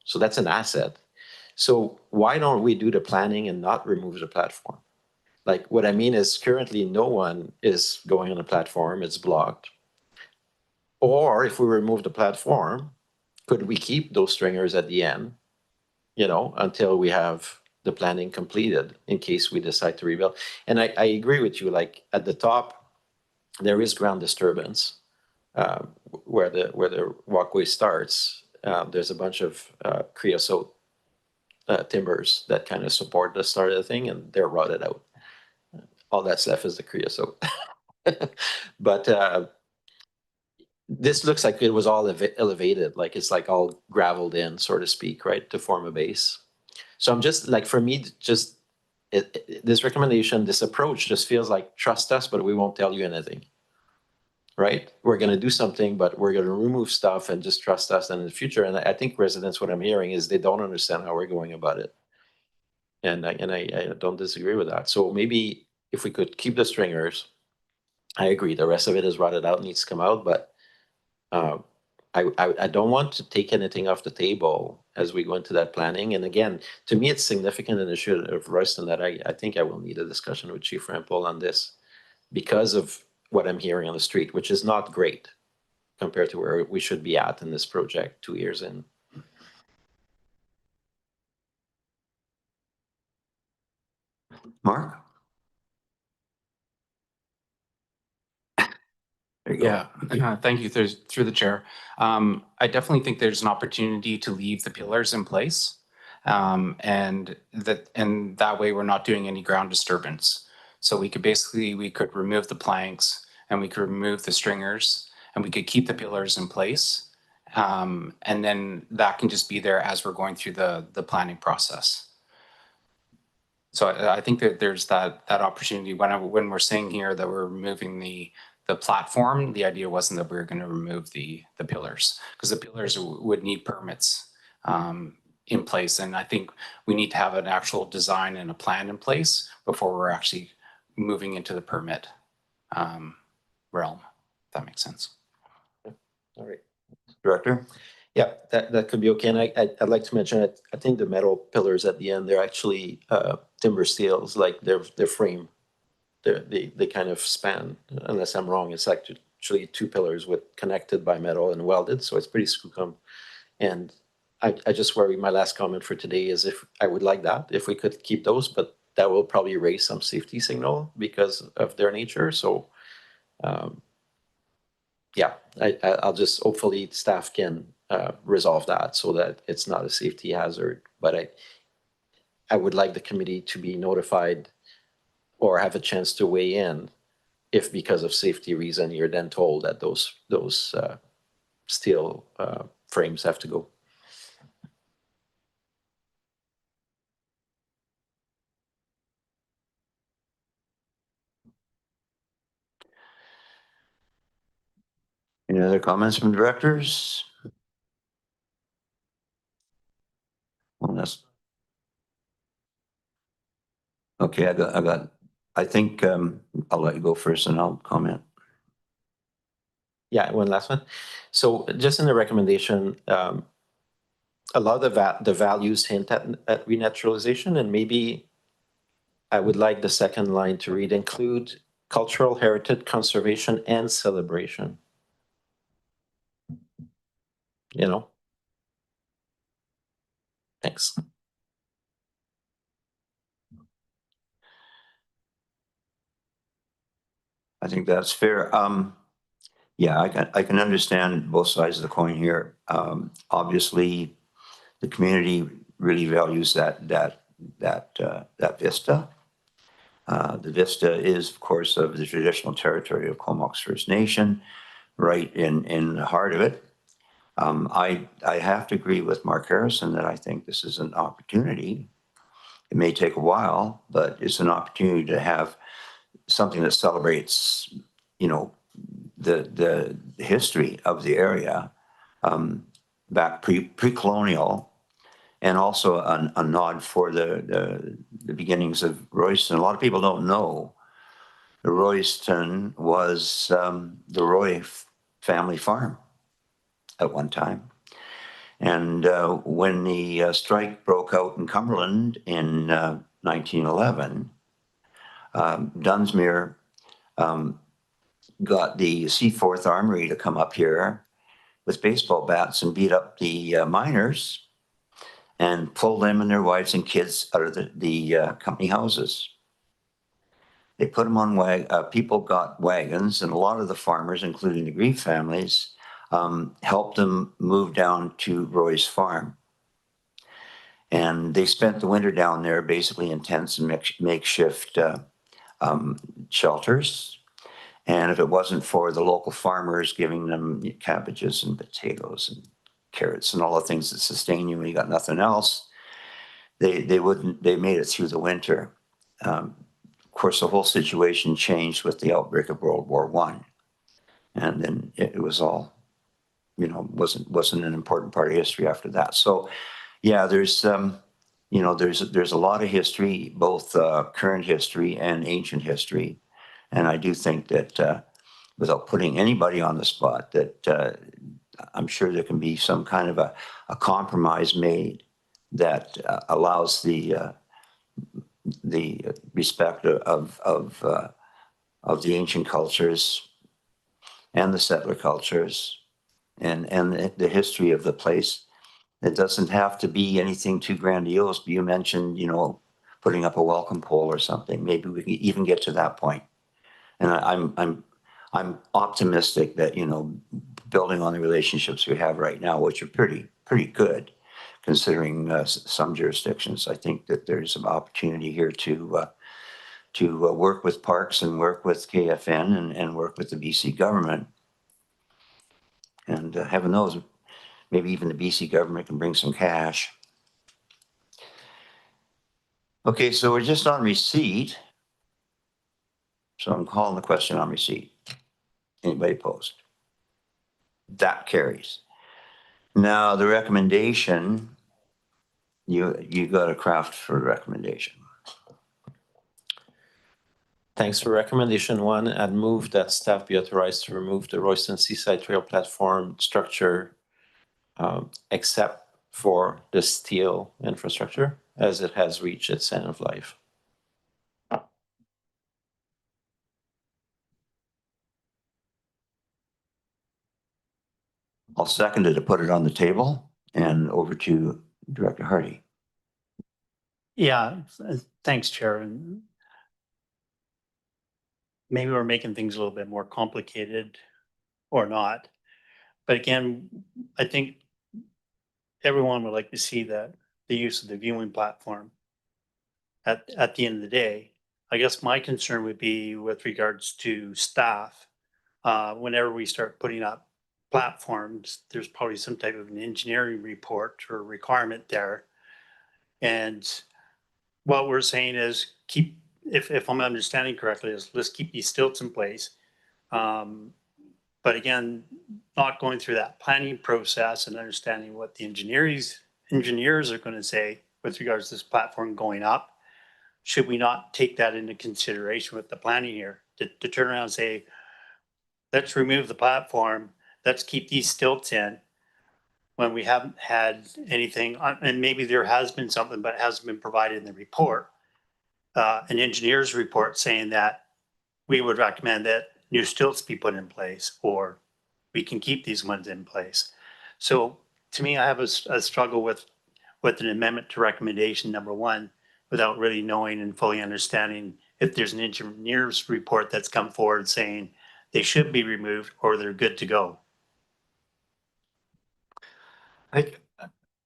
So that's an asset. So why don't we do the planning and not remove the platform? Like what I mean is currently no one is going on the platform, it's blocked. Or if we remove the platform, could we keep those stringers at the end, you know, until we have the planning completed in case we decide to rebuild? And I agree with you, like at the top, there is ground disturbance where the walkway starts. There's a bunch of creosote timbers that kind of support the start of the thing, and they're rotted out. All that's left is the creosote. But this looks like it was all elevated, like it's like all graveled in, so to speak, right, to form a base. So I'm just like, for me, just this recommendation, this approach just feels like trust us, but we won't tell you anything, right? We're going to do something, but we're going to remove stuff and just trust us. And in the future, and I think residents, what I'm hearing is they don't understand how we're going about it. And I don't disagree with that. So maybe if we could keep the stringers, I agree. The rest of it is rotted out, needs to come out, but I don't want to take anything off the table as we go into that planning. And again, to me, it's significant initiative, Royston, that I think I will need a discussion with Chief Rempel on this because of what I'm hearing on the street, which is not great. compared to where we should be at in this project 2 years in. Mark? There you go. Yeah, thank you through the chair. I definitely think there's an opportunity to leave the pillars in place. And that way we're not doing any ground disturbance. So we could remove the planks and we could remove the stringers and we could keep the pillars in place. And then that can just be there as we're going through the planning process. So I think that there's that opportunity when we're saying here that we're removing the platform, the idea wasn't that we were going to remove the pillars, because the pillars would need permits in place. And I think we need to have an actual design and a plan in place before we're actually moving into the permit realm, if that makes sense. All right. Director? Yeah, that could be okay. And I'd like to mention, I think the metal pillars at the end, they're actually timber steels, like their frame. They kind of span, unless I'm wrong, it's actually 2 pillars connected by metal and welded, so it's pretty skookum. And I just worry, my last comment for today is if I would like that, if we could keep those, but that will probably raise some safety signal because of their nature. So yeah, I'll just, hopefully staff can resolve that so that it's not a safety hazard. But I would like the committee to be notified or have a chance to weigh in if because of safety reason, you're then told that those steel frames have to go. Any other comments from directors? Well, that's okay. I think I'll let you go first and I'll comment. Yeah, one last one. So just in the recommendation, a lot of the values hint at renaturalization, and maybe I would like the second line to read, include cultural heritage conservation and celebration. You know? Thanks. I think that's fair. Yeah, I can understand both sides of the coin here. Obviously, the community really values that vista. The vista is, of course, of the traditional territory of Comox First Nation, right in the heart of it. I have to agree with Mark Harrison that I think this is an opportunity. It may take a while, but it's an opportunity to have something that celebrates, the history of the area back pre-colonial, and also a nod for the beginnings of Royston. A lot of people don't know the Royston was the Roy family farm at one time. And when the strike broke out in Cumberland in 1911, Dunsmuir got the Seaforth Armory to come up here with baseball bats and beat up the miners and pull them and their wives and kids out of the company houses. They put them on people got wagons, and a lot of the farmers, including the Grieve families, helped them move down to Roy's farm. And they spent the winter down there basically in tents and makeshift shelters. And if it wasn't for the local farmers giving them cabbages and potatoes and carrots and all the things that sustain you when you got nothing else, they made it through the winter. Of course, the whole situation changed with the outbreak of World War I. And then it was all, wasn't an important part of history after that. So yeah, there's a lot of history, both current history and ancient history. And I do think that without putting anybody on the spot, that I'm sure there can be some kind of a compromise made that allows the respect of the ancient cultures and the settler cultures and the history of the place. It doesn't have to be anything too grandiose. You mentioned, you know, putting up a welcome pole or something. Maybe we can even get to that point. And I'm optimistic that, you know, building on the relationships we have right now, which are pretty good, considering some jurisdictions. I think that there's some opportunity here to work with parks and work with KFN and work with the BC government. And heaven knows, maybe even the BC government can bring some cash. Okay, so we're just on receipt. So I'm calling the question on receipt. Anybody opposed? That carries. Now the recommendation, you got a craft for the recommendation. Thanks for recommendation 1. I'd move that staff be authorized to remove the Royston Seaside Trail platform structure except for the steel infrastructure as it has reached its end of life. I'll second it to put it on the table, and over to Director Hardy. Yeah, thanks, Chair. And maybe we're making things a little bit more complicated or not. But again, I think everyone would like to see the use of the viewing platform at the end of the day. I guess my concern would be with regards to staff. Whenever we start putting up platforms, there's probably some type of an engineering report or requirement there. And what we're saying is keep, if I'm understanding correctly, is let's keep these stilts in place. But again, not going through that planning process and understanding what the engineers are going to say with regards to this platform going up. Should we not take that into consideration with the planning here to turn around and say, let's remove the platform, let's keep these stilts in when we haven't had anything, and maybe there has been something, but it hasn't been provided in the report, an engineer's report saying that we would recommend that new stilts be put in place, or we can keep these ones in place. So to me, I have a struggle with an amendment to recommendation number 1 without really knowing and fully understanding if there's an engineer's report that's come forward saying they should be removed or they're good to go. I think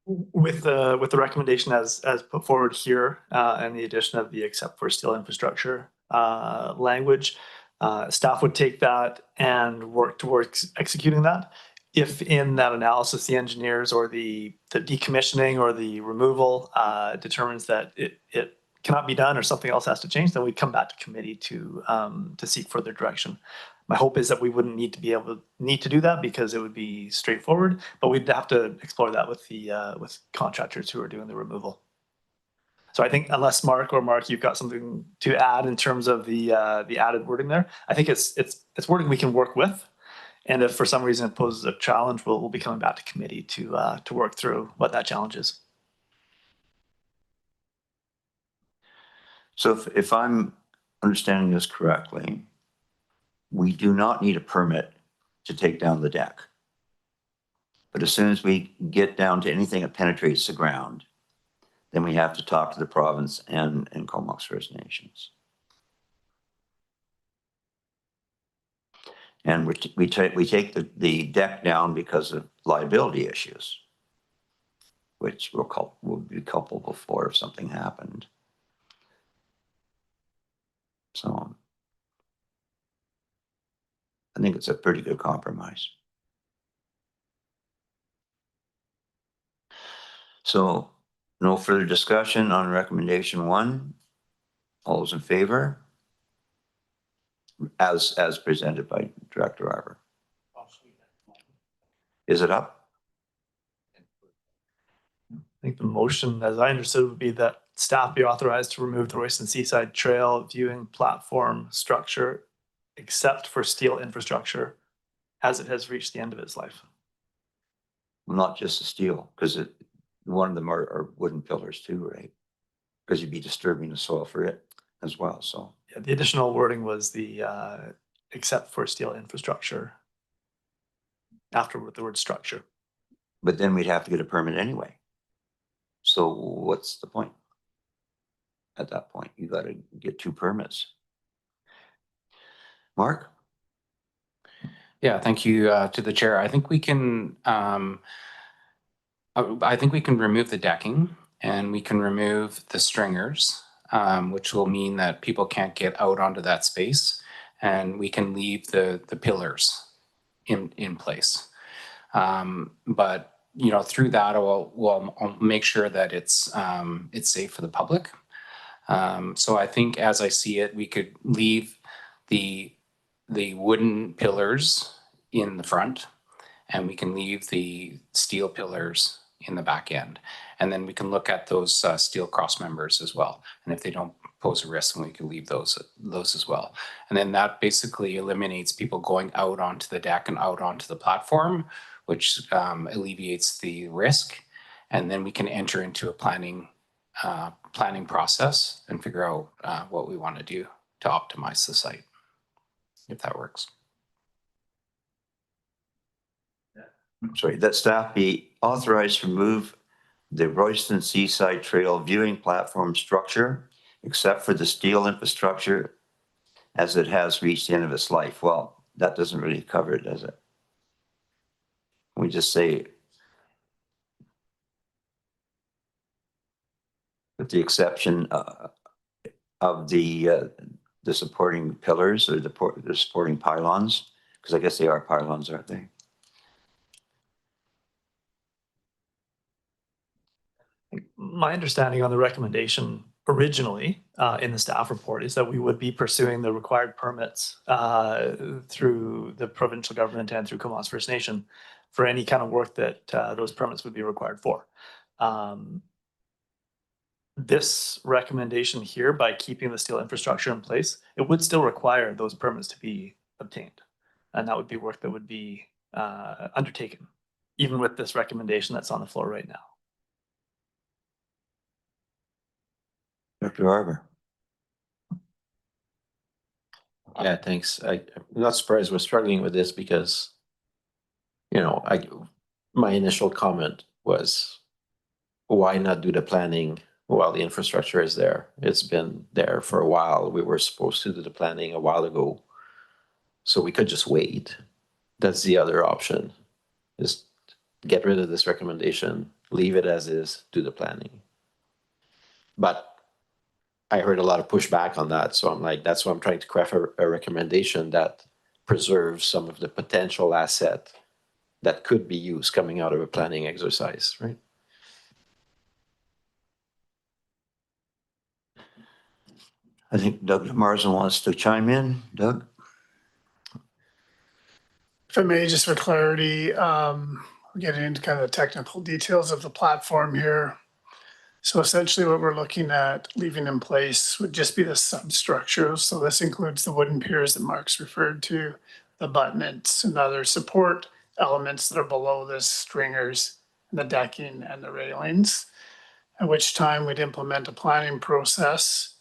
with the recommendation as put forward here and the addition of the except for steel infrastructure language, staff would take that and work towards executing that. If in that analysis the engineers or the decommissioning or the removal determines that it cannot be done or something else has to change, then we come back to committee to seek further direction. My hope is that we wouldn't need to do that because it would be straightforward, but we'd have to explore that with the with contractors who are doing the removal. So I think unless Mark, you've got something to add in terms of the added wording there, I think it's wording we can work with. And if for some reason it poses a challenge, we'll be coming back to committee to work through what that challenge is. So if I'm understanding this correctly, we do not need a permit to take down the deck. But as soon as we get down to anything that penetrates the ground, then we have to talk to the province and Comox First Nations. And we take the deck down because of liability issues, which will be culpable for if something happened. So I think it's a pretty good compromise. So no further discussion on recommendation 1. All those in favor? As presented by Director Arbor. Is it up? I think the motion, as I understood, would be that staff be authorized to remove the Royston Seaside Trail viewing platform structure, except for steel infrastructure, as it has reached the end of its life. Not just the steel, because one of them are wooden pillars too, right? Because you'd be disturbing the soil for it as well. So yeah, the additional wording was the except for steel infrastructure. after the word structure. But then we'd have to get a permit anyway. So what's the point? At that point, you got to get 2 permits. Mark? Yeah, thank you to the chair. I think we can remove the decking and we can remove the stringers, which will mean that people can't get out onto that space, and we can leave the pillars in place. But you know, through that, I'll make sure that it's safe for the public. So I think, as I see it, we could leave the wooden pillars in the front, and we can leave the steel pillars in the back end. And then we can look at those steel cross members as well. And if they don't pose a risk, then we can leave those as well. And then that basically eliminates people going out onto the deck and out onto the platform, which alleviates the risk. And then we can enter into a planning process and figure out what we want to do to optimize the site, if that works. Sorry, that staff be authorized to remove the Royston Seaside Trail viewing platform structure, except for the steel infrastructure, as it has reached the end of its life. Well, that doesn't really cover it, does it? We just say, with the exception of the supporting pillars or the supporting pylons, because I guess they are pylons, aren't they? My understanding on the recommendation originally in the staff report is that we would be pursuing the required permits through the provincial government and through Comox First Nation for any kind of work that those permits would be required for. This recommendation here, by keeping the steel infrastructure in place, it would still require those permits to be obtained. And that would be work that would be undertaken, even with this recommendation that's on the floor right now. Dr. Arbor. Yeah, thanks. I'm not surprised we're struggling with this because, you know, my initial comment was, why not do the planning while the infrastructure is there? It's been there for a while. We were supposed to do the planning a while ago. So we could just wait. That's the other option, is get rid of this recommendation, leave it as is, do the planning. But I heard a lot of pushback on that. So I'm like, that's why I'm trying to craft a recommendation that preserves some of the potential asset that could be used coming out of a planning exercise, right? I think Doug Marzen wants to chime in. Doug? If I may, just for clarity, we're getting into kind of the technical details of the platform here. So essentially what we're looking at leaving in place would just be the substructure. So this includes the wooden piers that Mark's referred to, the abutments and other support elements that are below the stringers, and the decking and the railings, at which time we'd implement a planning process.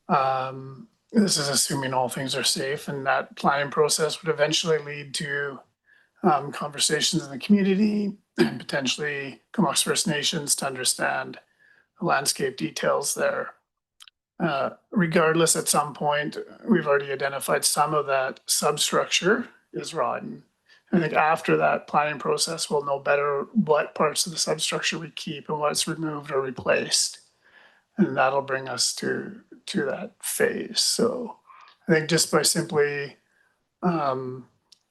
This is assuming all things are safe, and that planning process would eventually lead to conversations in the community and potentially Comox First Nations to understand the landscape details there. Regardless, at some point, we've already identified some of that substructure is rotten. I think after that planning process, we'll know better what parts of the substructure we keep and what's removed or replaced. And that'll bring us to that phase. So I think just by simply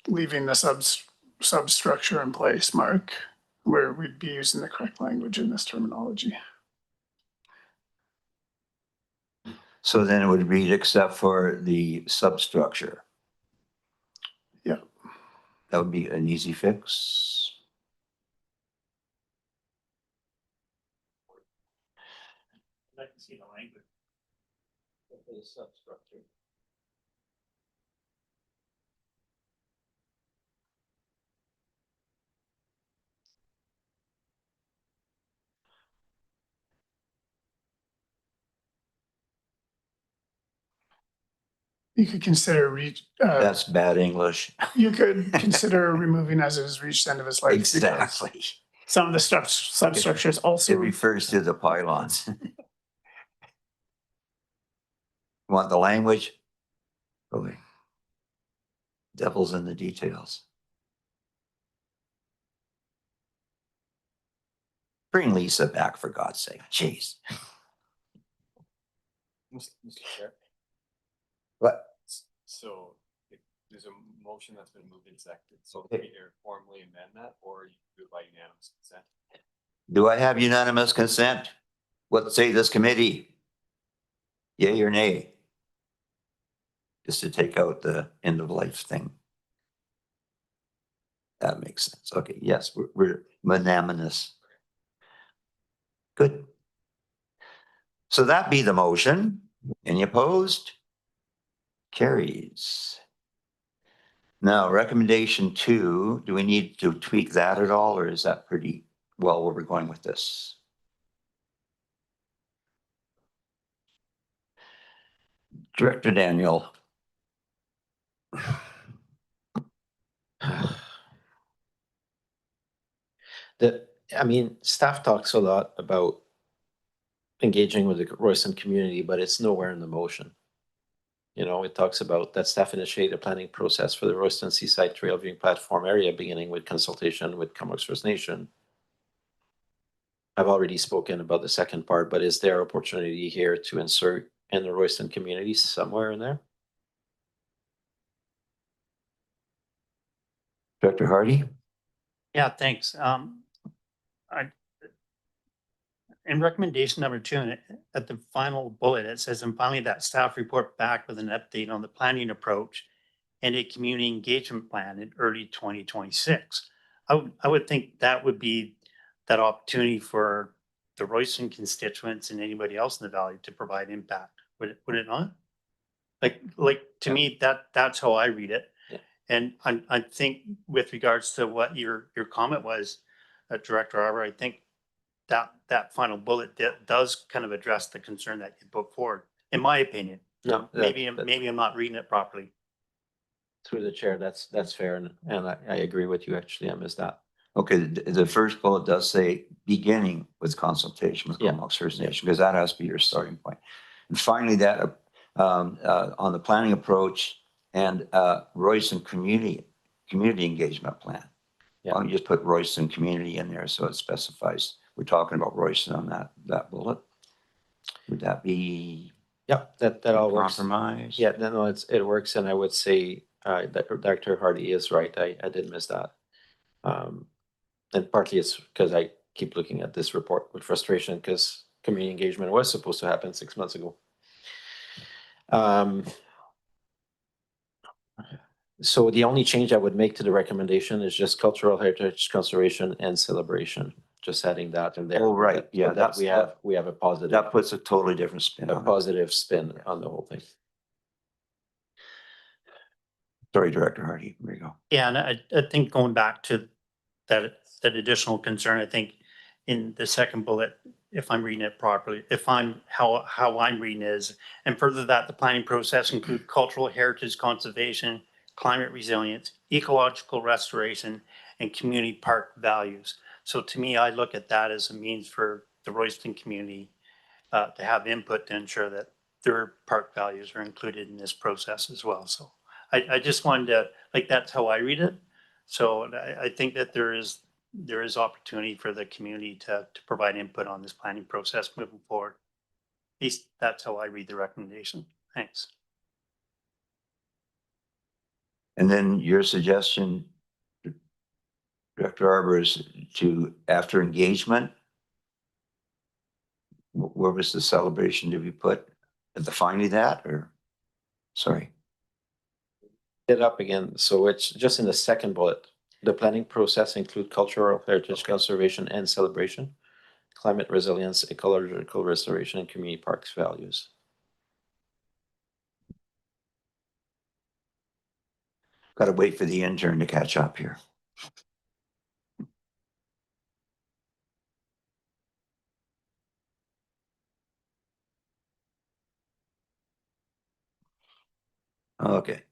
leaving the substructure in place, Mark, where we'd be using the correct language in this terminology. So then it would read except for the substructure. Yeah. That would be an easy fix. I can see the language. The substructure. you could consider That's bad English. you could consider removing as it has reached the end of its life. because Exactly. Some of the substructures It also, refers to the pylons. Want the language? Okay. Devil's in the details. Bring Lisa back, for God's sake. Jeez. Mr. Chair. What? So there's a motion that's been moved and seconded. So Okay. either formally amend that or you can do it by unanimous consent. Do I have unanimous consent? What say this committee? Yay or nay? Just to take out the end of life thing. That makes sense. Okay, yes, we're unanimous. Good. So that be the motion. Any opposed? Carries. Now, recommendation 2, do we need to tweak that at all, or is that pretty well where we're going with this? Director Daniel. I mean, staff talks a lot about engaging with the Royston community, but it's nowhere in the motion. You know, it talks about that staff initiate a planning process for the Royston Seaside Trail Viewing Platform area, beginning with consultation with Comox First Nation. I've already spoken about the second part, but is there opportunity here to insert in the Royston community somewhere in there? Director Hardy? Yeah, thanks. In recommendation number 2, and at the final bullet, it says, and finally that staff report back with an update on the planning approach and a community engagement plan in early 2026. I would think that would be that opportunity for the Royston constituents and anybody else in the valley to provide impact. Would it not? Like to me, that's how I read it. Yeah. And I think with regards to what your comment was, Director Arbor, I think that final bullet does kind of address the concern that you put forward, in my opinion. No, Maybe I'm not reading it properly. through the chair, that's fair, and I agree with you, actually, I missed that. Okay, the first bullet does say beginning with consultation with Yeah. Comox First Nation, because that has to be your starting point. And finally, that on the planning approach and Royston community engagement plan. Yeah. Why don't you just put Royston community in there so it specifies we're talking about Royston on that bullet? Would that be Yep, that all works. compromise? Yeah, no, it works, and I would say that Dr. Hardy is right. I did miss that. And partly it's because I keep looking at this report with frustration because community engagement was supposed to happen 6 months ago. So the only change I would make to the recommendation is just cultural heritage conservation and celebration. Just adding that in there. Oh, right. Yeah, so that we have a positive. That puts a totally different spin a on it. positive spin on the whole thing. Sorry, Director Hardy, here you go. Yeah, and I think going back to that additional concern, I think in the second bullet, if I'm reading it properly, how I'm reading is, and further that the planning process include cultural heritage conservation, climate resilience, ecological restoration, and community park values. So to me, I look at that as a means for the Royston community to have input to ensure that their park values are included in this process as well. So I just wanted to, like, that's how I read it. So I think that there is opportunity for the community to provide input on this planning process moving forward. At least that's how I read the recommendation. Thanks. And then your suggestion, Director Arbor, is to, after engagement, where was the celebration to be put? At the finally that, or, sorry? It up again. So it's just in the second bullet. The planning process include cultural heritage conservation and celebration, climate resilience, ecological restoration, and community parks values. Got to wait for the intern to catch up here. Okay.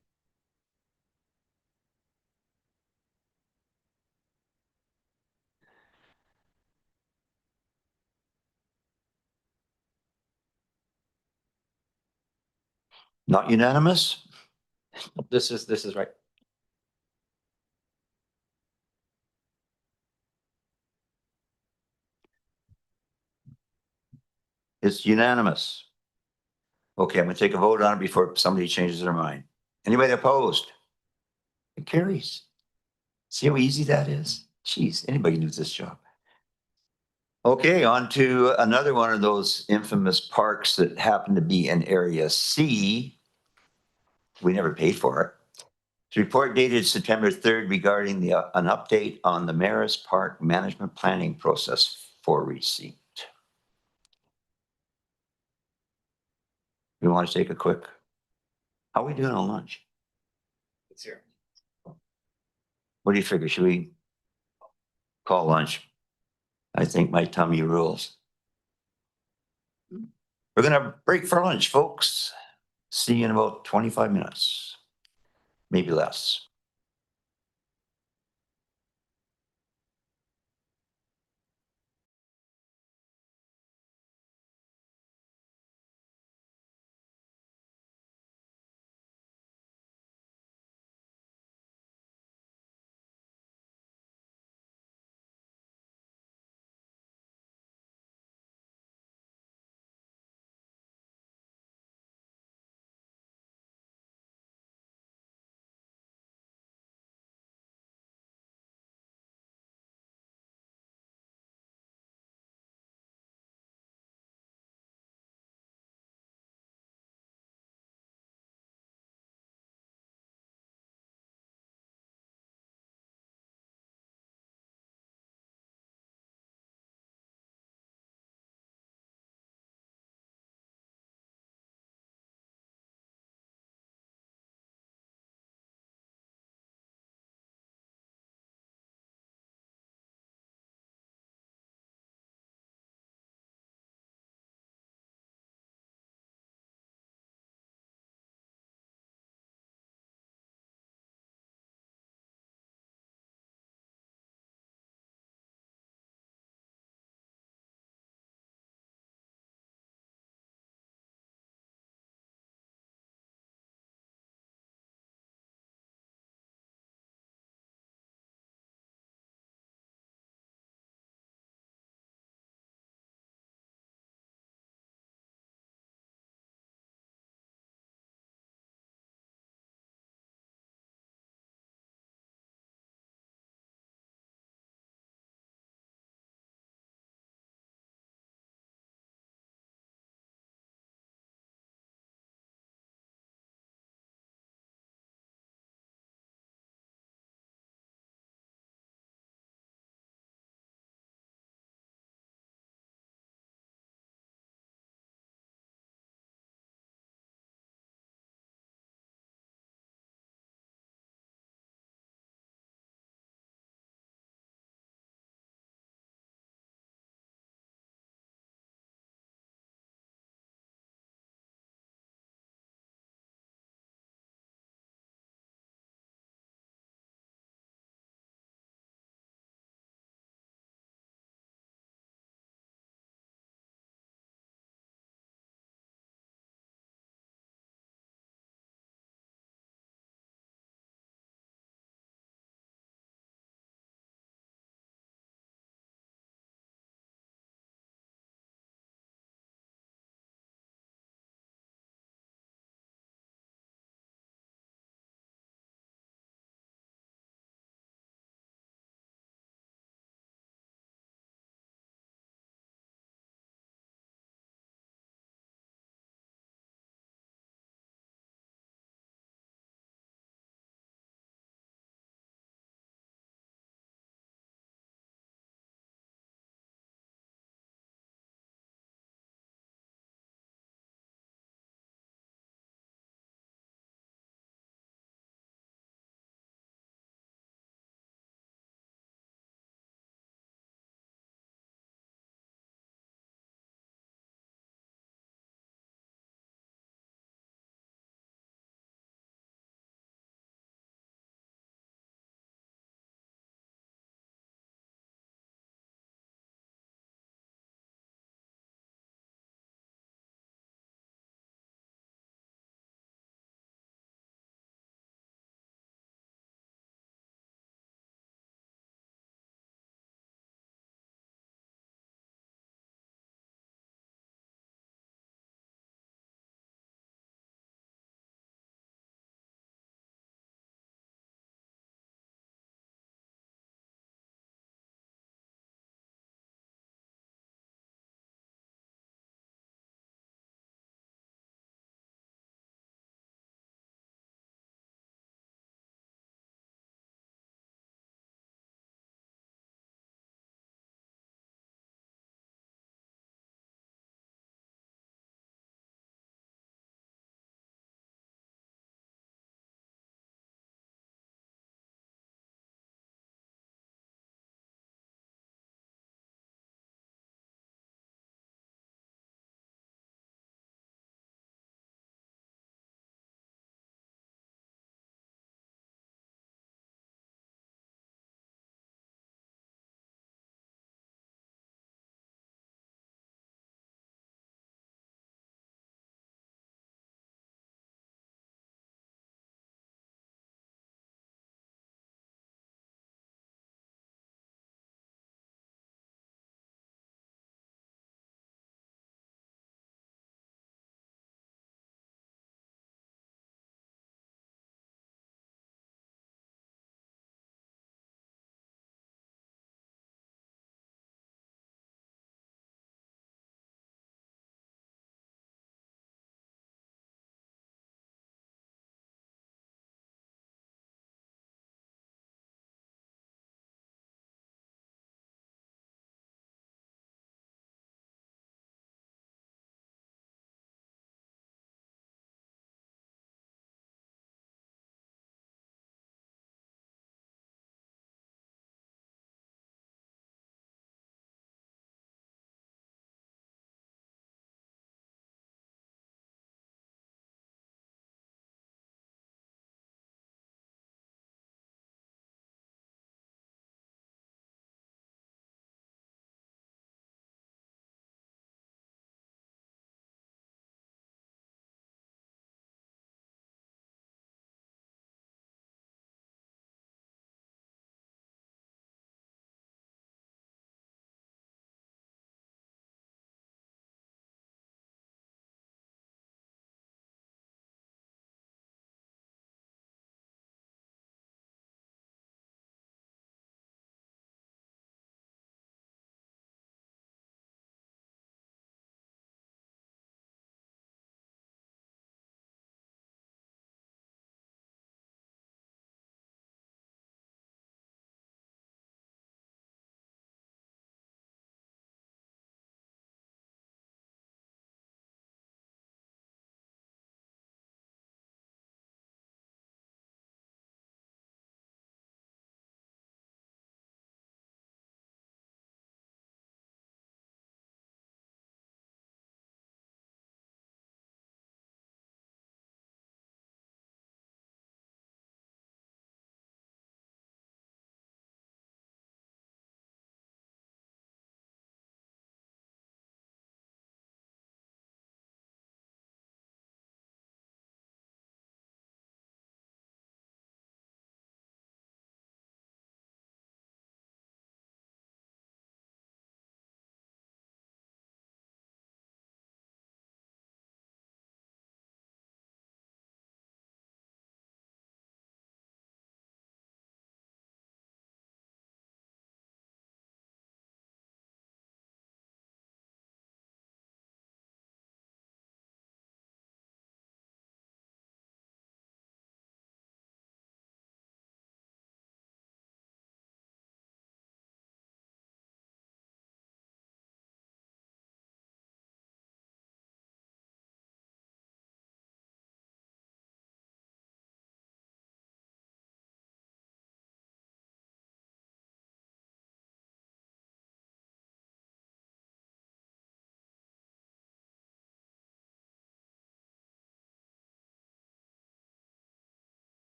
Not unanimous? This is right. It's unanimous. Okay, I'm gonna take a vote on it before somebody changes their mind. Anybody opposed? It carries. See how easy that is? Jeez, anybody can do this job. Okay, on to another one of those infamous parks that happened to be in Area C. We never paid for it. It's report dated September 3rd regarding an update on the Maris Park management planning process for receipt. We want to take a quick, how are we doing on lunch? It's here. What do you figure? Should we call lunch? I think my tummy rules. We're gonna break for lunch, folks. See you in about 25 minutes, maybe less.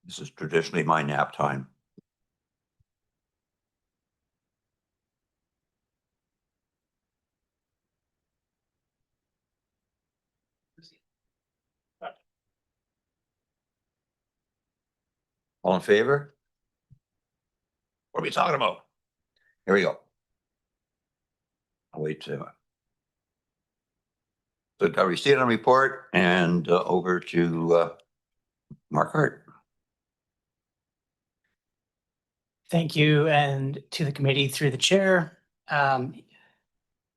This is traditionally my nap time. All in favor? What are we talking about? Here we go. I'll wait to. So I received a report and over to Mark Hart. Thank you, and to the committee through the chair.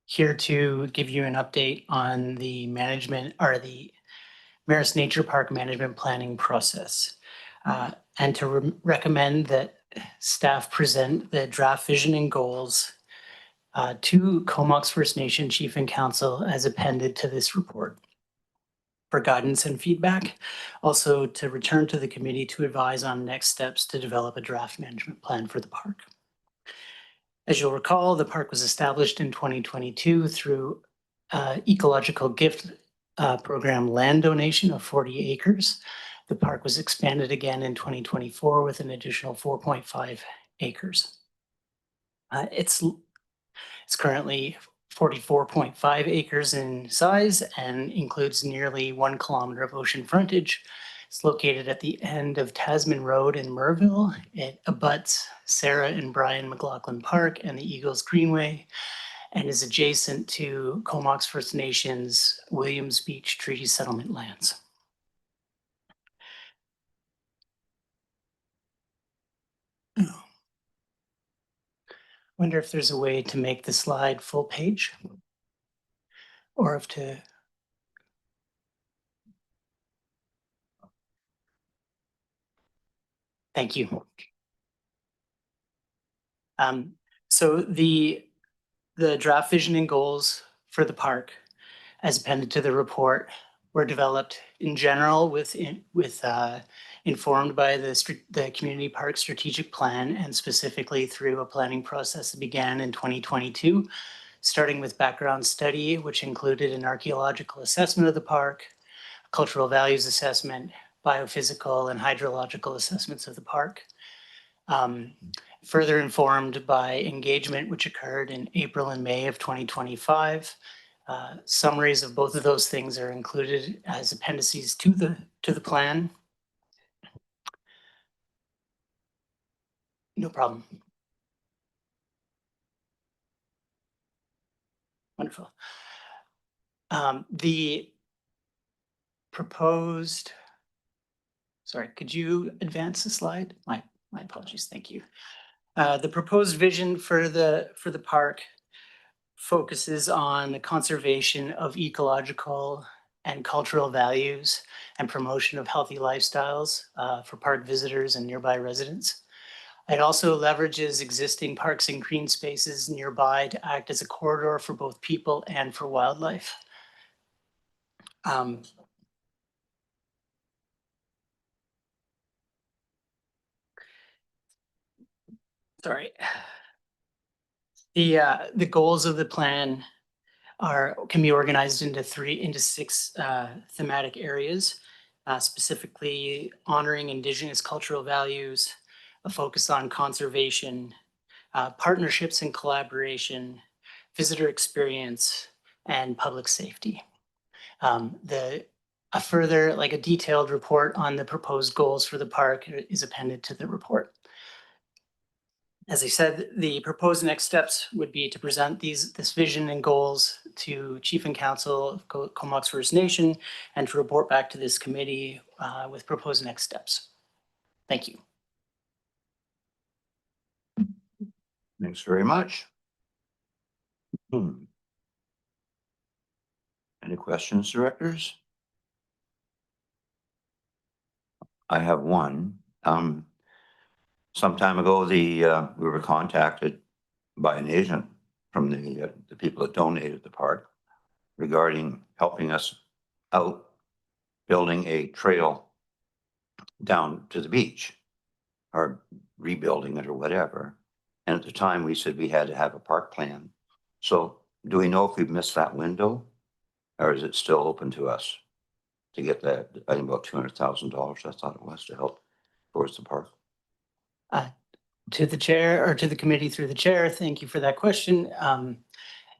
Here to give you an update on the management or the Maris Nature Park management planning process. And to recommend that staff present the draft vision and goals to Comox First Nation Chief and Council as appended to this report for guidance and feedback. Also to return to the committee to advise on next steps to develop a draft management plan for the park. As you'll recall, the park was established in 2022 through ecological gift program land donation of 40 acres. The park was expanded again in 2024 with an additional 4.5 acres. It's currently 44.5 acres in size and includes nearly 1 kilometer of ocean frontage. It's located at the end of Tasman Road in Merville. It abuts Sarah and Brian McLaughlin Park and the Eagles Greenway, and is adjacent to Comox First Nations Williams Beach Treaty Settlement lands. Wonder if there's a way to make the slide full page, or if to. Thank you. So the draft vision and goals for the park, as appended to the report, were developed in general informed by the community park strategic plan, and specifically through a planning process that began in 2022, starting with background study, which included an archaeological assessment of the park, cultural values assessment, biophysical and hydrological assessments of the park. Further informed by engagement, which occurred in April and May of 2025. Summaries of both of those things are included as appendices to the plan. No problem. Wonderful. The proposed, sorry, could you advance the slide? My apologies, thank you. The proposed vision for the park focuses on the conservation of ecological and cultural values and promotion of healthy lifestyles for park visitors and nearby residents. It also leverages existing parks and green spaces nearby to act as a corridor for both people and for wildlife. Sorry. The goals of the plan can be organized into six thematic areas, specifically honoring Indigenous cultural values, a focus on conservation, partnerships and collaboration, visitor experience, and public safety. A further, like a detailed report on the proposed goals for the park is appended to the report. As I said, the proposed next steps would be to present this vision and goals to Chief and Council of Comox First Nation and to report back to this committee with proposed next steps. Thank you. Thanks very much. Any questions, directors? I have one. Some time ago, we were contacted by an agent from the people that donated the park regarding helping us out building a trail down to the beach or rebuilding it or whatever. And at the time we said we had to have a park plan. So do we know if we've missed that window, or is it still open to us to get that? I think about $200,000, I thought it was, to help Forest Park? To the chair or to the committee through the chair, thank you for that question.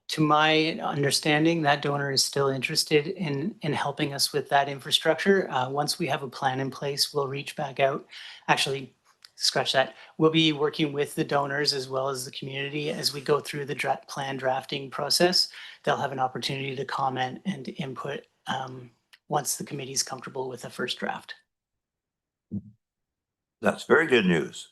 To my understanding, that donor is still interested in helping us with that infrastructure. Once we have a plan in place, we'll reach back out. Actually, scratch that. We'll be working with the donors as well as the community as we go through the plan drafting process. They'll have an opportunity to comment and input once the committee is comfortable with the first draft. That's very good news.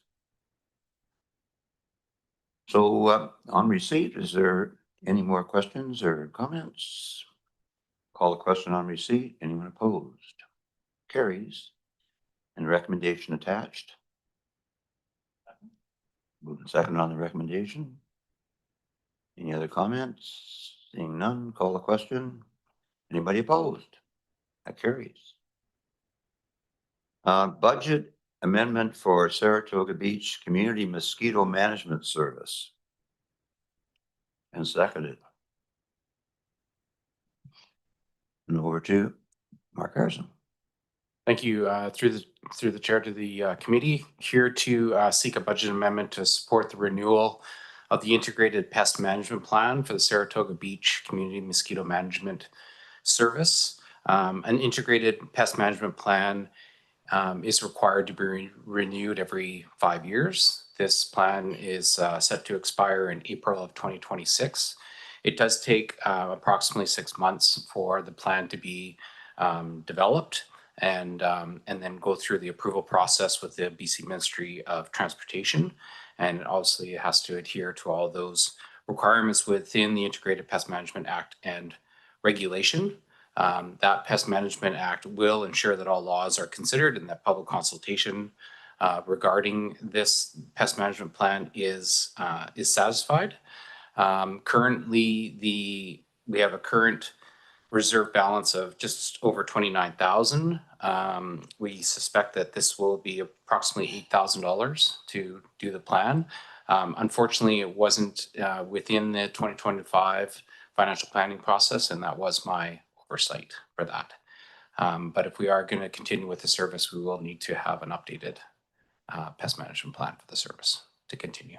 So on receipt, is there any more questions or comments? Call the question on receipt. Anyone opposed? Carries. And recommendation attached. Moving second on the recommendation. Any other comments? Seeing none, call the question. Anybody opposed? That carries. Budget amendment for Saratoga Beach Community Mosquito Management Service. And seconded. And over to Mark Harrison. Thank you. Through the chair to the committee, here to seek a budget amendment to support the renewal of the integrated pest management plan for the Saratoga Beach Community Mosquito Management Service. An integrated pest management plan is required to be renewed every 5 years. This plan is set to expire in April of 2026. It does take approximately 6 months for the plan to be developed and then go through the approval process with the BC Ministry of Transportation. And obviously it has to adhere to all those requirements within the Integrated Pest Management Act and regulation. That Pest Management Act will ensure that all laws are considered and that public consultation regarding this pest management plan is satisfied. Currently, we have a current reserve balance of just over 29,000. We suspect that this will be approximately $8,000 to do the plan. Unfortunately, it wasn't within the 2025 financial planning process, and that was my oversight for that. But if we are going to continue with the service, we will need to have an updated pest management plan for the service to continue.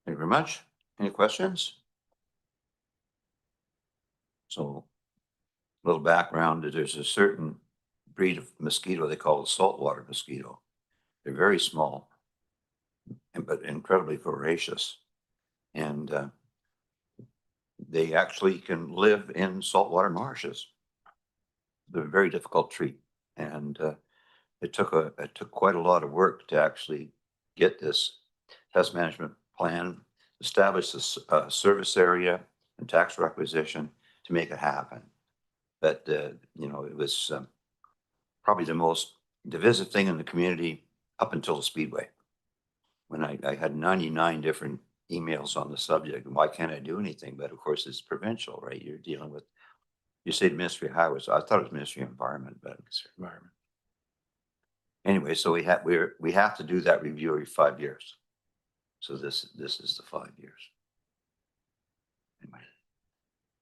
Thank you very much. Any questions? So a little background, there's a certain breed of mosquito they call a saltwater mosquito. They're very small, but incredibly voracious. And they actually can live in saltwater marshes. They're very difficult to treat. And it took quite a lot of work to actually get this pest management plan, establish a service area and tax requisition to make it happen. But you know, it was probably the most divisive thing in the community up until the Speedway, when I had 99 different emails on the subject. And why can't I do anything? But of course, it's provincial, right? You're dealing with, you say the Ministry of Highways. I thought it was Ministry of Environment, but it's Environment. Anyway, so we have to do that review every 5 years. So this is the 5 years. Anyway,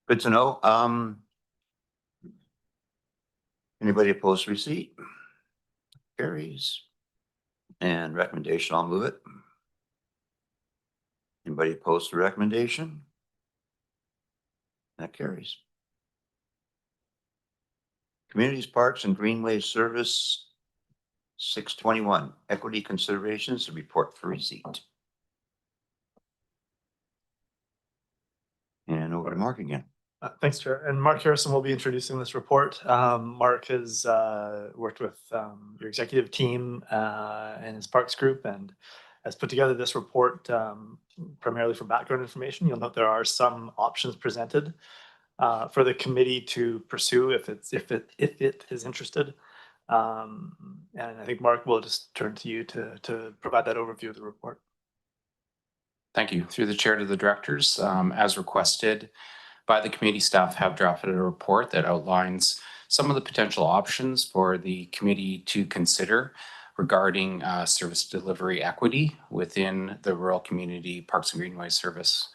good to know. Anybody opposed to receipt? Carries. And recommendation, I'll move it. Anybody opposed to recommendation? That carries. Communities, Parks and Greenways Service 621, equity considerations, report for receipt. And over to Mark again. Thanks, Chair. And Mark Harrison will be introducing this report. Mark has worked with your executive team and his Parks group and has put together this report primarily for background information. You'll note there are some options presented for the committee to pursue if it is interested. And I think Mark will just turn to you to provide that overview of the report. Thank you. Through the chair to the directors, as requested by the committee, staff have drafted a report that outlines some of the potential options for the committee to consider regarding service delivery equity within the Rural Community Parks and Greenways Service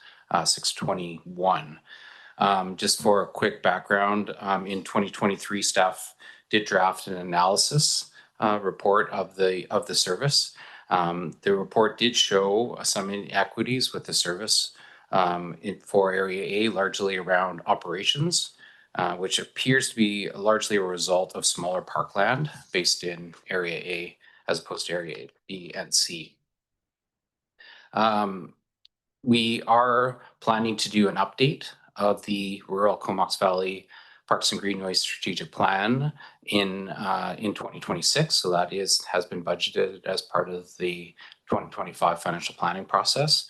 621. Just for a quick background, in 2023, staff did draft an analysis report of the service. The report did show some inequities with the service for Area A, largely around operations, which appears to be largely a result of smaller parkland based in Area A as opposed to Area B and C. We are planning to do an update of the rural Comox Valley Parks and Greenways strategic plan in 2026. So that has been budgeted as part of the 2025 financial planning process.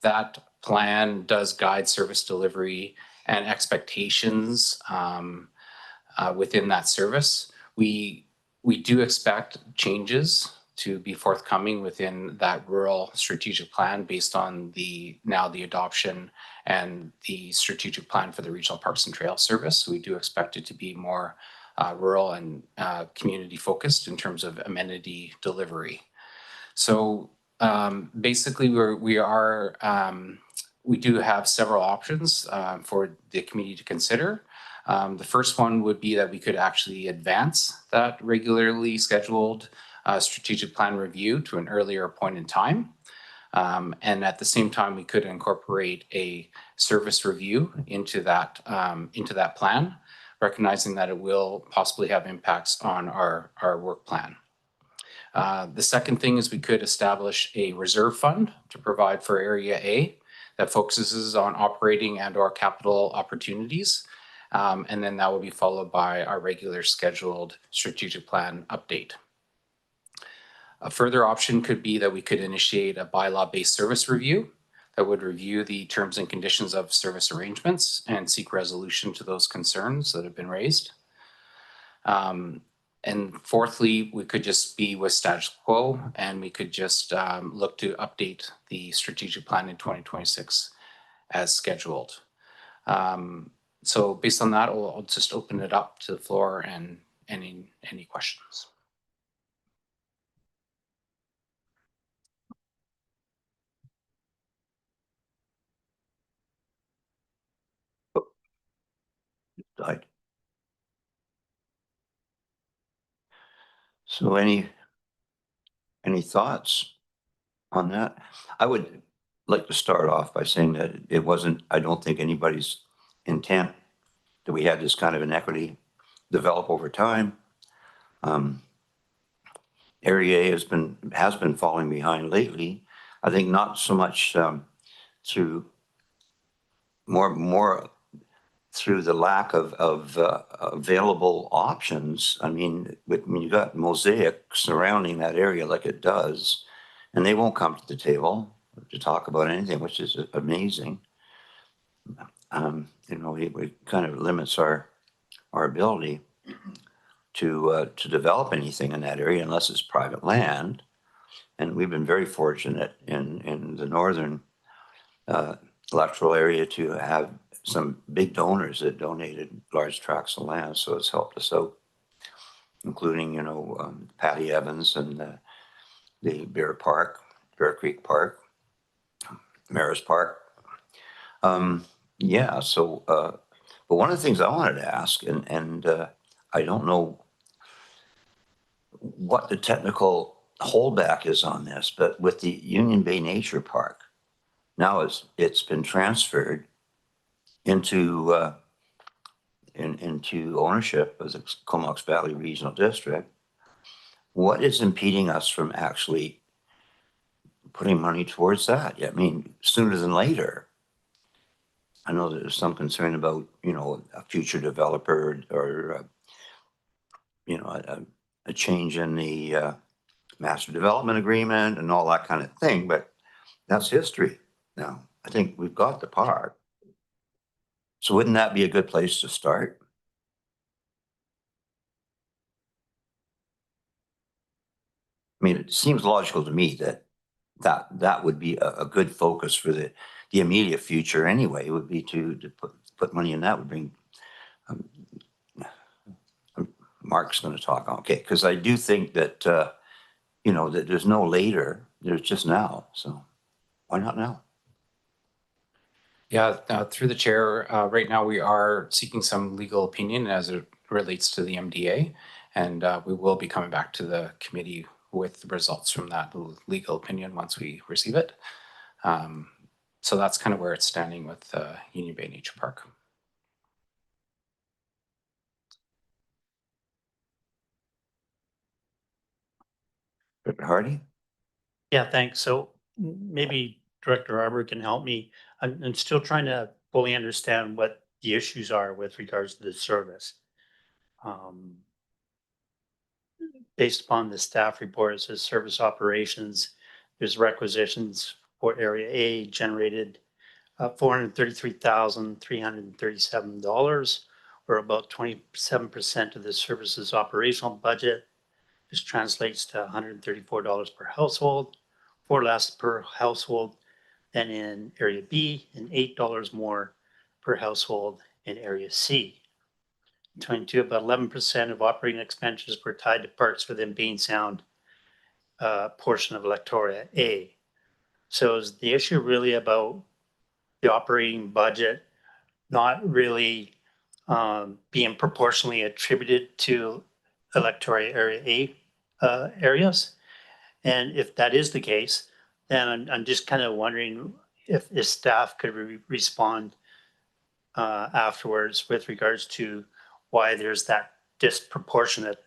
That plan does guide service delivery and expectations within that service. We do expect changes to be forthcoming within that rural strategic plan based on the adoption and the strategic plan for the regional parks and trail service. We do expect it to be more rural and community focused in terms of amenity delivery. So basically we do have several options for the committee to consider. The first one would be that we could actually advance that regularly scheduled strategic plan review to an earlier point in time. And at the same time, we could incorporate a service review into that plan, recognizing that it will possibly have impacts on our work plan. The second thing is we could establish a reserve fund to provide for Area A that focuses on operating and/or capital opportunities. And then that will be followed by our regular scheduled strategic plan update. A further option could be that we could initiate a bylaw-based service review that would review the terms and conditions of service arrangements and seek resolution to those concerns that have been raised. And fourthly, we could just be with status quo and we could just look to update the strategic plan in 2026 as scheduled. So based on that, I'll just open it up to the floor and any questions. Died. So any thoughts on that? I would like to start off by saying that it wasn't, I don't think anybody's intent that we had this kind of inequity develop over time. Area A has been falling behind lately. I think not so much through more through the lack of available options. I mean, when you got Mosaic surrounding that area like it does, and they won't come to the table to talk about anything, which is amazing. You know, it kind of limits our ability to develop anything in that area unless it's private land. And we've been very fortunate in the northern electoral area to have some big donors that donated large tracts of land, so it's helped us out, including, you know, Patty Evans and the Bear Creek Park, Maris Park. Yeah, so, but one of the things I wanted to ask, and I don't know what the technical holdback is on this, but with the Union Bay Nature Park, now it's been transferred into ownership of the Comox Valley Regional District. What is impeding us from actually putting money towards that? I mean, sooner than later. I know there's some concern about, you know, a future developer or you know, a change in the master development agreement and all that kind of thing, but that's history now. I think we've got the park. So wouldn't that be a good place to start? I mean, it seems logical to me that would be a good focus for the immediate future anyway. It would be to put money in that would bring. Mark's going to talk. Okay, because I do think that you know, that there's no later. There's just now. So why not now? Yeah, through the chair, right now we are seeking some legal opinion as it relates to the MDA. And we will be coming back to the committee with the results from that legal opinion once we receive it. So that's kind of where it's standing with Union Bay Nature Park. Director Hardy? Yeah, thanks. So maybe Director Arbor can help me. I'm still trying to fully understand what the issues are with regards to the service. Based upon the staff report, it says service operations, there's requisitions for Area A generated $433,337, or about 27% of the service's operational budget. This translates to $134 per household, 4 less per household than in Area B, and $8 more per household in Area C. 22, about 11% of operating expenditures were tied to parks within Bean Sound portion of Electoral A. So is the issue really about the operating budget not really being proportionally attributed to Electoral Area A areas? And if that is the case, then I'm just kind of wondering if staff could respond afterwards with regards to why there's that disproportionate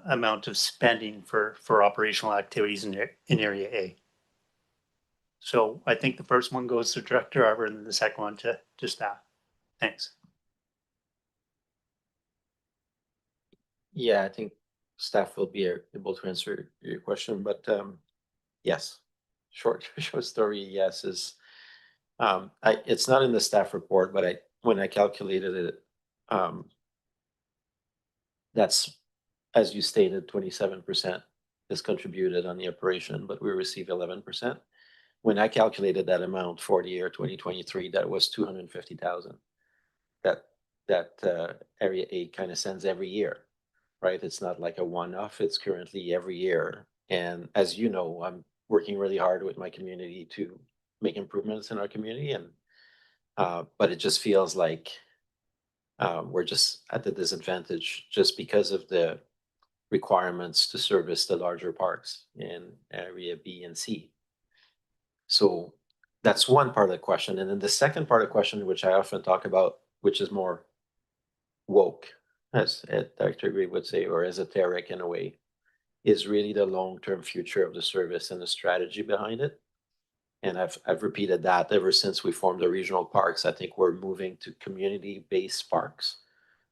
amount of spending for operational activities in Area A. So I think the first one goes to Director Arbor and then the second one to staff. Thanks. Yeah, I think staff will be able to answer your question, but yes, short story, yes, is it's not in the staff report, but when I calculated it, that's, as you stated, 27% is contributed on the operation, but we receive 11%. When I calculated that amount for the year 2023, that was 250,000. That Area A kind of sends every year, right? It's not like a one-off, it's currently every year. And as you know, I'm working really hard with my community to make improvements in our community, and but it just feels like we're just at the disadvantage just because of the requirements to service the larger parks in Area B and C. So that's one part of the question. And then the second part of the question, which I often talk about, which is more woke, as Dr. Green would say, or esoteric in a way, is really the long-term future of the service and the strategy behind it. And I've repeated that ever since we formed the regional parks. I think we're moving to community-based parks.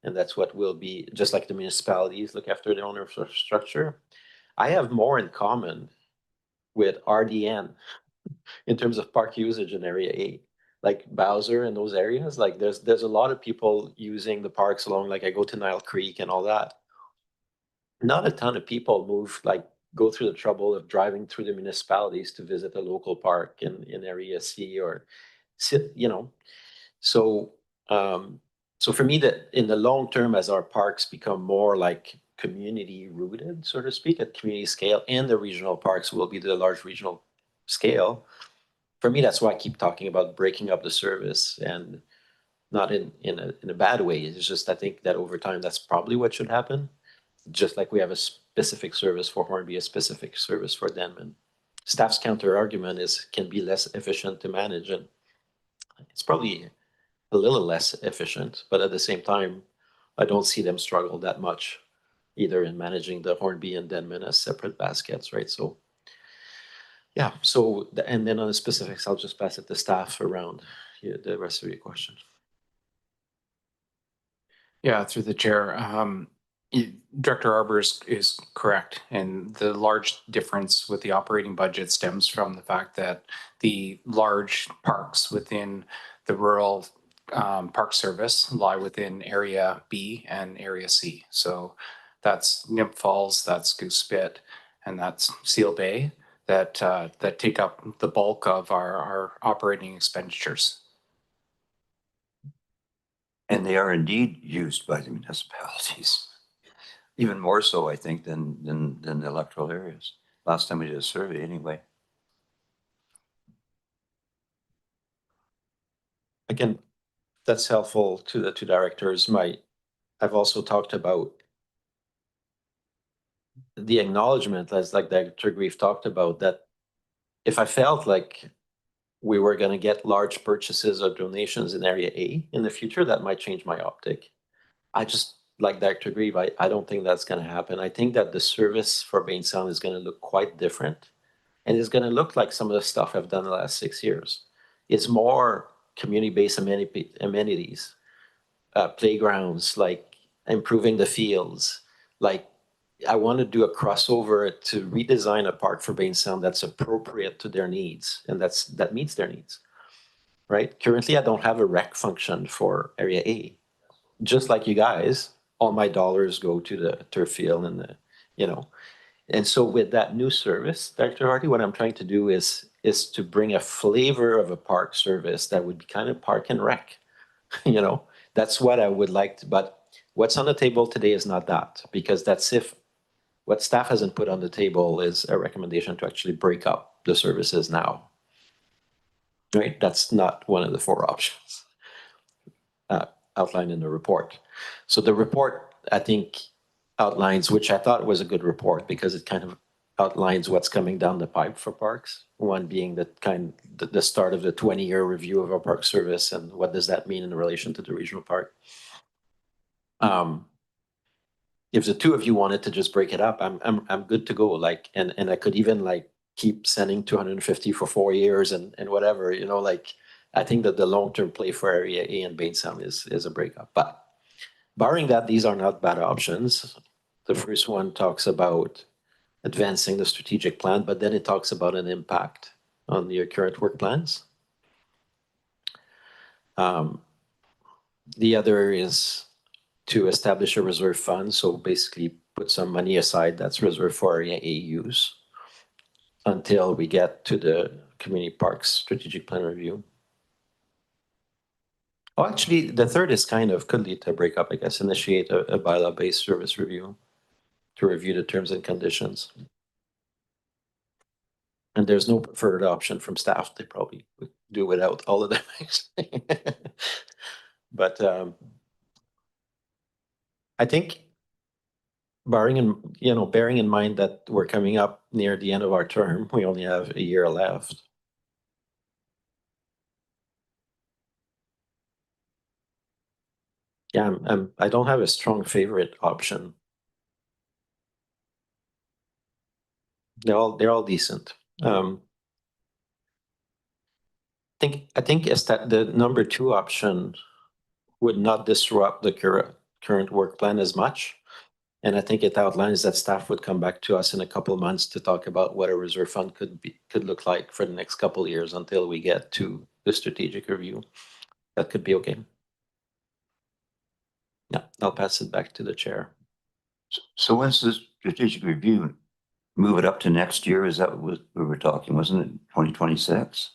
And that's what will be, just like the municipalities look after their own infrastructure. I have more in common with RDN in terms of park usage in Area A, like Bowser and those areas. Like there's a lot of people using the parks along, like I go to Nile Creek and all that. Not a ton of people go through the trouble of driving through the municipalities to visit a local park in Area C or sit, So so for me, that in the long term, as our parks become more like community rooted, so to speak, at community scale, and the regional parks will be the large regional scale. For me, that's why I keep talking about breaking up the service, and not in a bad way. It's just I think that over time, that's probably what should happen. Just like we have a specific service for Hornby, a specific service for Denman. Staff's counter argument is can be less efficient to manage, and it's probably a little less efficient, but at the same time, I don't see them struggle that much either in managing the Hornby and Denman as separate baskets, right? So yeah, so and then on the specifics, I'll just pass it to staff around the rest of your question. Yeah, through the chair. Director Arbor is correct. And the large difference with the operating budget stems from the fact that the large parks within the rural park service lie within Area B and Area C. So that's Nymph Falls, that's Goose Spit, and that's Seal Bay that take up the bulk of our operating expenditures. And they are indeed used by the municipalities, even more so, I think, than the electoral areas. Last time we did a survey, anyway. Again, that's helpful to the two directors. I've also talked about the acknowledgement, as like Dr. Grief talked about, that if I felt like we were going to get large purchases or donations in Area A in the future, that might change my optic. I just, like Dr. Grieve, I don't think that's going to happen. I think that the service for Bainstown is going to look quite different. And it's going to look like some of the stuff I've done the last 6 years. It's more community-based amenities, playgrounds, like improving the fields. Like I want to do a crossover to redesign a park for Bainstown that's appropriate to their needs and that meets their needs, right? Currently, I don't have a rec function for Area A. Just like you guys, all my dollars go to the turf field and the, you know. And so with that new service, Dr. Hardy, what I'm trying to do is to bring a flavor of a park service that would be kind of park and rec. You know, that's what I would like to, but what's on the table today is not that, because that's if what staff hasn't put on the table is a recommendation to actually break up the services now. Right? That's not one of the 4 options outlined in the report. So the report, I think, outlines, which I thought was a good report because it kind of outlines what's coming down the pipe for parks. One being the start of the 20-year review of our park service and what does that mean in relation to the regional park. If the 2 of you wanted to just break it up, I'm good to go. Like, and I could even like keep sending 250 for 4 years and whatever, you know, like I think that the long-term play for Area A and Bainstown is a breakup. But barring that, these are not bad options. The first one talks about advancing the strategic plan, but then it talks about an impact on your current work plans. The other is to establish a reserve fund. So basically put some money aside that's reserved for Area A use until we get to the community parks strategic plan review. Oh, actually, the third is could lead to a breakup, I guess, initiate a bylaw-based service review to review the terms and conditions. And there's no preferred option from staff. They probably would do without all of them. But I think bearing in mind that we're coming up near the end of our term, we only have a year left. Yeah, I don't have a strong favorite option. They're all decent. I think is that the number 2 option would not disrupt the current work plan as much. And I think it outlines that staff would come back to us in a couple of months to talk about what a reserve fund could look like for the next couple of years until we get to the strategic review. That could be okay. Yeah, I'll pass it back to the chair. So when's the strategic review? Move it up to next year? Is that what we were talking? Wasn't it 2026?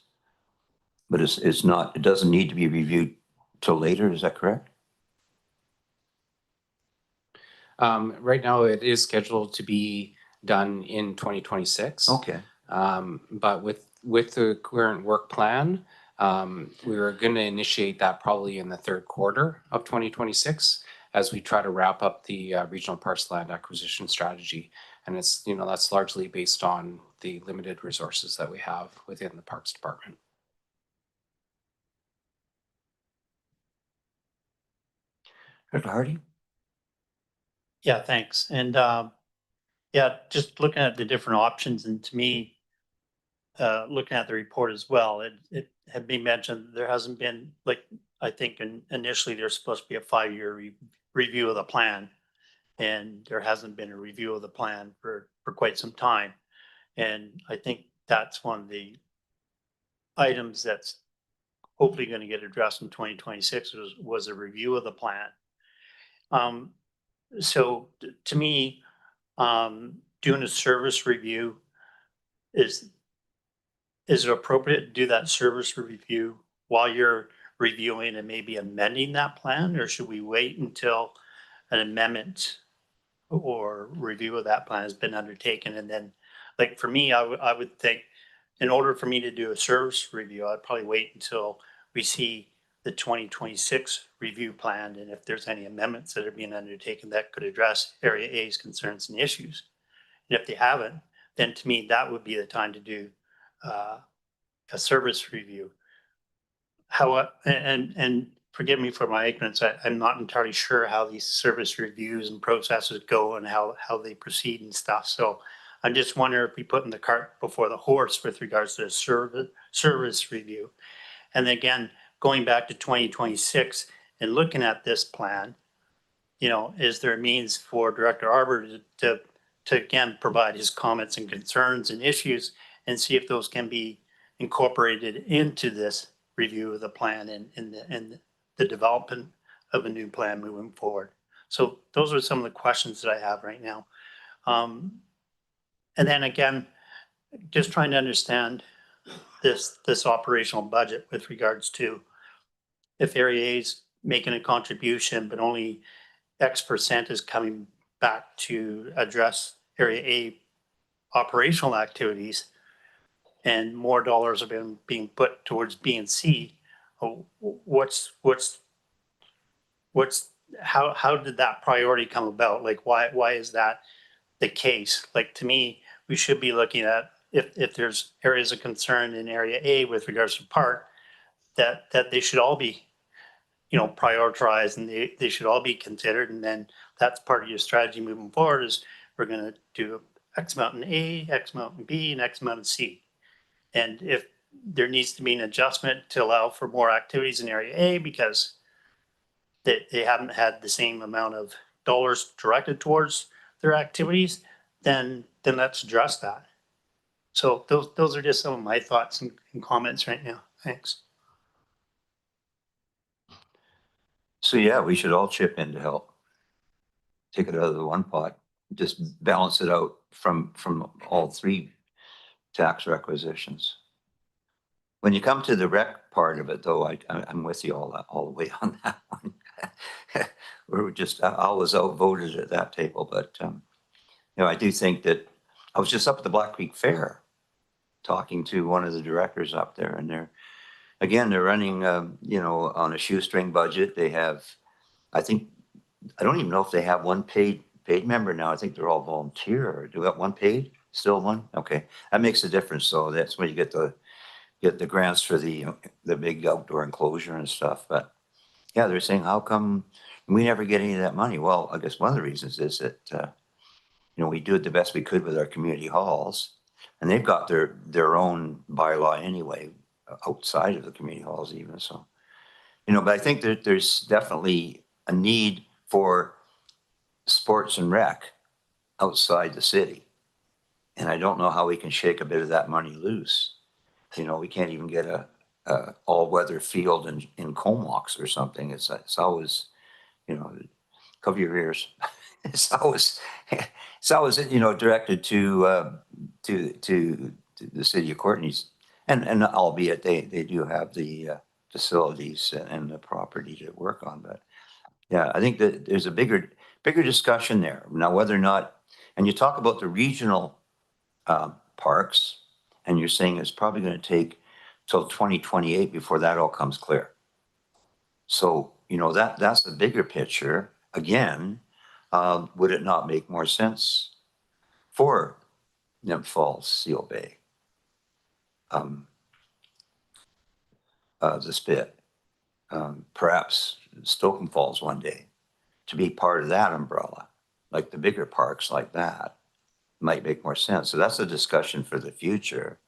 But it's not, it doesn't need to be reviewed till later. Is that correct? Right now, it is scheduled to be done in 2026. Okay. But with the current work plan, we were going to initiate that probably in the 3rd quarter of 2026 as we try to wrap up the regional parks land acquisition strategy. And it's, that's largely based on the limited resources that we have within the Parks Department. Dr. Hardy? Yeah, thanks. And yeah, just looking at the different options, and to me, looking at the report as well, it had been mentioned there hasn't been, like, I think initially there's supposed to be a 5-year review of the plan, and there hasn't been a review of the plan for quite some time. And I think that's one of the items that's hopefully going to get addressed in 2026 was a review of the plan. So to me, doing a service review, is it appropriate to do that service review while you're reviewing and maybe amending that plan, or should we wait until an amendment or review of that plan has been undertaken? And then, like, for me, I would think in order for me to do a service review, I'd probably wait until we see the 2026 review plan, and if there's any amendments that are being undertaken that could address Area A's concerns and issues. And if they haven't, then to me, that would be the time to do a service review. And forgive me for my ignorance, I'm not entirely sure how these service reviews and processes go and how they proceed and stuff. So I'm just wondering if we put in the cart before the horse with regards to the service review. And again, going back to 2026 and looking at this plan, you know, is there a means for Director Arbor to again provide his comments and concerns and issues and see if those can be incorporated into this review of the plan and the development of a new plan moving forward. So those are some of the questions that I have right now. And then again, just trying to understand this operational budget with regards to if Area A is making a contribution, but only X% is coming back to address Area A operational activities, and more dollars have been being put towards B and C. How did that priority come about? Like, why is that the case? Like, to me, we should be looking at if there's areas of concern in Area A with regards to park, that they should all be, you know, prioritized, and they should all be considered. And then that's part of your strategy moving forward is we're going to do X amount in A, X amount in B, and X amount in C. And if there needs to be an adjustment to allow for more activities in Area A because they haven't had the same amount of dollars directed towards their activities, then let's address that. So those are just some of my thoughts and comments right now. Thanks. So yeah, we should all chip in to help. Take it out of the one pot, just balance it out from all three tax requisitions. When you come to the rec part of it, though, I'm with you all the way on that one. We're just, I was outvoted at that table, but you know, I do think that I was just up at the Black Creek Fair talking to one of the directors up there, and they're running, you know, on a shoestring budget. They have, I don't even know if they have one paid member now. I think they're all volunteer. Do we got one paid? Still one? Okay, that makes a difference. So that's when you get the grants for the big outdoor enclosure and stuff. But yeah, they're saying, how come we never get any of that money? Well, I guess one of the reasons is that you know, we do it the best we could with our community halls, and they've got their own bylaw anyway, outside of the community halls even. So, you know, but I think that there's definitely a need for sports and rec outside the city. And I don't know how we can shake a bit of that money loose. You know, we can't even get a all-weather field in Comox or something. It's always, you know, cover your ears. It's always, you know, directed to the city of Courtenay's, and albeit they do have the facilities and the property to work on. But yeah, I think that there's a bigger discussion there now, whether or not, and you talk about the regional parks, and you're saying it's probably going to take till 2028 before that all comes clear. So, you know, that's the bigger picture. Again, would it not make more sense for Nymph Falls, Seal Bay, the Spit, perhaps Stoughton Falls one day, to be part of that umbrella, like the bigger parks like that might make more sense. So that's a discussion for the future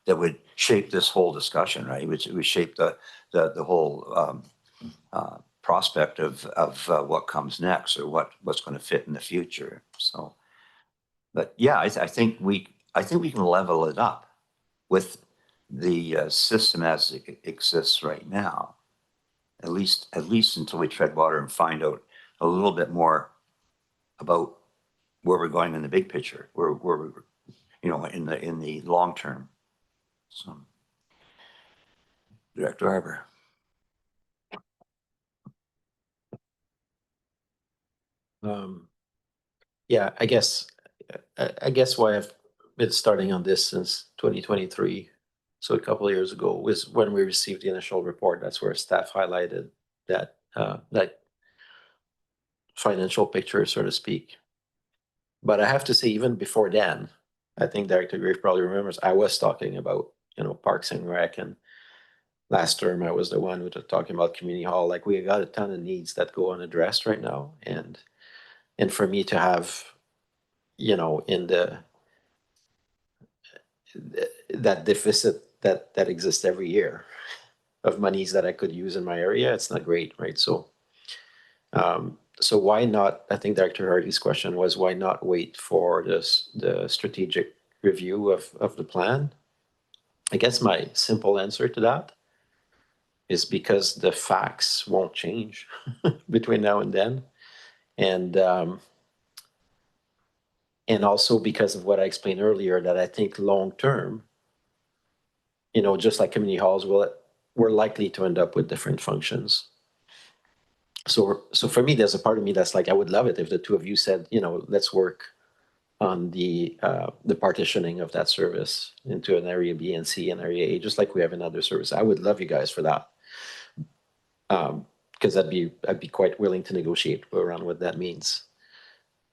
that would shape this whole discussion, right? Which would shape the whole prospect of what comes next or what's going to fit in the future. So, but yeah, I think we can level it up with the system as it exists right now, at least until we tread water and find out a little bit more about where we're going in the big picture, where we're, you know, in the long term. So, Director Arbor. Yeah, I guess why I've been starting on this since 2023. So a couple of years ago was when we received the initial report. That's where staff highlighted that that financial picture, so to speak. But I have to say, even before then, I think Director Grave probably remembers, I was talking about, Parks and Rec, and last term I was the one who was talking about community hall. Like, we got a ton of needs that go unaddressed right now. And for me to have, in that deficit that exists every year of monies that I could use in my area, it's not great, right? So why not, I think Dr. Hardy's question was, why not wait for the strategic review of the plan? I guess my simple answer to that is because the facts won't change between now and then. And also because of what I explained earlier, that I think long-term, just like community halls, we're likely to end up with different functions. So for me, there's a part of me that's like, I would love it if the two of you said, let's work on the partitioning of that service into an area B and C and area A, just like we have in other services. I would love you guys for that. Because I'd be quite willing to negotiate around what that means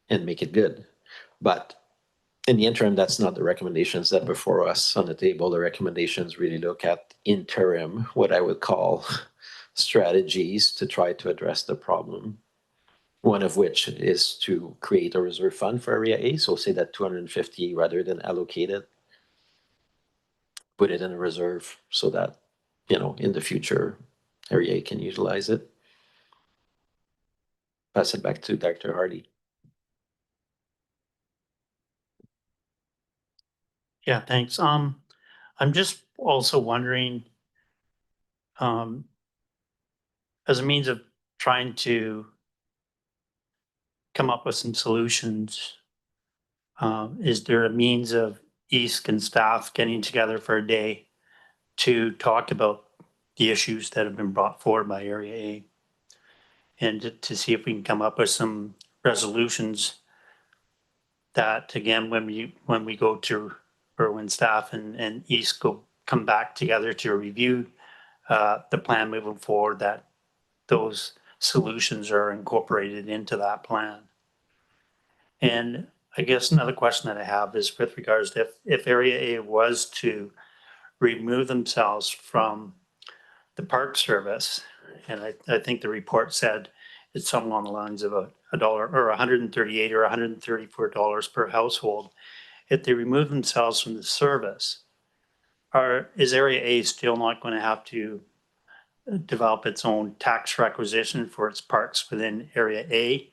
and make it good. But in the interim, that's not the recommendations that before us on the table. The recommendations really look at interim, what I would call strategies to try to address the problem. One of which is to create a reserve fund for area A. So say that 250, rather than allocate it, put it in a reserve so that, in the future, area A can utilize it. Pass it back to Dr. Hardy. Yeah, thanks. I'm just also wondering, as a means of trying to come up with some solutions, is there a means of East and staff getting together for a day to talk about the issues that have been brought forward by Area A? And to see if we can come up with some resolutions that, again, when we go to, or when staff and East come back together to review the plan moving forward, that those solutions are incorporated into that plan. And I guess another question that I have is with regards to if Area A was to remove themselves from the Park Service, and I think the report said it's something along the lines of a dollar or $138 or $134 per household. If they remove themselves from the service, is Area A still not going to have to develop its own tax requisition for its parks within Area A?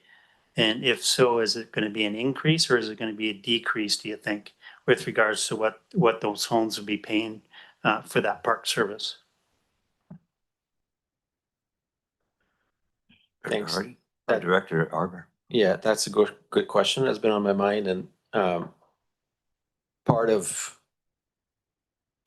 And if so, is it going to be an increase or is it going to be a decrease, do you think, with regards to what those homes would be paying for that park service? Thanks. Hardy? Director Arbor. Yeah, that's a good question. That's been on my mind, and part of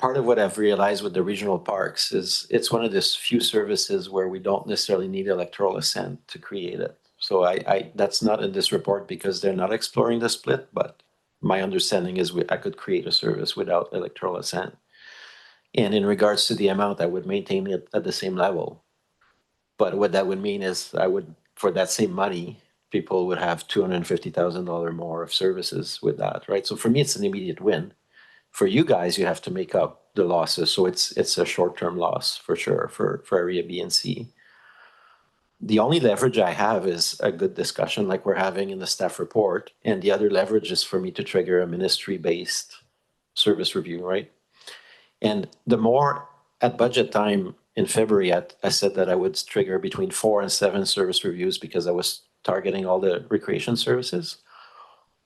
what I've realized with the regional parks is it's one of those few services where we don't necessarily need electoral assent to create it. So I that's not in this report because they're not exploring the split, but my understanding is I could create a service without electoral assent. And in regards to the amount, I would maintain it at the same level. But what that would mean is for that same money, people would have $250,000 more of services with that, right? So for me, it's an immediate win. For you guys, you have to make up the losses. So it's a short-term loss for sure for area B and C. The only leverage I have is a good discussion like we're having in the staff report. And the other leverage is for me to trigger a ministry-based service review, right? And the more at budget time in February, I said that I would trigger between 4 and 7 service reviews because I was targeting all the recreation services.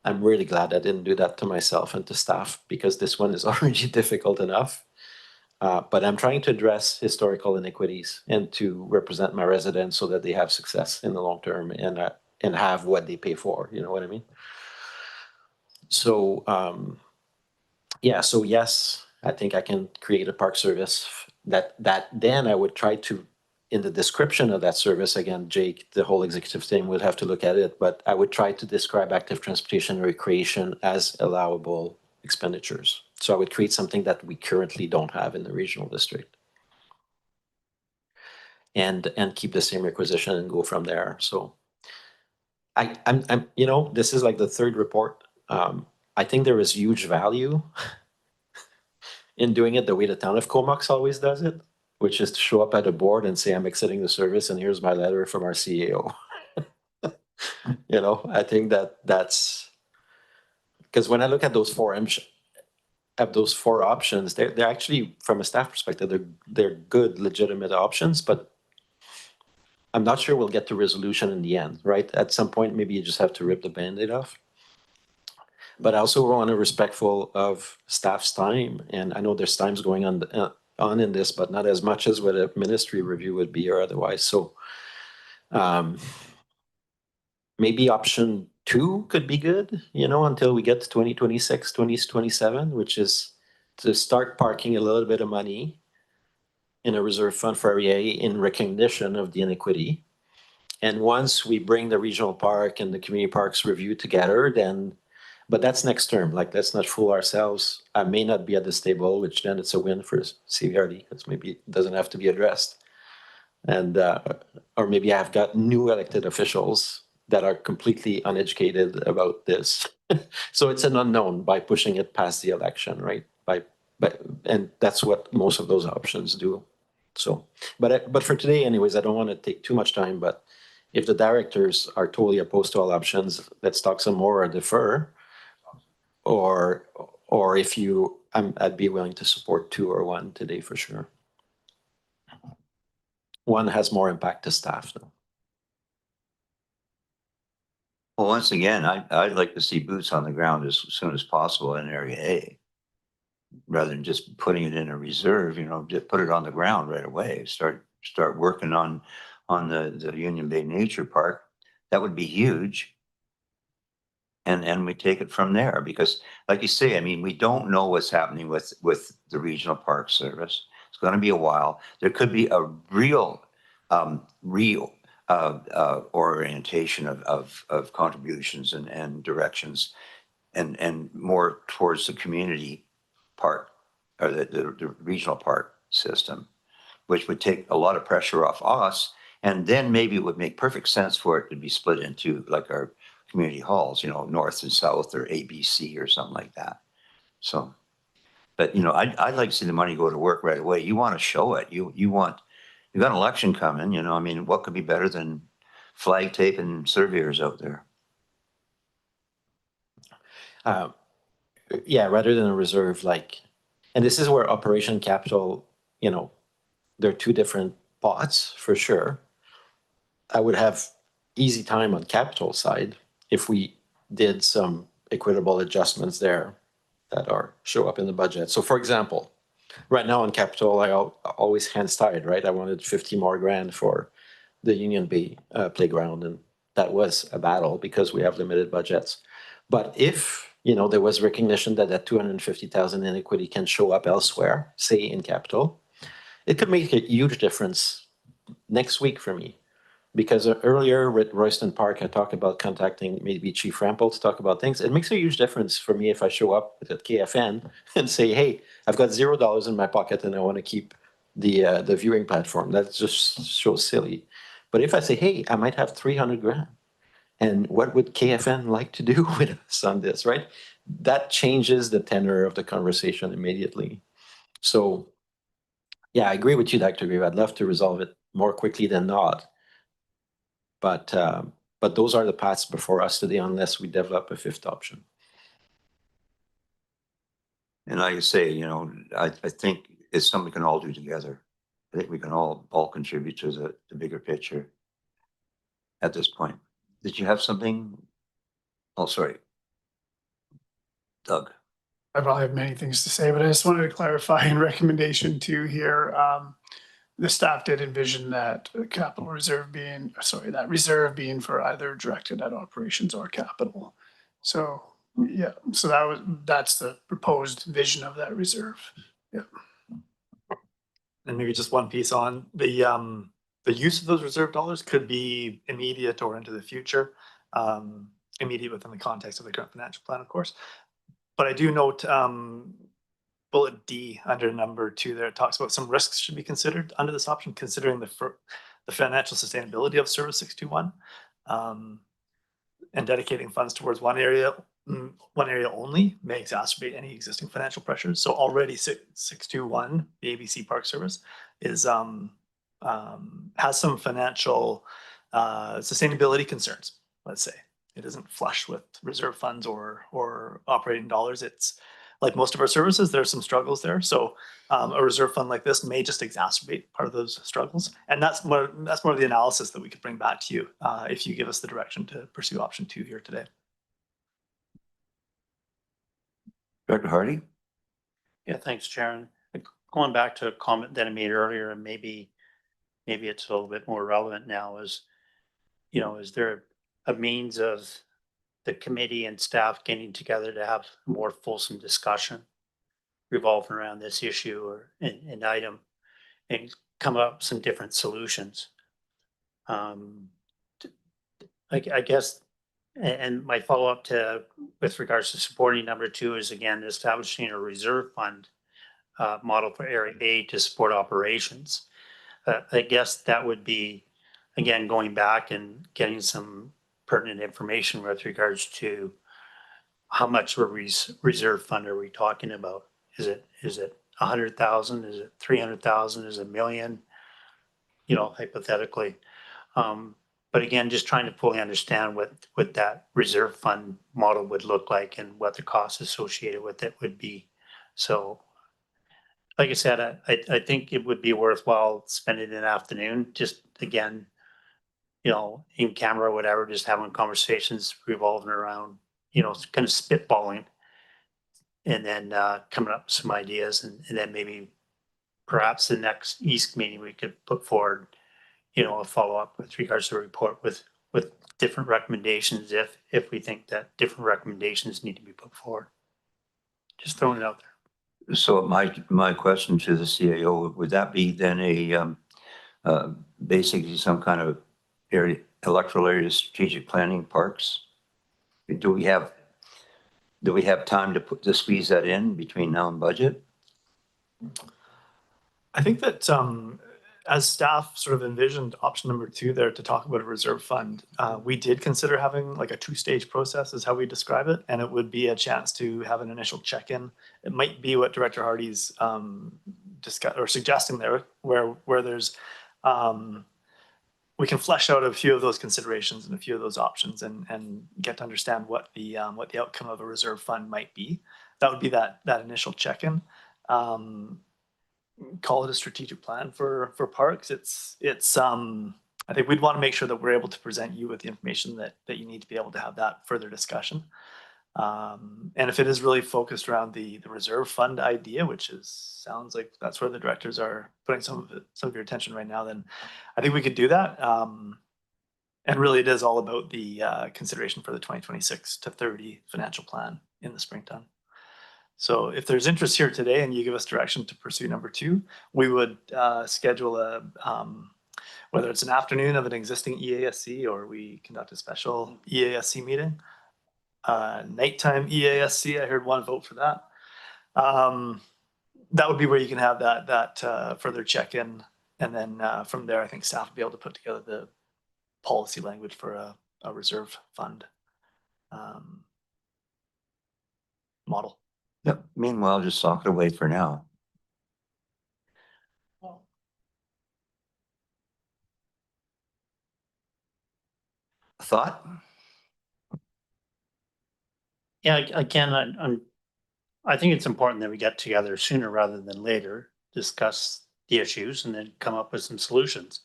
I'm really glad I didn't do that to myself and to staff because this one is already difficult enough. But I'm trying to address historical inequities and to represent my residents so that they have success in the long term and have what they pay for. You know what I mean? So yeah, so yes, I think I can create a park service that then I would try to, in the description of that service, again, Jake, the whole executive team would have to look at it, but I would try to describe active transportation and recreation as allowable expenditures. So I would create something that we currently don't have in the regional district. And keep the same requisition and go from there. So I'm, you know, this is like the third report. I think there is huge value in doing it the way the town of Comox always does it, which is to show up at a board and say, I'm exiting the service and here's my letter from our CEO. You know, I think that's because when I look at those four options, they're actually, from a staff perspective, they're good, legitimate options, but I'm not sure we'll get to resolution in the end, right? At some point, maybe you just have to rip the Band-Aid off. But I also want to be respectful of staff's time, and I know there's times going on in this, but not as much as what a ministry review would be or otherwise. So maybe option 2 could be good, you know, until we get to 2026, 2027, which is to start parking a little bit of money in a reserve fund for REA in recognition of the inequity. And once we bring the regional park and the community parks review together, then, but that's next term. Like, let's not fool ourselves. I may not be at this table, which then it's a win for CVRD, because maybe it doesn't have to be addressed. And, or maybe I've got new elected officials that are completely uneducated about this. So it's an unknown by pushing it past the election, right? And that's what most of those options do. So, but for today anyways, I don't want to take too much time, but if the directors are totally opposed to all options, let's talk some more or defer. Or if you, I'd be willing to support 2 or 1 today for sure. 1 has more impact to staff though. Well, once again, I'd like to see boots on the ground as soon as possible in Area A, rather than just putting it in a reserve. You know, just put it on the ground right away. Start working on the Union Bay Nature Park. That would be huge. And we take it from there, because, like you say, I mean, we don't know what's happening with the Regional Park Service. It's going to be a while. There could be a real orientation of contributions and directions, and more towards the community part, or the regional park system, which would take a lot of pressure off us. And then maybe it would make perfect sense for it to be split into like our community halls, you know, north and south, or ABC or something like that. So, but you know, I'd like to see the money go to work right away. You want to show it. You've got an election coming, you know, I mean, what could be better than flag tape and surveyors out there? Yeah, rather than a reserve, like, and this is where Operation Capital, you know, they're 2 different pots for sure. I would have easy time on capital side if we did some equitable adjustments there that show up in the budget. So for example, right now on capital, I always hands tied, right? I wanted 50 more grand for the Union Bay playground, and that was a battle because we have limited budgets. But if, you know, there was recognition that 250,000 inequity can show up elsewhere, say in capital, it could make a huge difference next week for me. Because earlier with Royston Park, I talked about contacting maybe Chief Rampel to talk about things. It makes a huge difference for me if I show up at KFN and say, hey, I've got $0 in my pocket and I want to keep the viewing platform. That just so silly. But if I say, hey, I might have 300 grand, and what would KFN like to do with us on this, right? That changes the tenor of the conversation immediately. So yeah, I agree with you, Dr. Grieve. I'd love to resolve it more quickly than not. But those are the paths before us today, unless we develop a 5th option. And like I say, you know, I think it's something we can all do together. I think we can all contribute to the bigger picture at this point. Did you have something? Oh, sorry. Doug. I probably have many things to say, but I just wanted to clarify in recommendation 2 here. The staff did envision that capital reserve being, sorry, that reserve being for either directed at operations or capital. So yeah, so that's the proposed vision of that reserve. Yeah. And maybe just one piece on the use of those reserve dollars could be immediate or into the future. Immediate within the context of the current financial plan, of course. But I do note bullet D under number 2 there, it talks about some risks should be considered under this option, considering the financial sustainability of Service 621. and dedicating funds towards one area only may exacerbate any existing financial pressures. So already 621, the ABC Park Service, is has some financial sustainability concerns, let's say. It isn't flush with reserve funds or operating dollars. It's like most of our services, there's some struggles there. So a reserve fund like this may just exacerbate part of those struggles. And that's more of the analysis that we could bring back to you if you give us the direction to pursue option 2 here today. Director Hardy? Yeah, thanks, Sharon. Going back to a comment that I made earlier, and maybe it's a little bit more relevant now, is, you know, is there a means of the committee and staff getting together to have a more fulsome discussion revolving around this issue or an item and come up with some different solutions? I guess, and my follow-up to with regards to supporting number 2 is, again, establishing a reserve fund model for Area A to support operations. I guess that would be, again, going back and getting some pertinent information with regards to how much of a reserve fund are we talking about? Is it 100,000? Is it 300,000? Is it $1 million? You know, hypothetically. But again, just trying to fully understand what that reserve fund model would look like and what the costs associated with it would be. So, like I said, I think it would be worthwhile spending an afternoon, just again, you know, in camera or whatever, just having conversations revolving around, you know, kind of spitballing, and then coming up with some ideas, and then maybe perhaps the next East meeting we could put forward, you know, a follow-up with regards to the report with different recommendations if we think that different recommendations need to be put forward. Just throwing it out there. So my question to the CAO, would that be then basically some kind of electoral area strategic planning parks? Do we have time to squeeze that in between now and budget? I think that as staff sort of envisioned option number 2 there to talk about a reserve fund, we did consider having like a 2-stage process is how we describe it. And it would be a chance to have an initial check-in. It might be what Director Hardy's suggesting there, where there's we can flesh out a few of those considerations and a few of those options and get to understand what the outcome of a reserve fund might be. That would be that initial check-in. Call it a strategic plan for parks. It's I think we'd want to make sure that we're able to present you with the information that you need to be able to have that further discussion. And if it is really focused around the reserve fund idea, which sounds like that's where the directors are putting some of your attention right now, then I think we could do that. And really it is all about the consideration for the 2026 to 30 financial plan in the springtime. So if there's interest here today and you give us direction to pursue number 2, we would schedule a whether it's an afternoon of an existing EASC or we conduct a special EASC meeting. Nighttime EASC, I heard one vote for that. That would be where you can have that further check-in, and then from there, I think staff will be able to put together the policy language for a reserve fund model. Yep. Meanwhile, just sock it away for now. Thought? Yeah, again, I think it's important that we get together sooner rather than later, discuss the issues, and then come up with some solutions.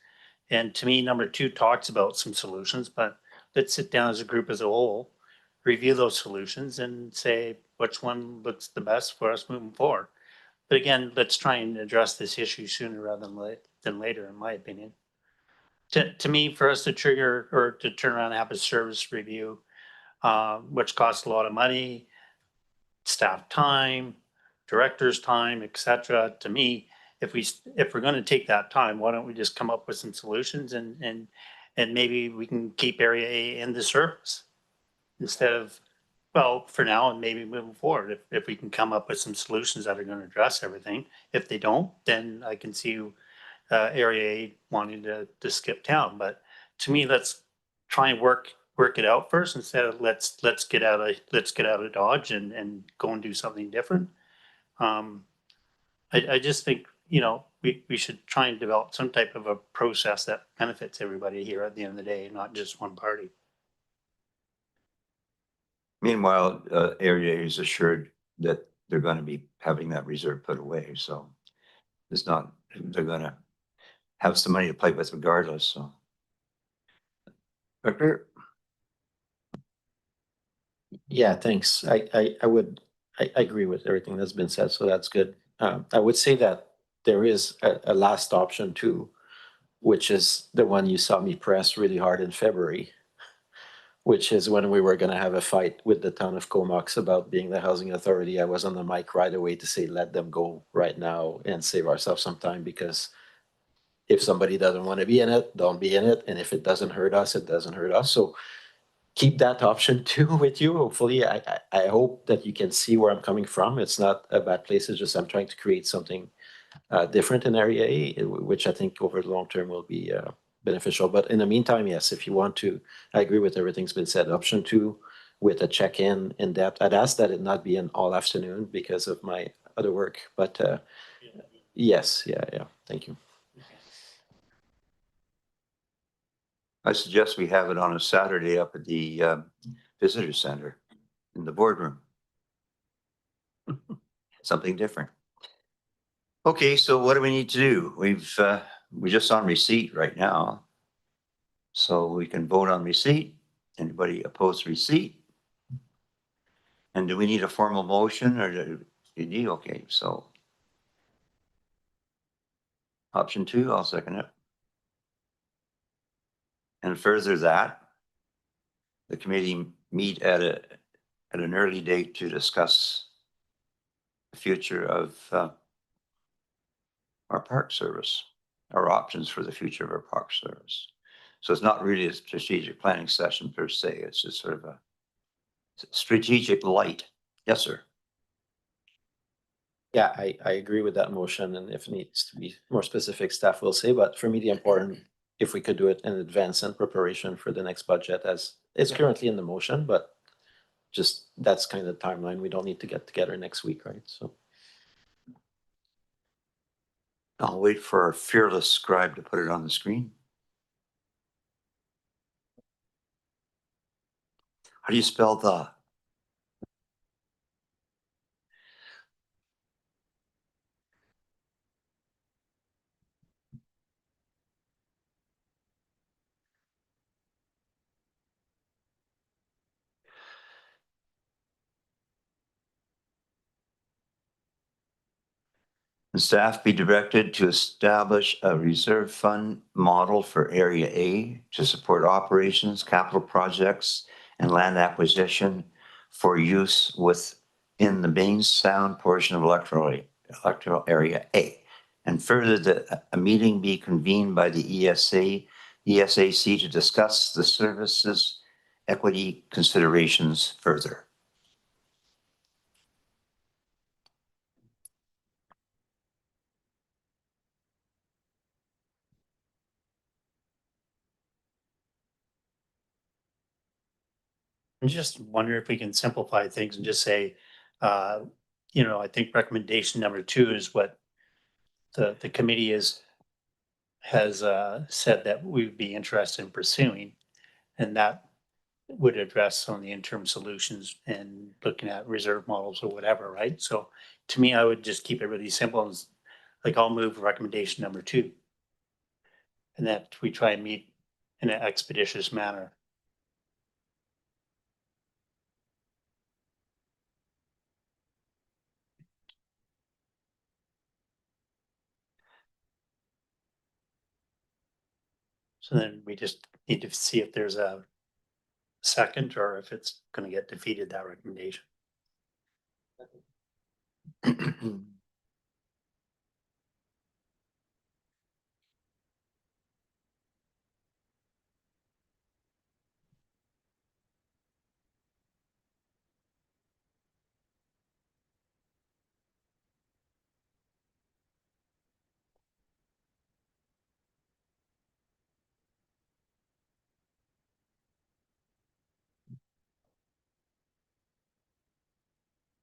And to me, number 2 talks about some solutions, but let's sit down as a group as a whole, review those solutions, and say which one looks the best for us moving forward. But again, let's try and address this issue sooner rather than later, in my opinion. To me, for us to trigger or to turn around and have a service review, which costs a lot of money, staff time, director's time, etc. To me, if we're going to take that time, why don't we just come up with some solutions and maybe we can keep Area A in the service instead of, well, for now and maybe moving forward, if we can come up with some solutions that are going to address everything. If they don't, then I can see Area A wanting to skip town. But to me, let's try and work work it out first instead of let's get out of Dodge and go and do something different. I just think, you know, we should try and develop some type of a process that benefits everybody here at the end of the day, not just one party. Meanwhile, Area A is assured that they're going to be having that reserve put away, so it's not, they're going to have some money to play with regardless, so. Director? Yeah, thanks. I agree with everything that's been said, so that's good. I would say that there is a last option too, which is the one you saw me press really hard in February, which is when we were gonna have a fight with the town of Comox about being the housing authority. I was on the mic right away to say, let them go right now and save ourselves some time, because if somebody doesn't want to be in it, don't be in it. And if it doesn't hurt us, it doesn't hurt us. So keep that option too with you. Hopefully, I hope that you can see where I'm coming from. It's not a bad place. It's just I'm trying to create something different in Area A, which I think over the long term will be beneficial. But in the meantime, yes, if you want to, I agree with everything's been said. Option two with a check-in in depth. I'd ask that it not be an all afternoon because of my other work. But yes, yeah. Thank you. I suggest we have it on a Saturday up at the visitor center in the boardroom. Something different. Okay, so what do we need to do? We're just on receipt right now. So we can vote on receipt. Anybody opposed to receipt? And do we need a formal motion or do you need? Okay, so option two, I'll second it. And further that, the committee meet at an early date to discuss the future of our park service, our options for the future of our park service. So it's not really a strategic planning session per se. It's just sort of a strategic light. Yes, sir. Yeah, I agree with that motion, and if it needs to be more specific, staff will say, but for me, the important, if we could do it in advance and preparation for the next budget, as it's currently in the motion, but just that's kind of the timeline. We don't need to get together next week, right? So I'll wait for our fearless scribe to put it on the screen. How do you spell the? The staff be directed to establish a reserve fund model for Area A to support operations, capital projects, and land acquisition for use within the main sound portion of electoral area A. And further, that a meeting be convened by the ESAC to discuss the services equity considerations further. I just wonder if we can simplify things and just say, you know, I think recommendation number two is what the committee has said that we would be interested in pursuing. And that would address some of the interim solutions and looking at reserve models or whatever, right? So to me, I would just keep it really simple. And like I'll move recommendation number two. And that we try and meet in an expeditious manner. So then we just need to see if there's a second or if it's going to get defeated, that recommendation.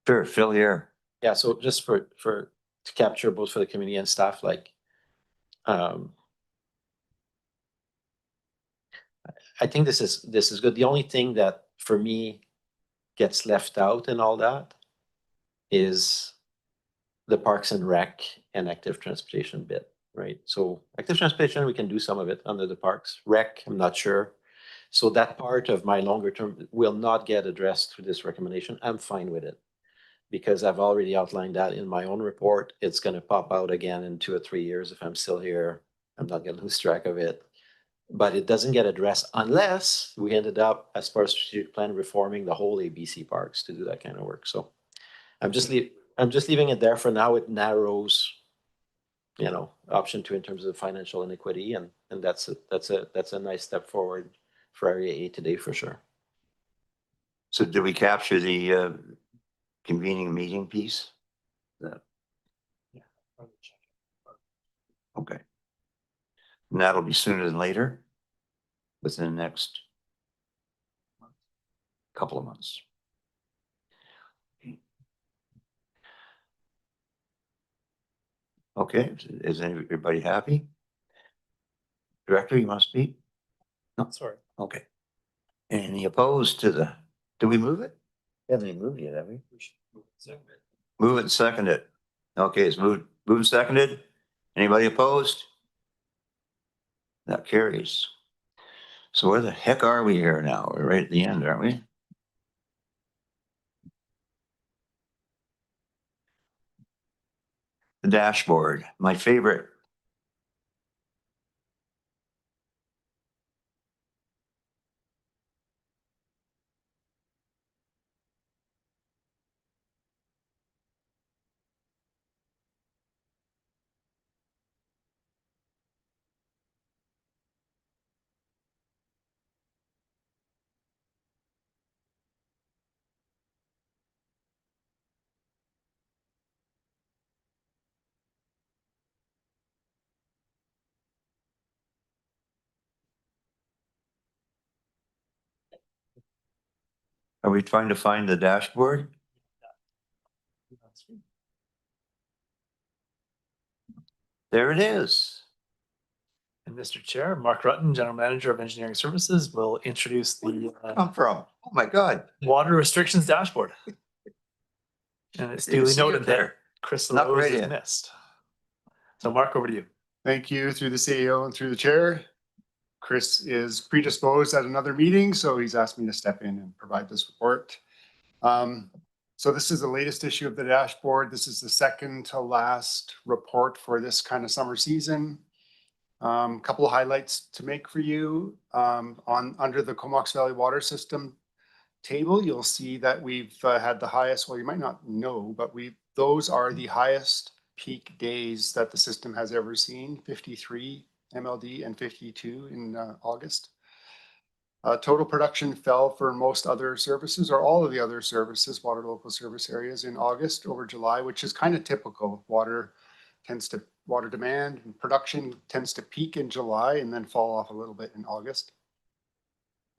Sure, Phil here. Yeah, so just to capture both for the committee and staff, like, I think this is good. The only thing that for me gets left out in all that is the Parks and Rec and active transportation bit, right? So active transportation, we can do some of it under the parks. Rec, I'm not sure. So that part of my longer term will not get addressed through this recommendation. I'm fine with it, because I've already outlined that in my own report. It's going to pop out again in 2 or 3 years. If I'm still here, I'm not going to lose track of it. But it doesn't get addressed unless we ended up, as part of strategic plan, reforming the whole ABC parks to do that kind of work. So I'm just leaving it there for now. It narrows, option 2 in terms of financial inequity, and that's a nice step forward for Area A today for sure. So did we capture the convening meeting piece? Okay. And that'll be sooner than later, within the next couple of months. Okay, is everybody happy? Director, you want to speak? No, Sorry. okay. Any opposed to the, do we move it? We haven't even moved yet, have we? Move it and second it. Okay, it's moved and seconded. Anybody opposed? That carries. So where the heck are we here now? We're right at the end, aren't we? The dashboard, my favorite. Are we trying to find the dashboard? There it is. And Mr. Chair, Mark Rutten, General Manager of Engineering Services, will introduce the Come from? Oh my God. water restrictions dashboard. And it's You duly see it noted that there. Chris Not Rose right is in. missed. So Mark, over to you. Thank you through the CEO and through the chair. Chris is predisposed at another meeting, so he's asked me to step in and provide this report. So this is the latest issue of the dashboard. This is the second to last report for this kind of summer season. Couple of highlights to make for you. Under the Comox Valley Water System table, you'll see that we've had the highest, well, you might not know, but those are the highest peak days that the system has ever seen, 53 MLD and 52 in August. Total production fell for most other services, or all of the other services, water local service areas, in August over July, which is kind of typical. Water demand and production tends to peak in July and then fall off a little bit in August.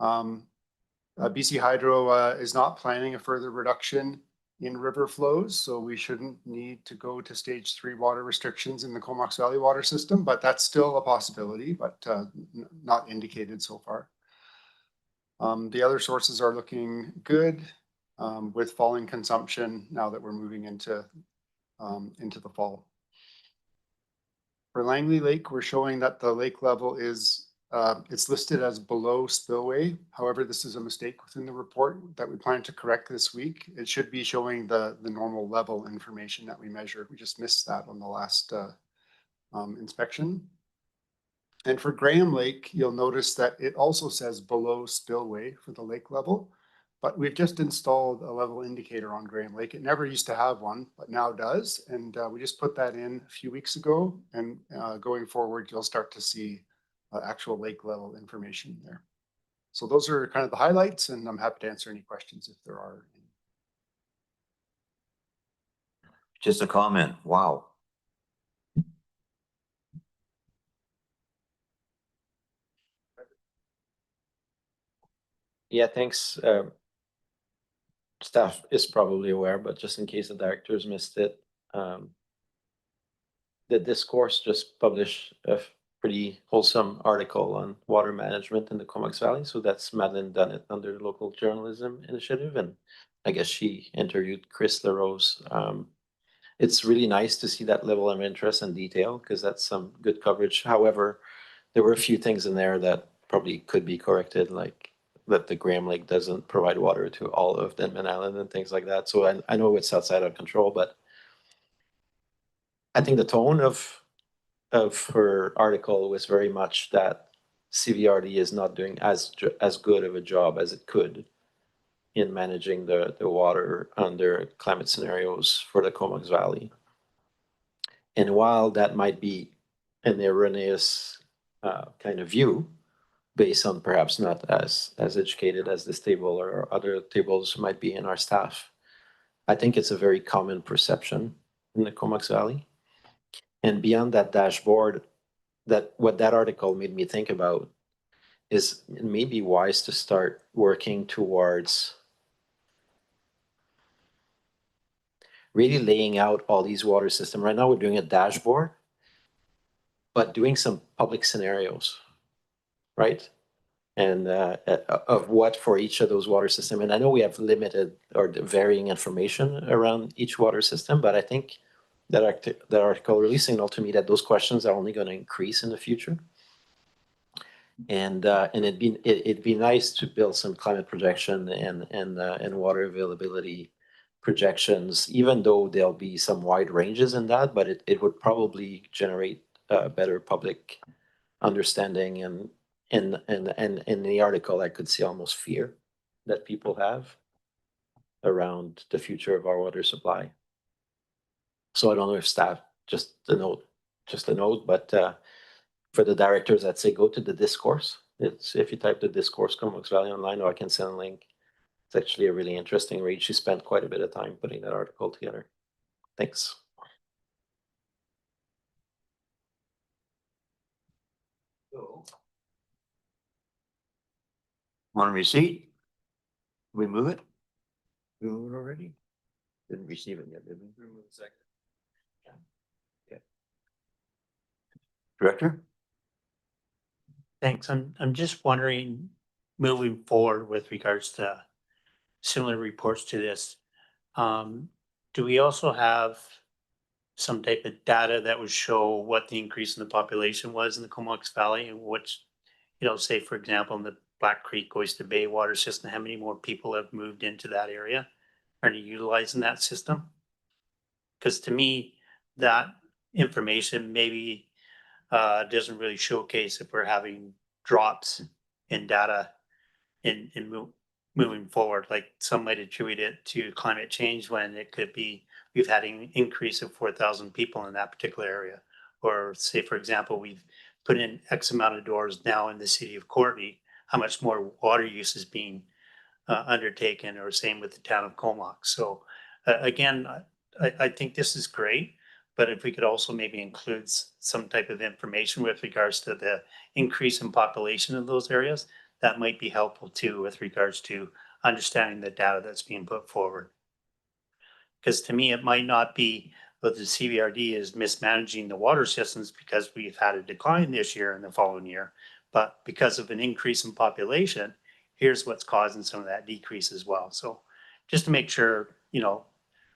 BC Hydro is not planning a further reduction in river flows, so we shouldn't need to go to stage 3 water restrictions in the Comox Valley water system, but that's still a possibility, but not indicated so far. The other sources are looking good with falling consumption now that we're moving into the fall. For Langley Lake, we're showing that the lake level is it's listed as below spillway. However, this is a mistake within the report that we plan to correct this week. It should be showing the normal level information that we measured. We just missed that on the last inspection. And for Graham Lake, you'll notice that it also says below spillway for the lake level, but we've just installed a level indicator on Graham Lake. It never used to have one, but now does. And we just put that in a few weeks ago. And going forward, you'll start to see actual lake level information there. So those are kind of the highlights, and I'm happy to answer any questions if there are any. Just a comment. Wow. Yeah, thanks. staff is probably aware, but just in case the directors missed it, the Discourse just published a pretty wholesome article on water management in the Comox Valley. So that's Madeline done it under the local journalism initiative. And I guess she interviewed Chris LaRose. It's really nice to see that level of interest and detail because that's some good coverage. However, there were a few things in there that probably could be corrected, like that the Graham Lake doesn't provide water to all of Denman Island and things like that. So I know it's outside of control, but I think the tone of her article was very much that CVRD is not doing as good of a job as it could in managing the water under climate scenarios for the Comox Valley. And while that might be an erroneous kind of view, based on perhaps not as educated as this table or other tables might be in our staff, I think it's a very common perception in the Comox Valley. And beyond that dashboard, what that article made me think about is it may be wise to start working towards really laying out all these water systems. Right now we're doing a dashboard, but doing some public scenarios, right? And of what for each of those water systems. And I know we have limited or varying information around each water system, but I think that article really signaled to me that those questions are only going to increase in the future. And it'd be nice to build some climate projection and water availability projections, even though there'll be some wide ranges in that, but it would probably generate better public understanding. And in the article, I could see almost fear that people have around the future of our water supply. So I don't know if staff, just a note, but for the directors, I'd say go to the Discourse. It's if you type the Discourse Comox Valley online, or I can send a link. It's actually a really interesting read. She spent quite a bit of time putting that article together. Thanks. Want to receipt? We move it? We move it already? Didn't receive it yet, did we? Remove the second. Okay. Director? Thanks. I'm just wondering, moving forward with regards to similar reports to this, do we also have some type of data that would show what the increase in the population was in the Comox Valley, and which, say for example, in the Black Creek, Oyster Bay water system, how many more people have moved into that area? Are you utilizing that system? Because to me, that information maybe doesn't really showcase if we're having drops in data moving forward. Like some might attribute it to climate change when it could be we've had an increase of 4,000 people in that particular area. Or say, for example, we've put in X amount of doors now in the city of Courtney, how much more water use is being undertaken, or same with the town of Comox. So again, I think this is great, but if we could also maybe include some type of information with regards to the increase in population in those areas, that might be helpful too with regards to understanding the data that's being put forward. Because to me, it might not be that the CVRD is mismanaging the water systems because we've had a decline this year and the following year, but because of an increase in population, here's what's causing some of that decrease as well. So just to make sure,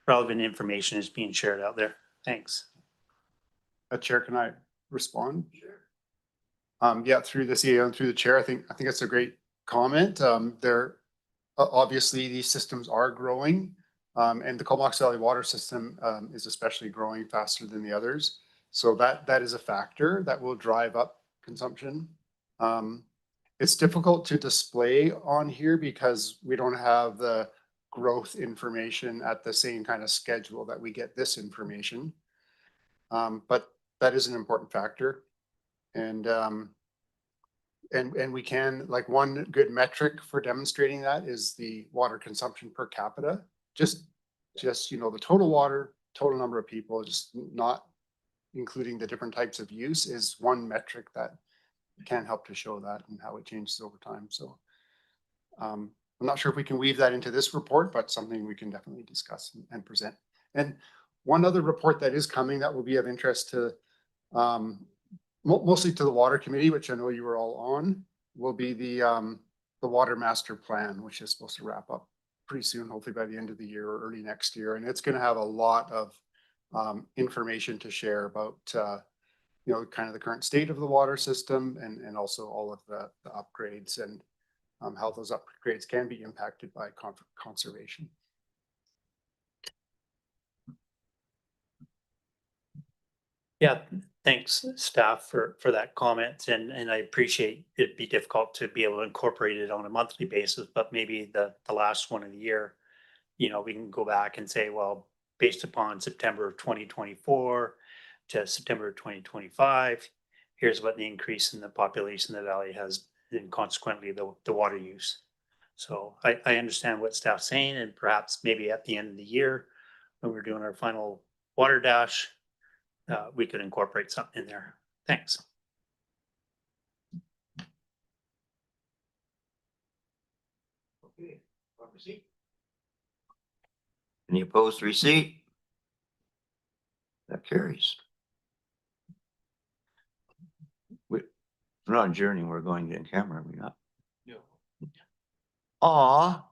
relevant information is being shared out there. Thanks. Chair, can I respond? Sure. Yeah, through the CEO and through the chair, I think it's a great comment. There, obviously these systems are growing, and the Comox Valley water system is especially growing faster than the others. So that is a factor that will drive up consumption. It's difficult to display on here because we don't have the growth information at the same kind of schedule that we get this information. But that is an important factor. And we can, like, one good metric for demonstrating that is the water consumption per capita. Just the total water, total number of people, just not including the different types of use, is one metric that can help to show that and how it changes over time. So I'm not sure if we can weave that into this report, but something we can definitely discuss and present. And one other report that is coming that will be of interest to mostly to the water committee, which I know you were all on, will be the water master plan, which is supposed to wrap up pretty soon, hopefully by the end of the year or early next year. And it's going to have a lot of information to share about you know, kind of the current state of the water system and also all of the upgrades and how those upgrades can be impacted by conservation. Yeah, thanks staff for that comment, and I appreciate it'd be difficult to be able to incorporate it on a monthly basis, but maybe the last one of the year, you know, we can go back and say, well, based upon September of 2024 to September of 2025, here's what the increase in the population of the valley has, and consequently the water use. So I understand what staff's saying, and perhaps maybe at the end of the year, when we're doing our final water dash, we could incorporate something in there. Thanks. Okay. Any opposed to receipt? That carries. We're not adjourning, we're going in camera, are we not? No. Aw.